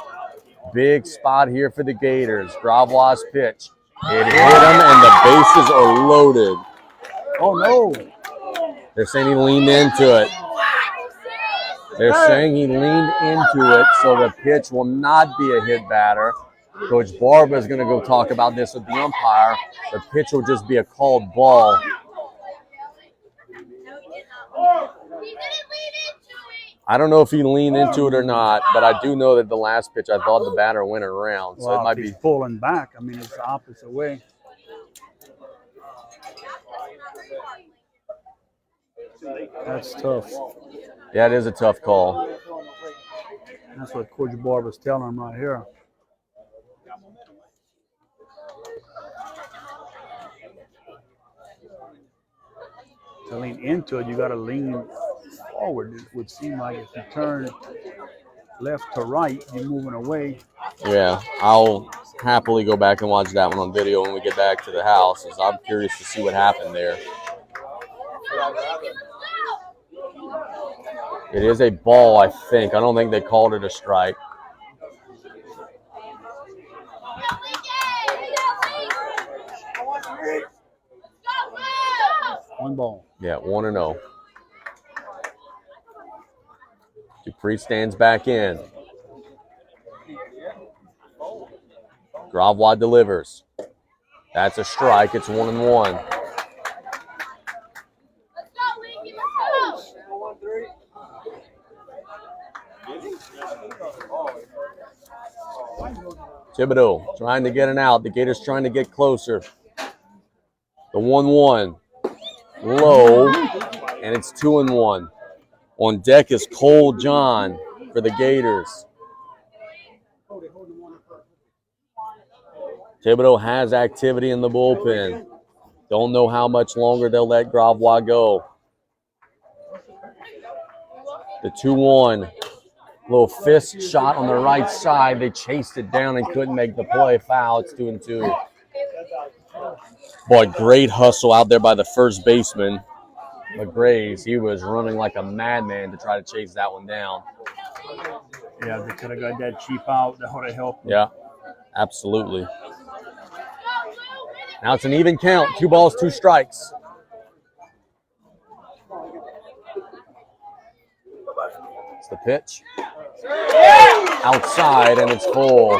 Big spot here for the Gators. Gravois' pitch. It hit him, and the bases are loaded. Oh, no. They're saying he leaned into it. They're saying he leaned into it, so the pitch will not be a hit batter. Coach Barba is going to go talk about this with the umpire. The pitch will just be a called ball. I don't know if he leaned into it or not, but I do know that the last pitch, I thought the batter went around. So Well, it might if be he's pulling back. I mean, it's the opposite way. That's tough. Yeah, it is a tough call. That's what Coach Barber's telling him right here. To lean into it, you got to lean forward. It would seem like if you turn left to right, you're moving away. Yeah, I'll happily go back and watch that one on video when we get back to the house, as I'm curious to see what happened there. It is a ball, I think. I don't think they called it a strike. One ball. Yeah, 1-0. Dupree stands back in. Gravois delivers. That's a strike. It's 1-1. Thibodaux trying to get an out. The Gators trying to get closer. The 1-1. Low. And it's 2-1. On deck is Cole John for the Gators. Thibodaux has activity in the bullpen. Don't know how much longer they'll let Gravois go. The 2-1. Little fist shot on the right side. They chased it down and couldn't make the play. Foul. It's 2-2. Boy, great hustle out there by the first baseman. McGraves, he was running like a madman to try to chase that one down. Yeah, they could have got that cheap out. That would have helped them. Yeah, absolutely. Now it's an even count. 2 balls, 2 strikes. It's the pitch. Outside, and it's full.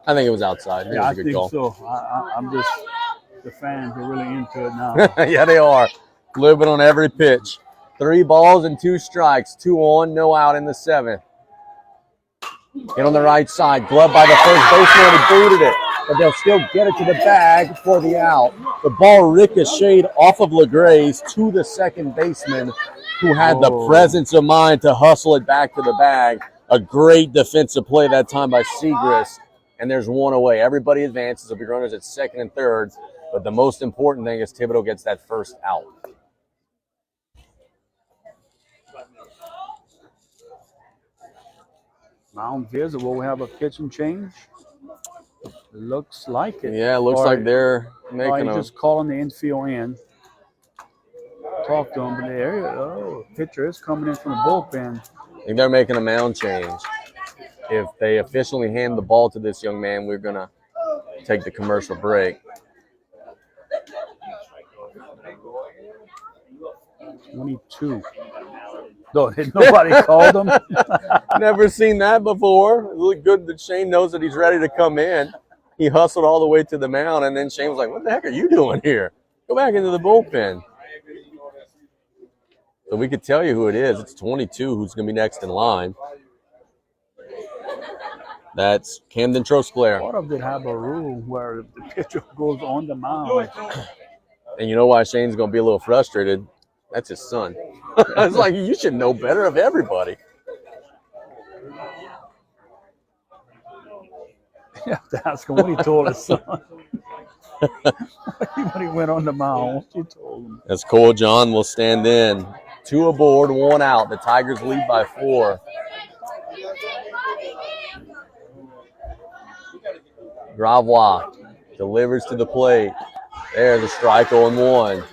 I think it was outside. Yeah, I it was a good think call. so. I'm just, the fans are really into it now. Yeah, they are. Living on every pitch. 3 balls and 2 strikes. 2 on, no out in the 7th. Hit on the right side. Glove by the first baseman. He booted it. But they'll still get it to the bag for the out. The ball ricocheted off of LaGrace to the second baseman, who had the presence of mind to hustle it back to the bag. A great defensive play that time by Segrist. And there's 1 away. Everybody advances. There'll be runners at second and third. But the most important thing is Thibodaux gets that first out. Mound visible. We have a pitching change. Looks like it. Yeah, it looks like they're making just calling the infield in. Talk to him, but there, pitcher is coming in from the bullpen. I think they're making a mound change. If they officially hand the ball to this young man, we're going to take the commercial break. 22. No, nobody called him. Never seen that before. It looked good that Shane knows that he's ready to come in. He hustled all the way to the mound, and then Shane was like, what the heck are you doing here? Go back into the bullpen. So we could tell you who it is. It's 22 who's going to be next in line. That's Camden Trosclair. What if they have a rule where the pitcher goes on the mound? And you know why Shane's going to be a little frustrated? That's his son. It's like, you should know better of everybody. You have to ask him what he told his son. When he went on the mound, what he told him. As Cole John will stand in. 2 aboard, 1 out. The Tigers lead by 4. Gravois delivers to the plate. There's a strike, 0-1.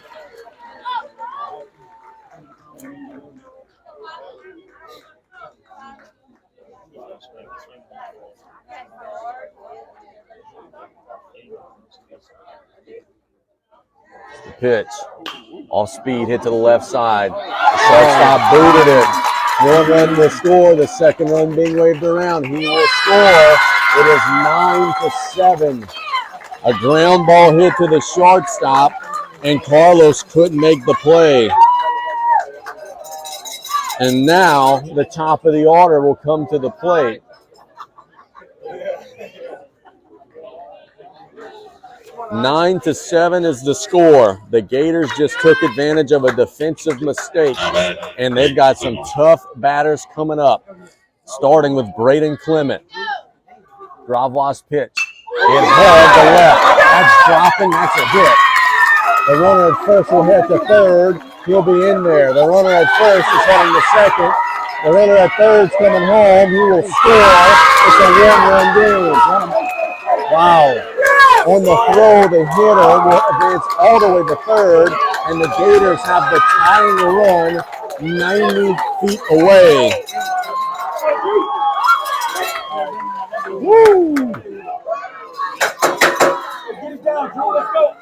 The pitch. Off speed, hit to the left side. The shortstop booted it. 1 run will score. The second run being waved around. He will score. It is 9-7. A ground ball hit to the shortstop, and Carlos couldn't make the play. And now the top of the order will come to the plate. 9-7 is the score. The Gators just took advantage of a defensive mistake, and they've got some tough batters coming up, starting with Braden Clement. Gravois pitch. It held the left. That's dropping. That's a hit. The runner at first will hit to third. He'll be in there. The runner at first is heading to second. The runner at third's coming home. He will score. It's a one-run game. Wow. On the throw, the hitter will advance all the way to third, and the Gators have the tying run 90 feet away. Woo!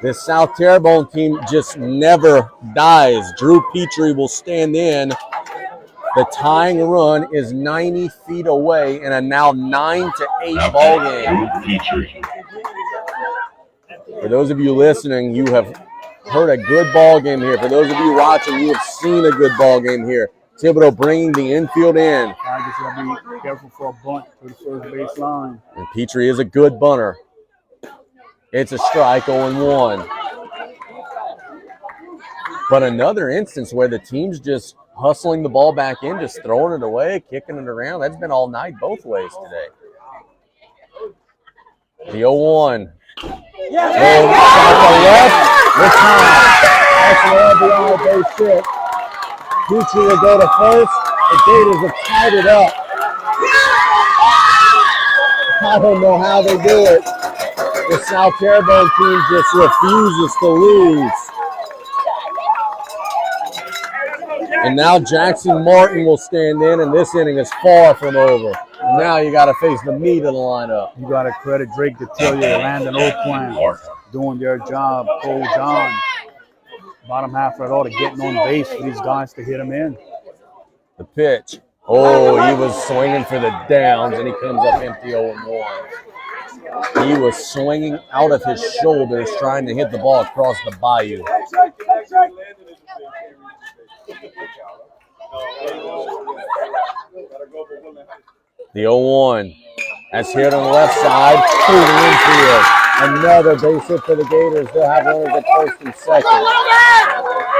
This South Terrebonne team just never dies. Drew Petrie will stand in. The tying run is 90 feet away in a now 9-8 ball game. For those of you listening, you have heard a good ball game here. For those of you watching, you have seen a good ball game here. Thibodaux bringing the infield in. I just got to be careful for a bunt to the first base line. And Petrie is a good bunter. It's a strike, 0-1. But another instance where the team's just hustling the ball back in, just throwing it away, kicking it around. That's been all night both ways today. The 0-1. Shot to left. This time. That's an RBI base hit. Petrie will go to first. The Gators have tied it up. I don't know how they do it. The South Terrebonne team just refuses to lose. And now Jackson Martin will stand in, and this inning is far from over. Now you got to face the meat of the lineup. You got to credit Drake Detillier, Landon Oakland, doing their job. Cole John, bottom half of it all, to getting on base for these guys to hit them in. The pitch. Oh, he was swinging for the downs, and he comes up empty 0-1. He was swinging out of his shoulders, trying to hit the ball across the bayou. The 0-1. That's hit on the left side through the infield. Another base hit for the Gators. They'll have runners at first and second.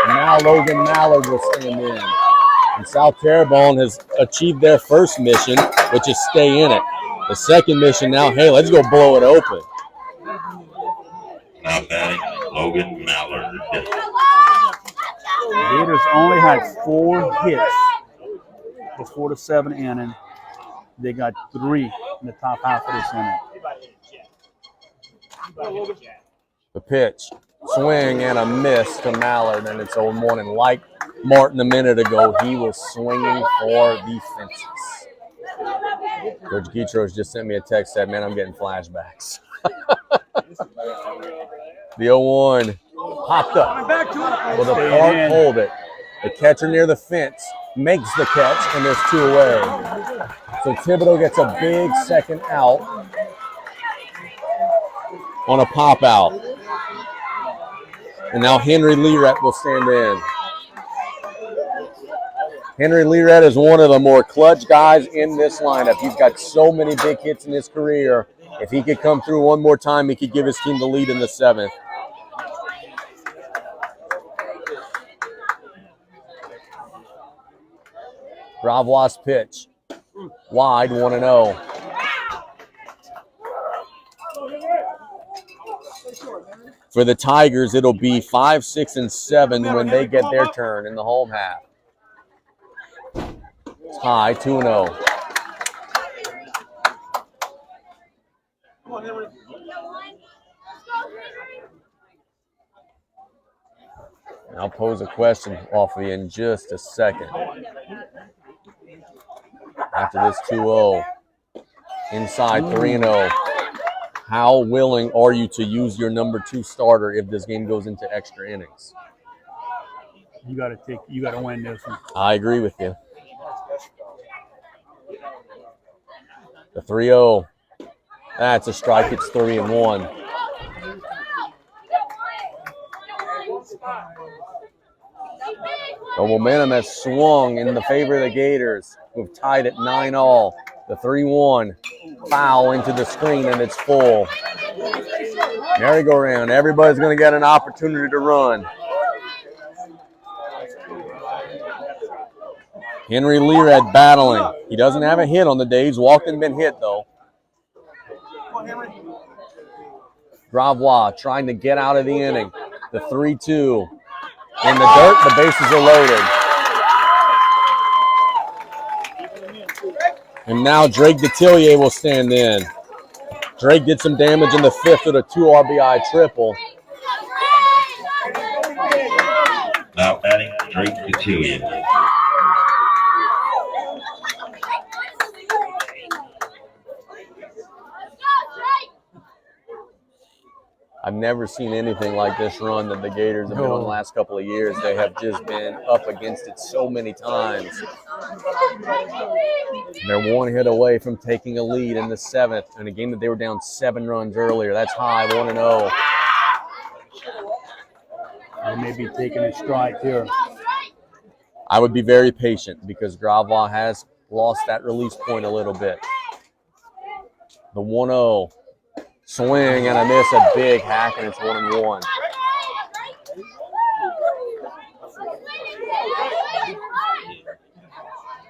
Now Logan Mallard will stand in. And South Terrebonne has achieved their first mission, which is stay in it. The second mission now, hey, let's go blow it open. Now batting, Logan Mallard. The Gators only had 4 hits before the 7th inning. They got 3 in the top half of this inning. The pitch, swing and a miss to Mallard, and it's 0-1. And like Martin a minute ago, he was swinging for the fences. Coach Gators just sent me a text, said, man, I'm getting flashbacks. The 0-1 popped up. Well, the park hold it. The catcher near the fence makes the catch, and there's 2 away. So Thibodaux gets a big second out on a pop out. And now Henry Learett will stand in. Henry Learett is one of the more clutch guys in this lineup. He's got so many big hits in his career. If he could come through one more time, he could give his team the lead in the 7th. Gravois pitch. Wide, 1-0. For the Tigers, it'll be 5, 6, and 7 when they get their turn in the home half. Tie, 2-0. I'll pose a question off of you in just a second. After this 2-0, inside 3-0, how willing are you to use your number 2 starter if this game goes into extra innings? You got to win this one. I agree with you. The 3-0, that's a strike. It's 3-1. The momentum has swung in the favor of the Gators, who've tied at 9-all. The 3-1 foul into the screen, and it's full. Merry-go-round. Everybody's going to get an opportunity to run. Henry Learad battling. He doesn't have a hit on the day. He's walked and been hit, though. Gravois trying to get out of the inning. The 3-2. In the dirt, the bases are loaded. And now Drake Detillier will stand in. Drake did some damage in the fifth with a 2 RBI triple. Now adding Drake Cotillion. I've never seen anything like this run that the Gators have been on the last couple of years. They have just been up against it so many times. They're 1 hit away from taking a lead in the 7th in a game that they were down 7 runs earlier. That's high, 1-0. They may be taking a strike here. I would be very patient because Gravois has lost that release point a little bit. The 1-0. Swing and a miss, a big hack, and it's 1-1.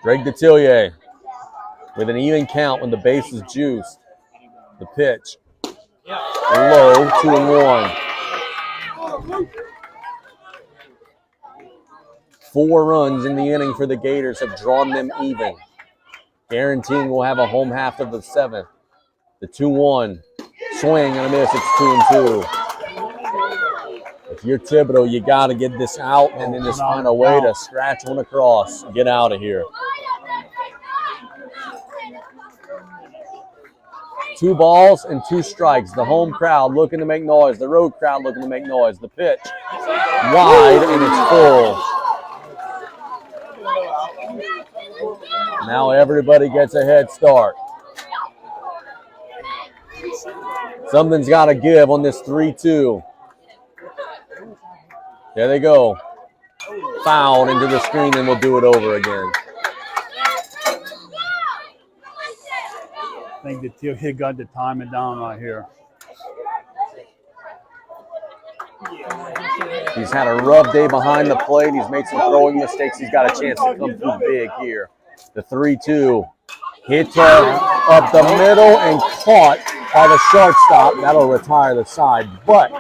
Drake Detillier with an even count when the base is juiced. The pitch. Low, 2-1. 4 runs in the inning for the Gators have drawn them even. Guaranteeing we'll have a home half of the 7th. The 2-1. Swing and a miss, it's 2-2. If you're Thibodaux, you got to get this out and then just find a way to scratch one across. Get out of here. 2 balls and 2 strikes. The home crowd looking to make noise. The road crowd looking to make noise. The pitch wide and it's full. Now everybody gets a head start. Something's got to give on this 3-2. There they go. Fouled into the screen, and we'll do it over again. I think he got the timing down right here. He's had a rough day behind the plate. He's made some throwing mistakes. He's got a chance to come through big here. The 3-2. Hit up the middle and caught by the shortstop. That'll retire the side. But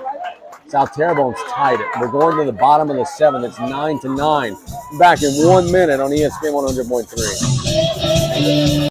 South Terrebonne's tied it. We're going to the bottom of the 7th. It's 9-9. Back in 1 minute on ESPN 100.3.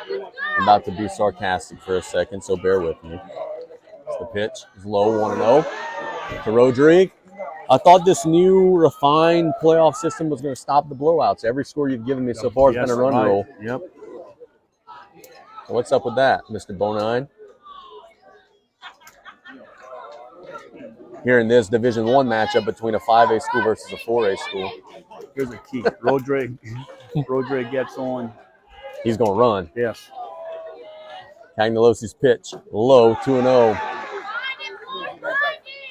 I'm about to be sarcastic for a second, so bear with me. The pitch is low, 1-0. To Rodrigue. I thought this new refined playoff system was going to stop the blowouts. Every score you've given me so far has been a run roll. Yep. So what's up with that, Mr. Bonine? Here in this Division I matchup between a 5A school versus a 4A school. Here's a key. Rodrigue gets on. He's going to run. Yes. Cagnolosi's pitch, low, 2-0.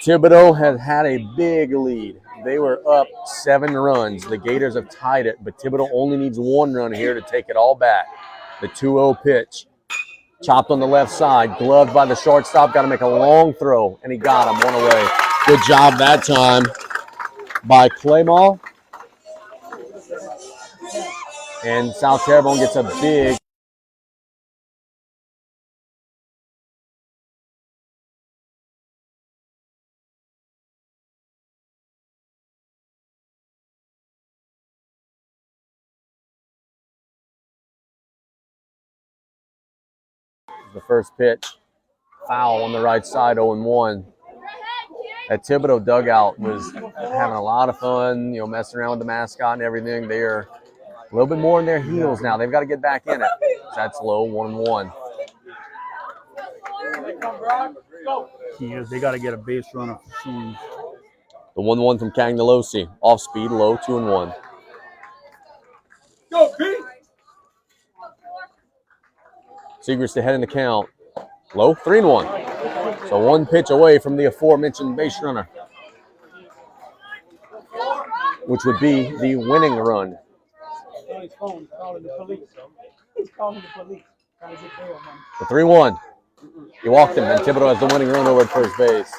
Thibodaux has had a big lead. They were up 7 runs. The Gators have tied it, but Thibodaux only needs 1 run here to take it all back. The 2-0 pitch, chopped on the left side, gloved by the shortstop, got to make a long throw, and he got him, 1 away. Good job that time by Claymore. And South Terrebonne gets a big the first pitch. Foul on the right side, 0-1. That Thibodaux dugout was having a lot of fun, messing around with the mascot and everything. They're a little bit more in their heels now. They've got to get back in it. That's low, 1-1. They got to get a base runner soon. The 1-1 from Cagnolosi. Off speed, low, 2-1. Go, Pete! Segrist ahead in the count. Low, 3-1. So 1 pitch away from the aforementioned base runner, which would be the winning run. He's calling the police. He's calling the police. The 3-1. He walked him, and Thibodaux has the winning run over at first base.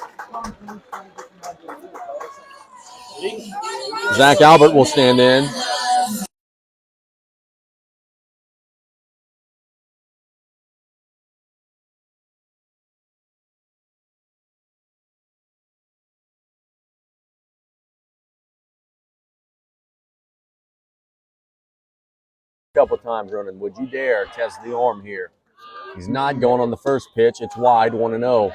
Zach Albert will stand in. Couple times running. Would you dare test the arm here? He's not going on the first pitch. It's wide, 1-0. No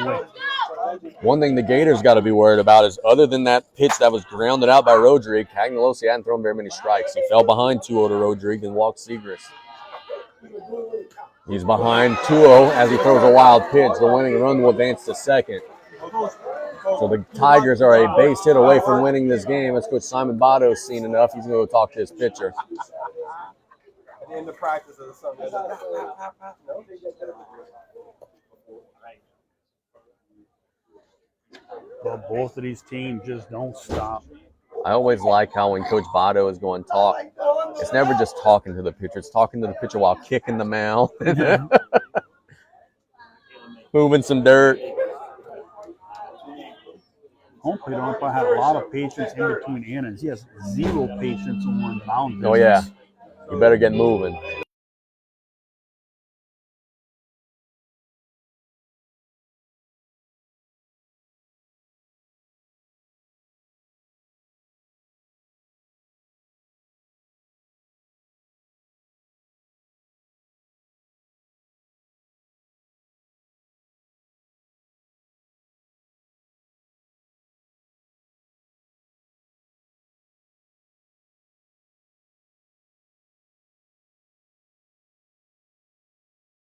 way. One thing the Gators got to be worried about is, other than that pitch that was grounded out by Rodrigue, Cagnolosi hadn't thrown very many strikes. He fell behind 2-0 to Rodrigue and walked Segrist. He's behind 2-0 as he throws a wild pitch. The winning run will advance to second. So the Tigers are a base hit away from winning this game. As Coach Simon Bado's seen enough, he's going to go talk to his pitcher. In the practice of something. Well, both of these teams just don't stop. I always like how when Coach Bado is going to talk, it's never just talking to the pitcher. It's talking to the pitcher while kicking the mound. Moving some dirt. Home plate umpire had a lot of patience in between innings. He has 0 patience on mound. Oh, yeah. You better get moving.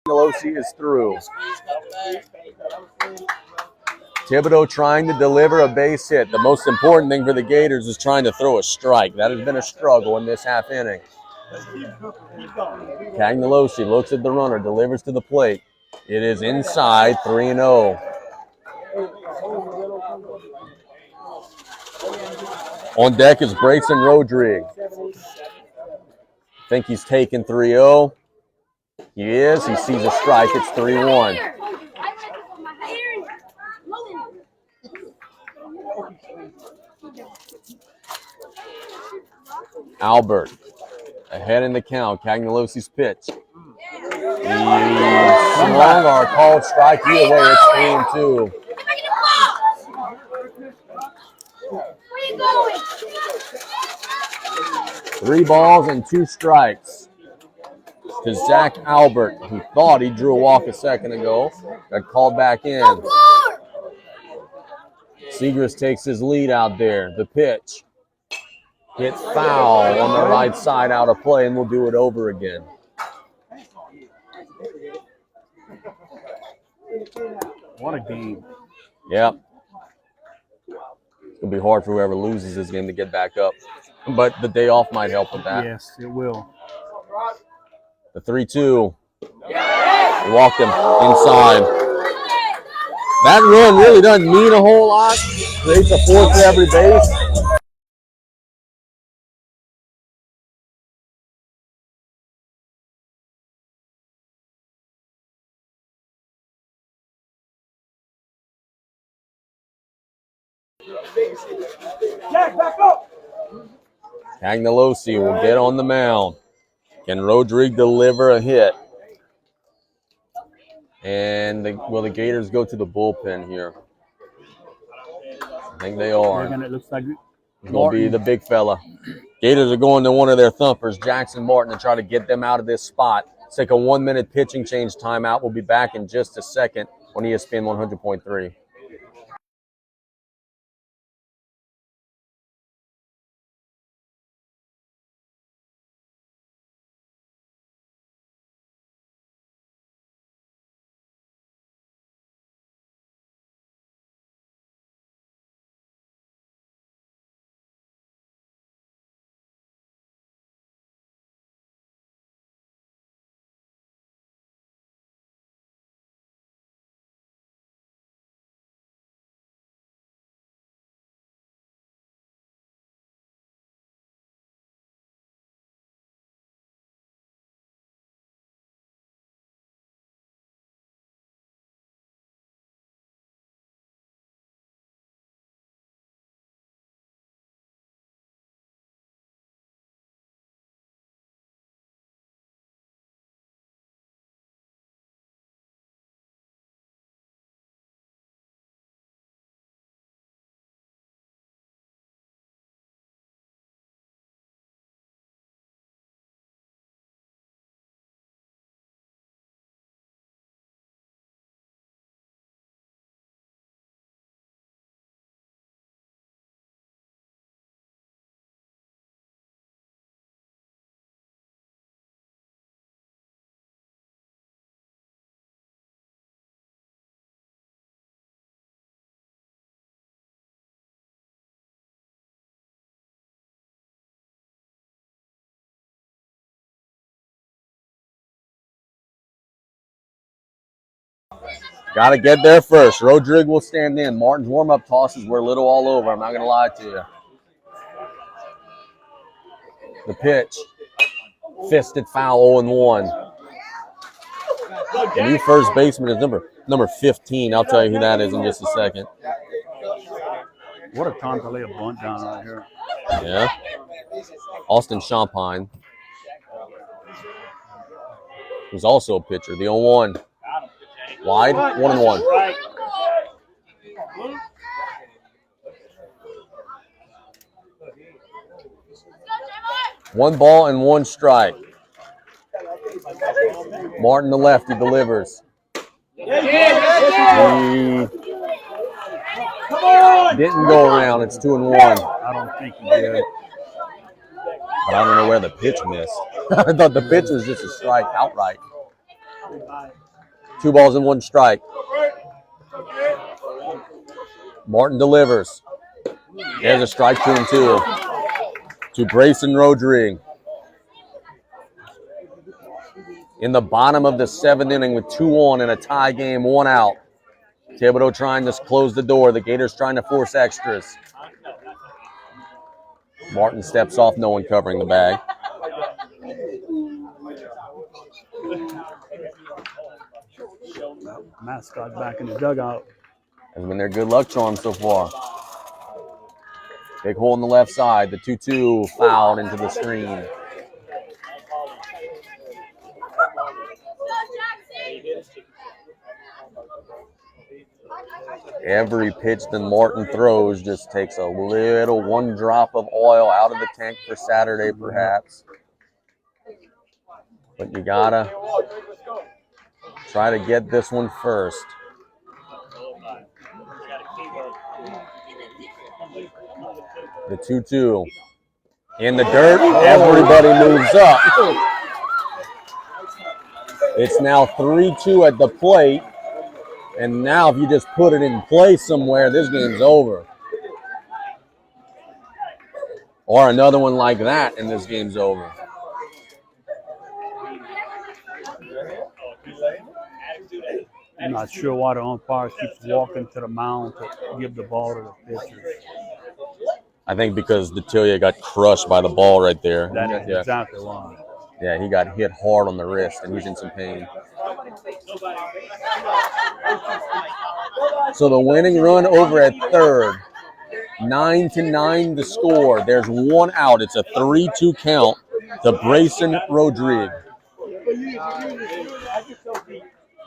Cagnolosi is through. Thibodaux trying to deliver a base hit. The most important thing for the Gators is trying to throw a strike. That has been a struggle in this half inning. Cagnolosi looks at the runner, delivers to the plate. It is inside, 3-0. On deck is Brayson Rodrigue. Think he's taking 3-0. He is. He sees a strike. It's 3-1. Albert ahead in the count. Cagnolosi's pitch. He swung or called strike. Either way, it's 3-2. Three balls and 2 strikes to Zach Albert, who thought he drew a walk a second ago. Got called back in. Segrist takes his lead out there. The pitch. Hit foul on the right side out of play, and we'll do it over again. What a game. Yep. It's going to be hard for whoever loses this game to get back up. But the day off might help with that. Yes, it will. The 3-2. Walked him inside. That run really doesn't mean a whole lot. Creates a fourth to every base. Agnolosi will get on the mound. Can Rodrigue deliver a hit? And will the Gators go to the bullpen here? I think they are. It looks like It's going to be the big fella. Gators are going to one of their thumpers, Jackson Martin, to try to get them out of this spot. Let's take a 1-minute pitching change timeout. We'll be back in just a second on ESPN 100.3. Got to get there first. Rodrigue will stand in. Martin's warm-up tosses were a little all over. I'm not going to lie to you. The pitch. Fisted foul 0-1. The new first baseman is number 15. I'll tell you who that is in just a second. What a time to lay a bunt down right here. Yeah. Austin Champagne, who's also a pitcher. The 0-1. Wide, 1-1. One ball and one strike. Martin the lefty delivers. He didn't go around. It's 2-1. I don't think he did. But I don't know where the pitch missed. I thought the pitch was just a strike outright. 2 balls and 1 strike. Martin delivers. There's a strike 2-2 to Brayson Rodrigue. In the bottom of the 7th inning with 2 on and a tie game, 1 out. Thibodaux trying to close the door. The Gators trying to force extras. Martin steps off, no one covering the bag. Mascot back in the dugout. Has been their good luck charm so far. Big hole on the left side. The 2-2 fouled into the screen. Every pitch that Martin throws just takes a little 1 drop of oil out of the tank for Saturday, perhaps. But you gotta try to get this one first. The 2-2. In the dirt, everybody moves up. It's now 3-2 at the plate. And now if you just put it in place somewhere, this game's over. Or another one like that, and this game's over. I'm not sure why the umpire keeps walking to the mound to give the ball to the pitcher. I think because Detillier got crushed by the ball right there. That is exactly why. Yeah, he got hit hard on the wrist, and he's in some pain. So the winning run over at third. 9-9 the score. There's one out. It's a 3-2 count to Brayson Rodriguez.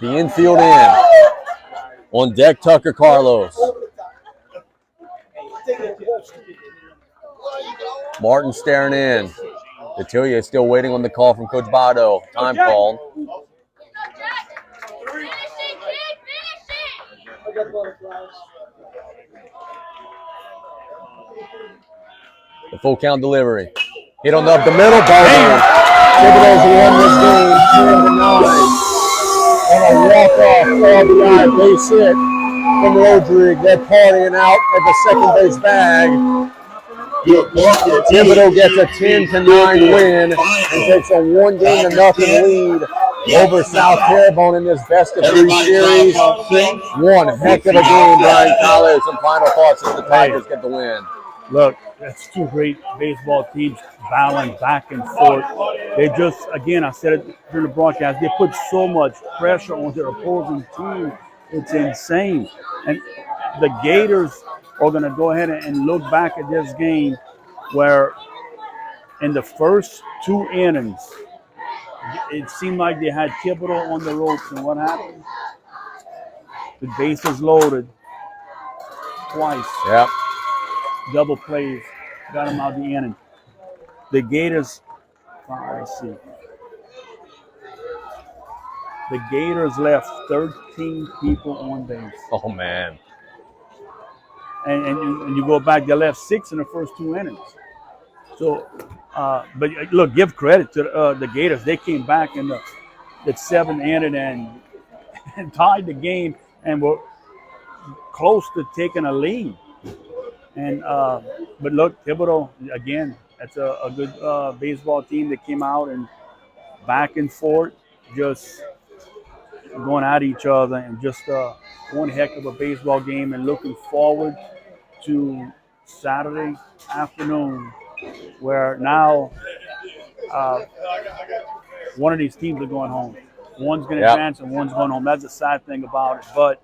The infield in. On deck, Tucker Carlos. Martin staring in. Detillier is still waiting on the call from Coach Thibodaux. Time called. The full count delivery. Hit on up the middle. Ball game. Thibodaux's won this game 10-9. On a walk-off RBI base hit from Rodriguez. They're partying out at the second base bag. Thibodaux gets a 10-9 win and takes a 1-0 lead over South Terrebonne in this best-of-3 series. One heck of a game, Brian Collins. Some final thoughts as the Tigers get the win. Look, that's two great baseball teams battling back and forth. They just, again, I said it during the broadcast, they put so much pressure on their opposing team. It's insane. And the Gators are going to go ahead and look back at this game where in the first 2 innings, it seemed like they had Thibodaux on the ropes. And what happened? The bases loaded twice. Yep. Double plays, got him out the inning. The Gators, let's see. The Gators left 13 people on base. Oh, man. And you go back, they left 6 in the first 2 innings. So, but look, give credit to the Gators. They came back in the 7th inning and tied the game and were close to taking a lead. And but look, Thibodaux, again, that's a good baseball team that came out and back and forth, just going at each other, and just one heck of a baseball game, and looking forward to Saturday afternoon, where now one of these teams are going home. One's going to advance and one's going home. That's the sad thing about it. But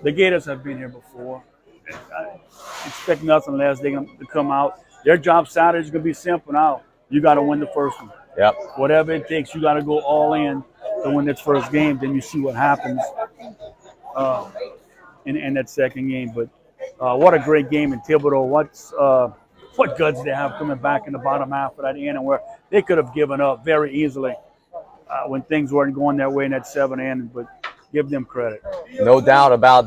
the Gators have been here before. I expect nothing less. They're going to come out. Their job Saturday is going to be simple now. You got to win the first one. Yep. Whatever it takes, you got to go all in to win this first game. Then you see what happens in that second game. But what a great game in Thibodaux. What guts they have coming back in the bottom half of that inning where they could have given up very easily when things weren't going their way in that 7th inning. But give them credit. No doubt about that.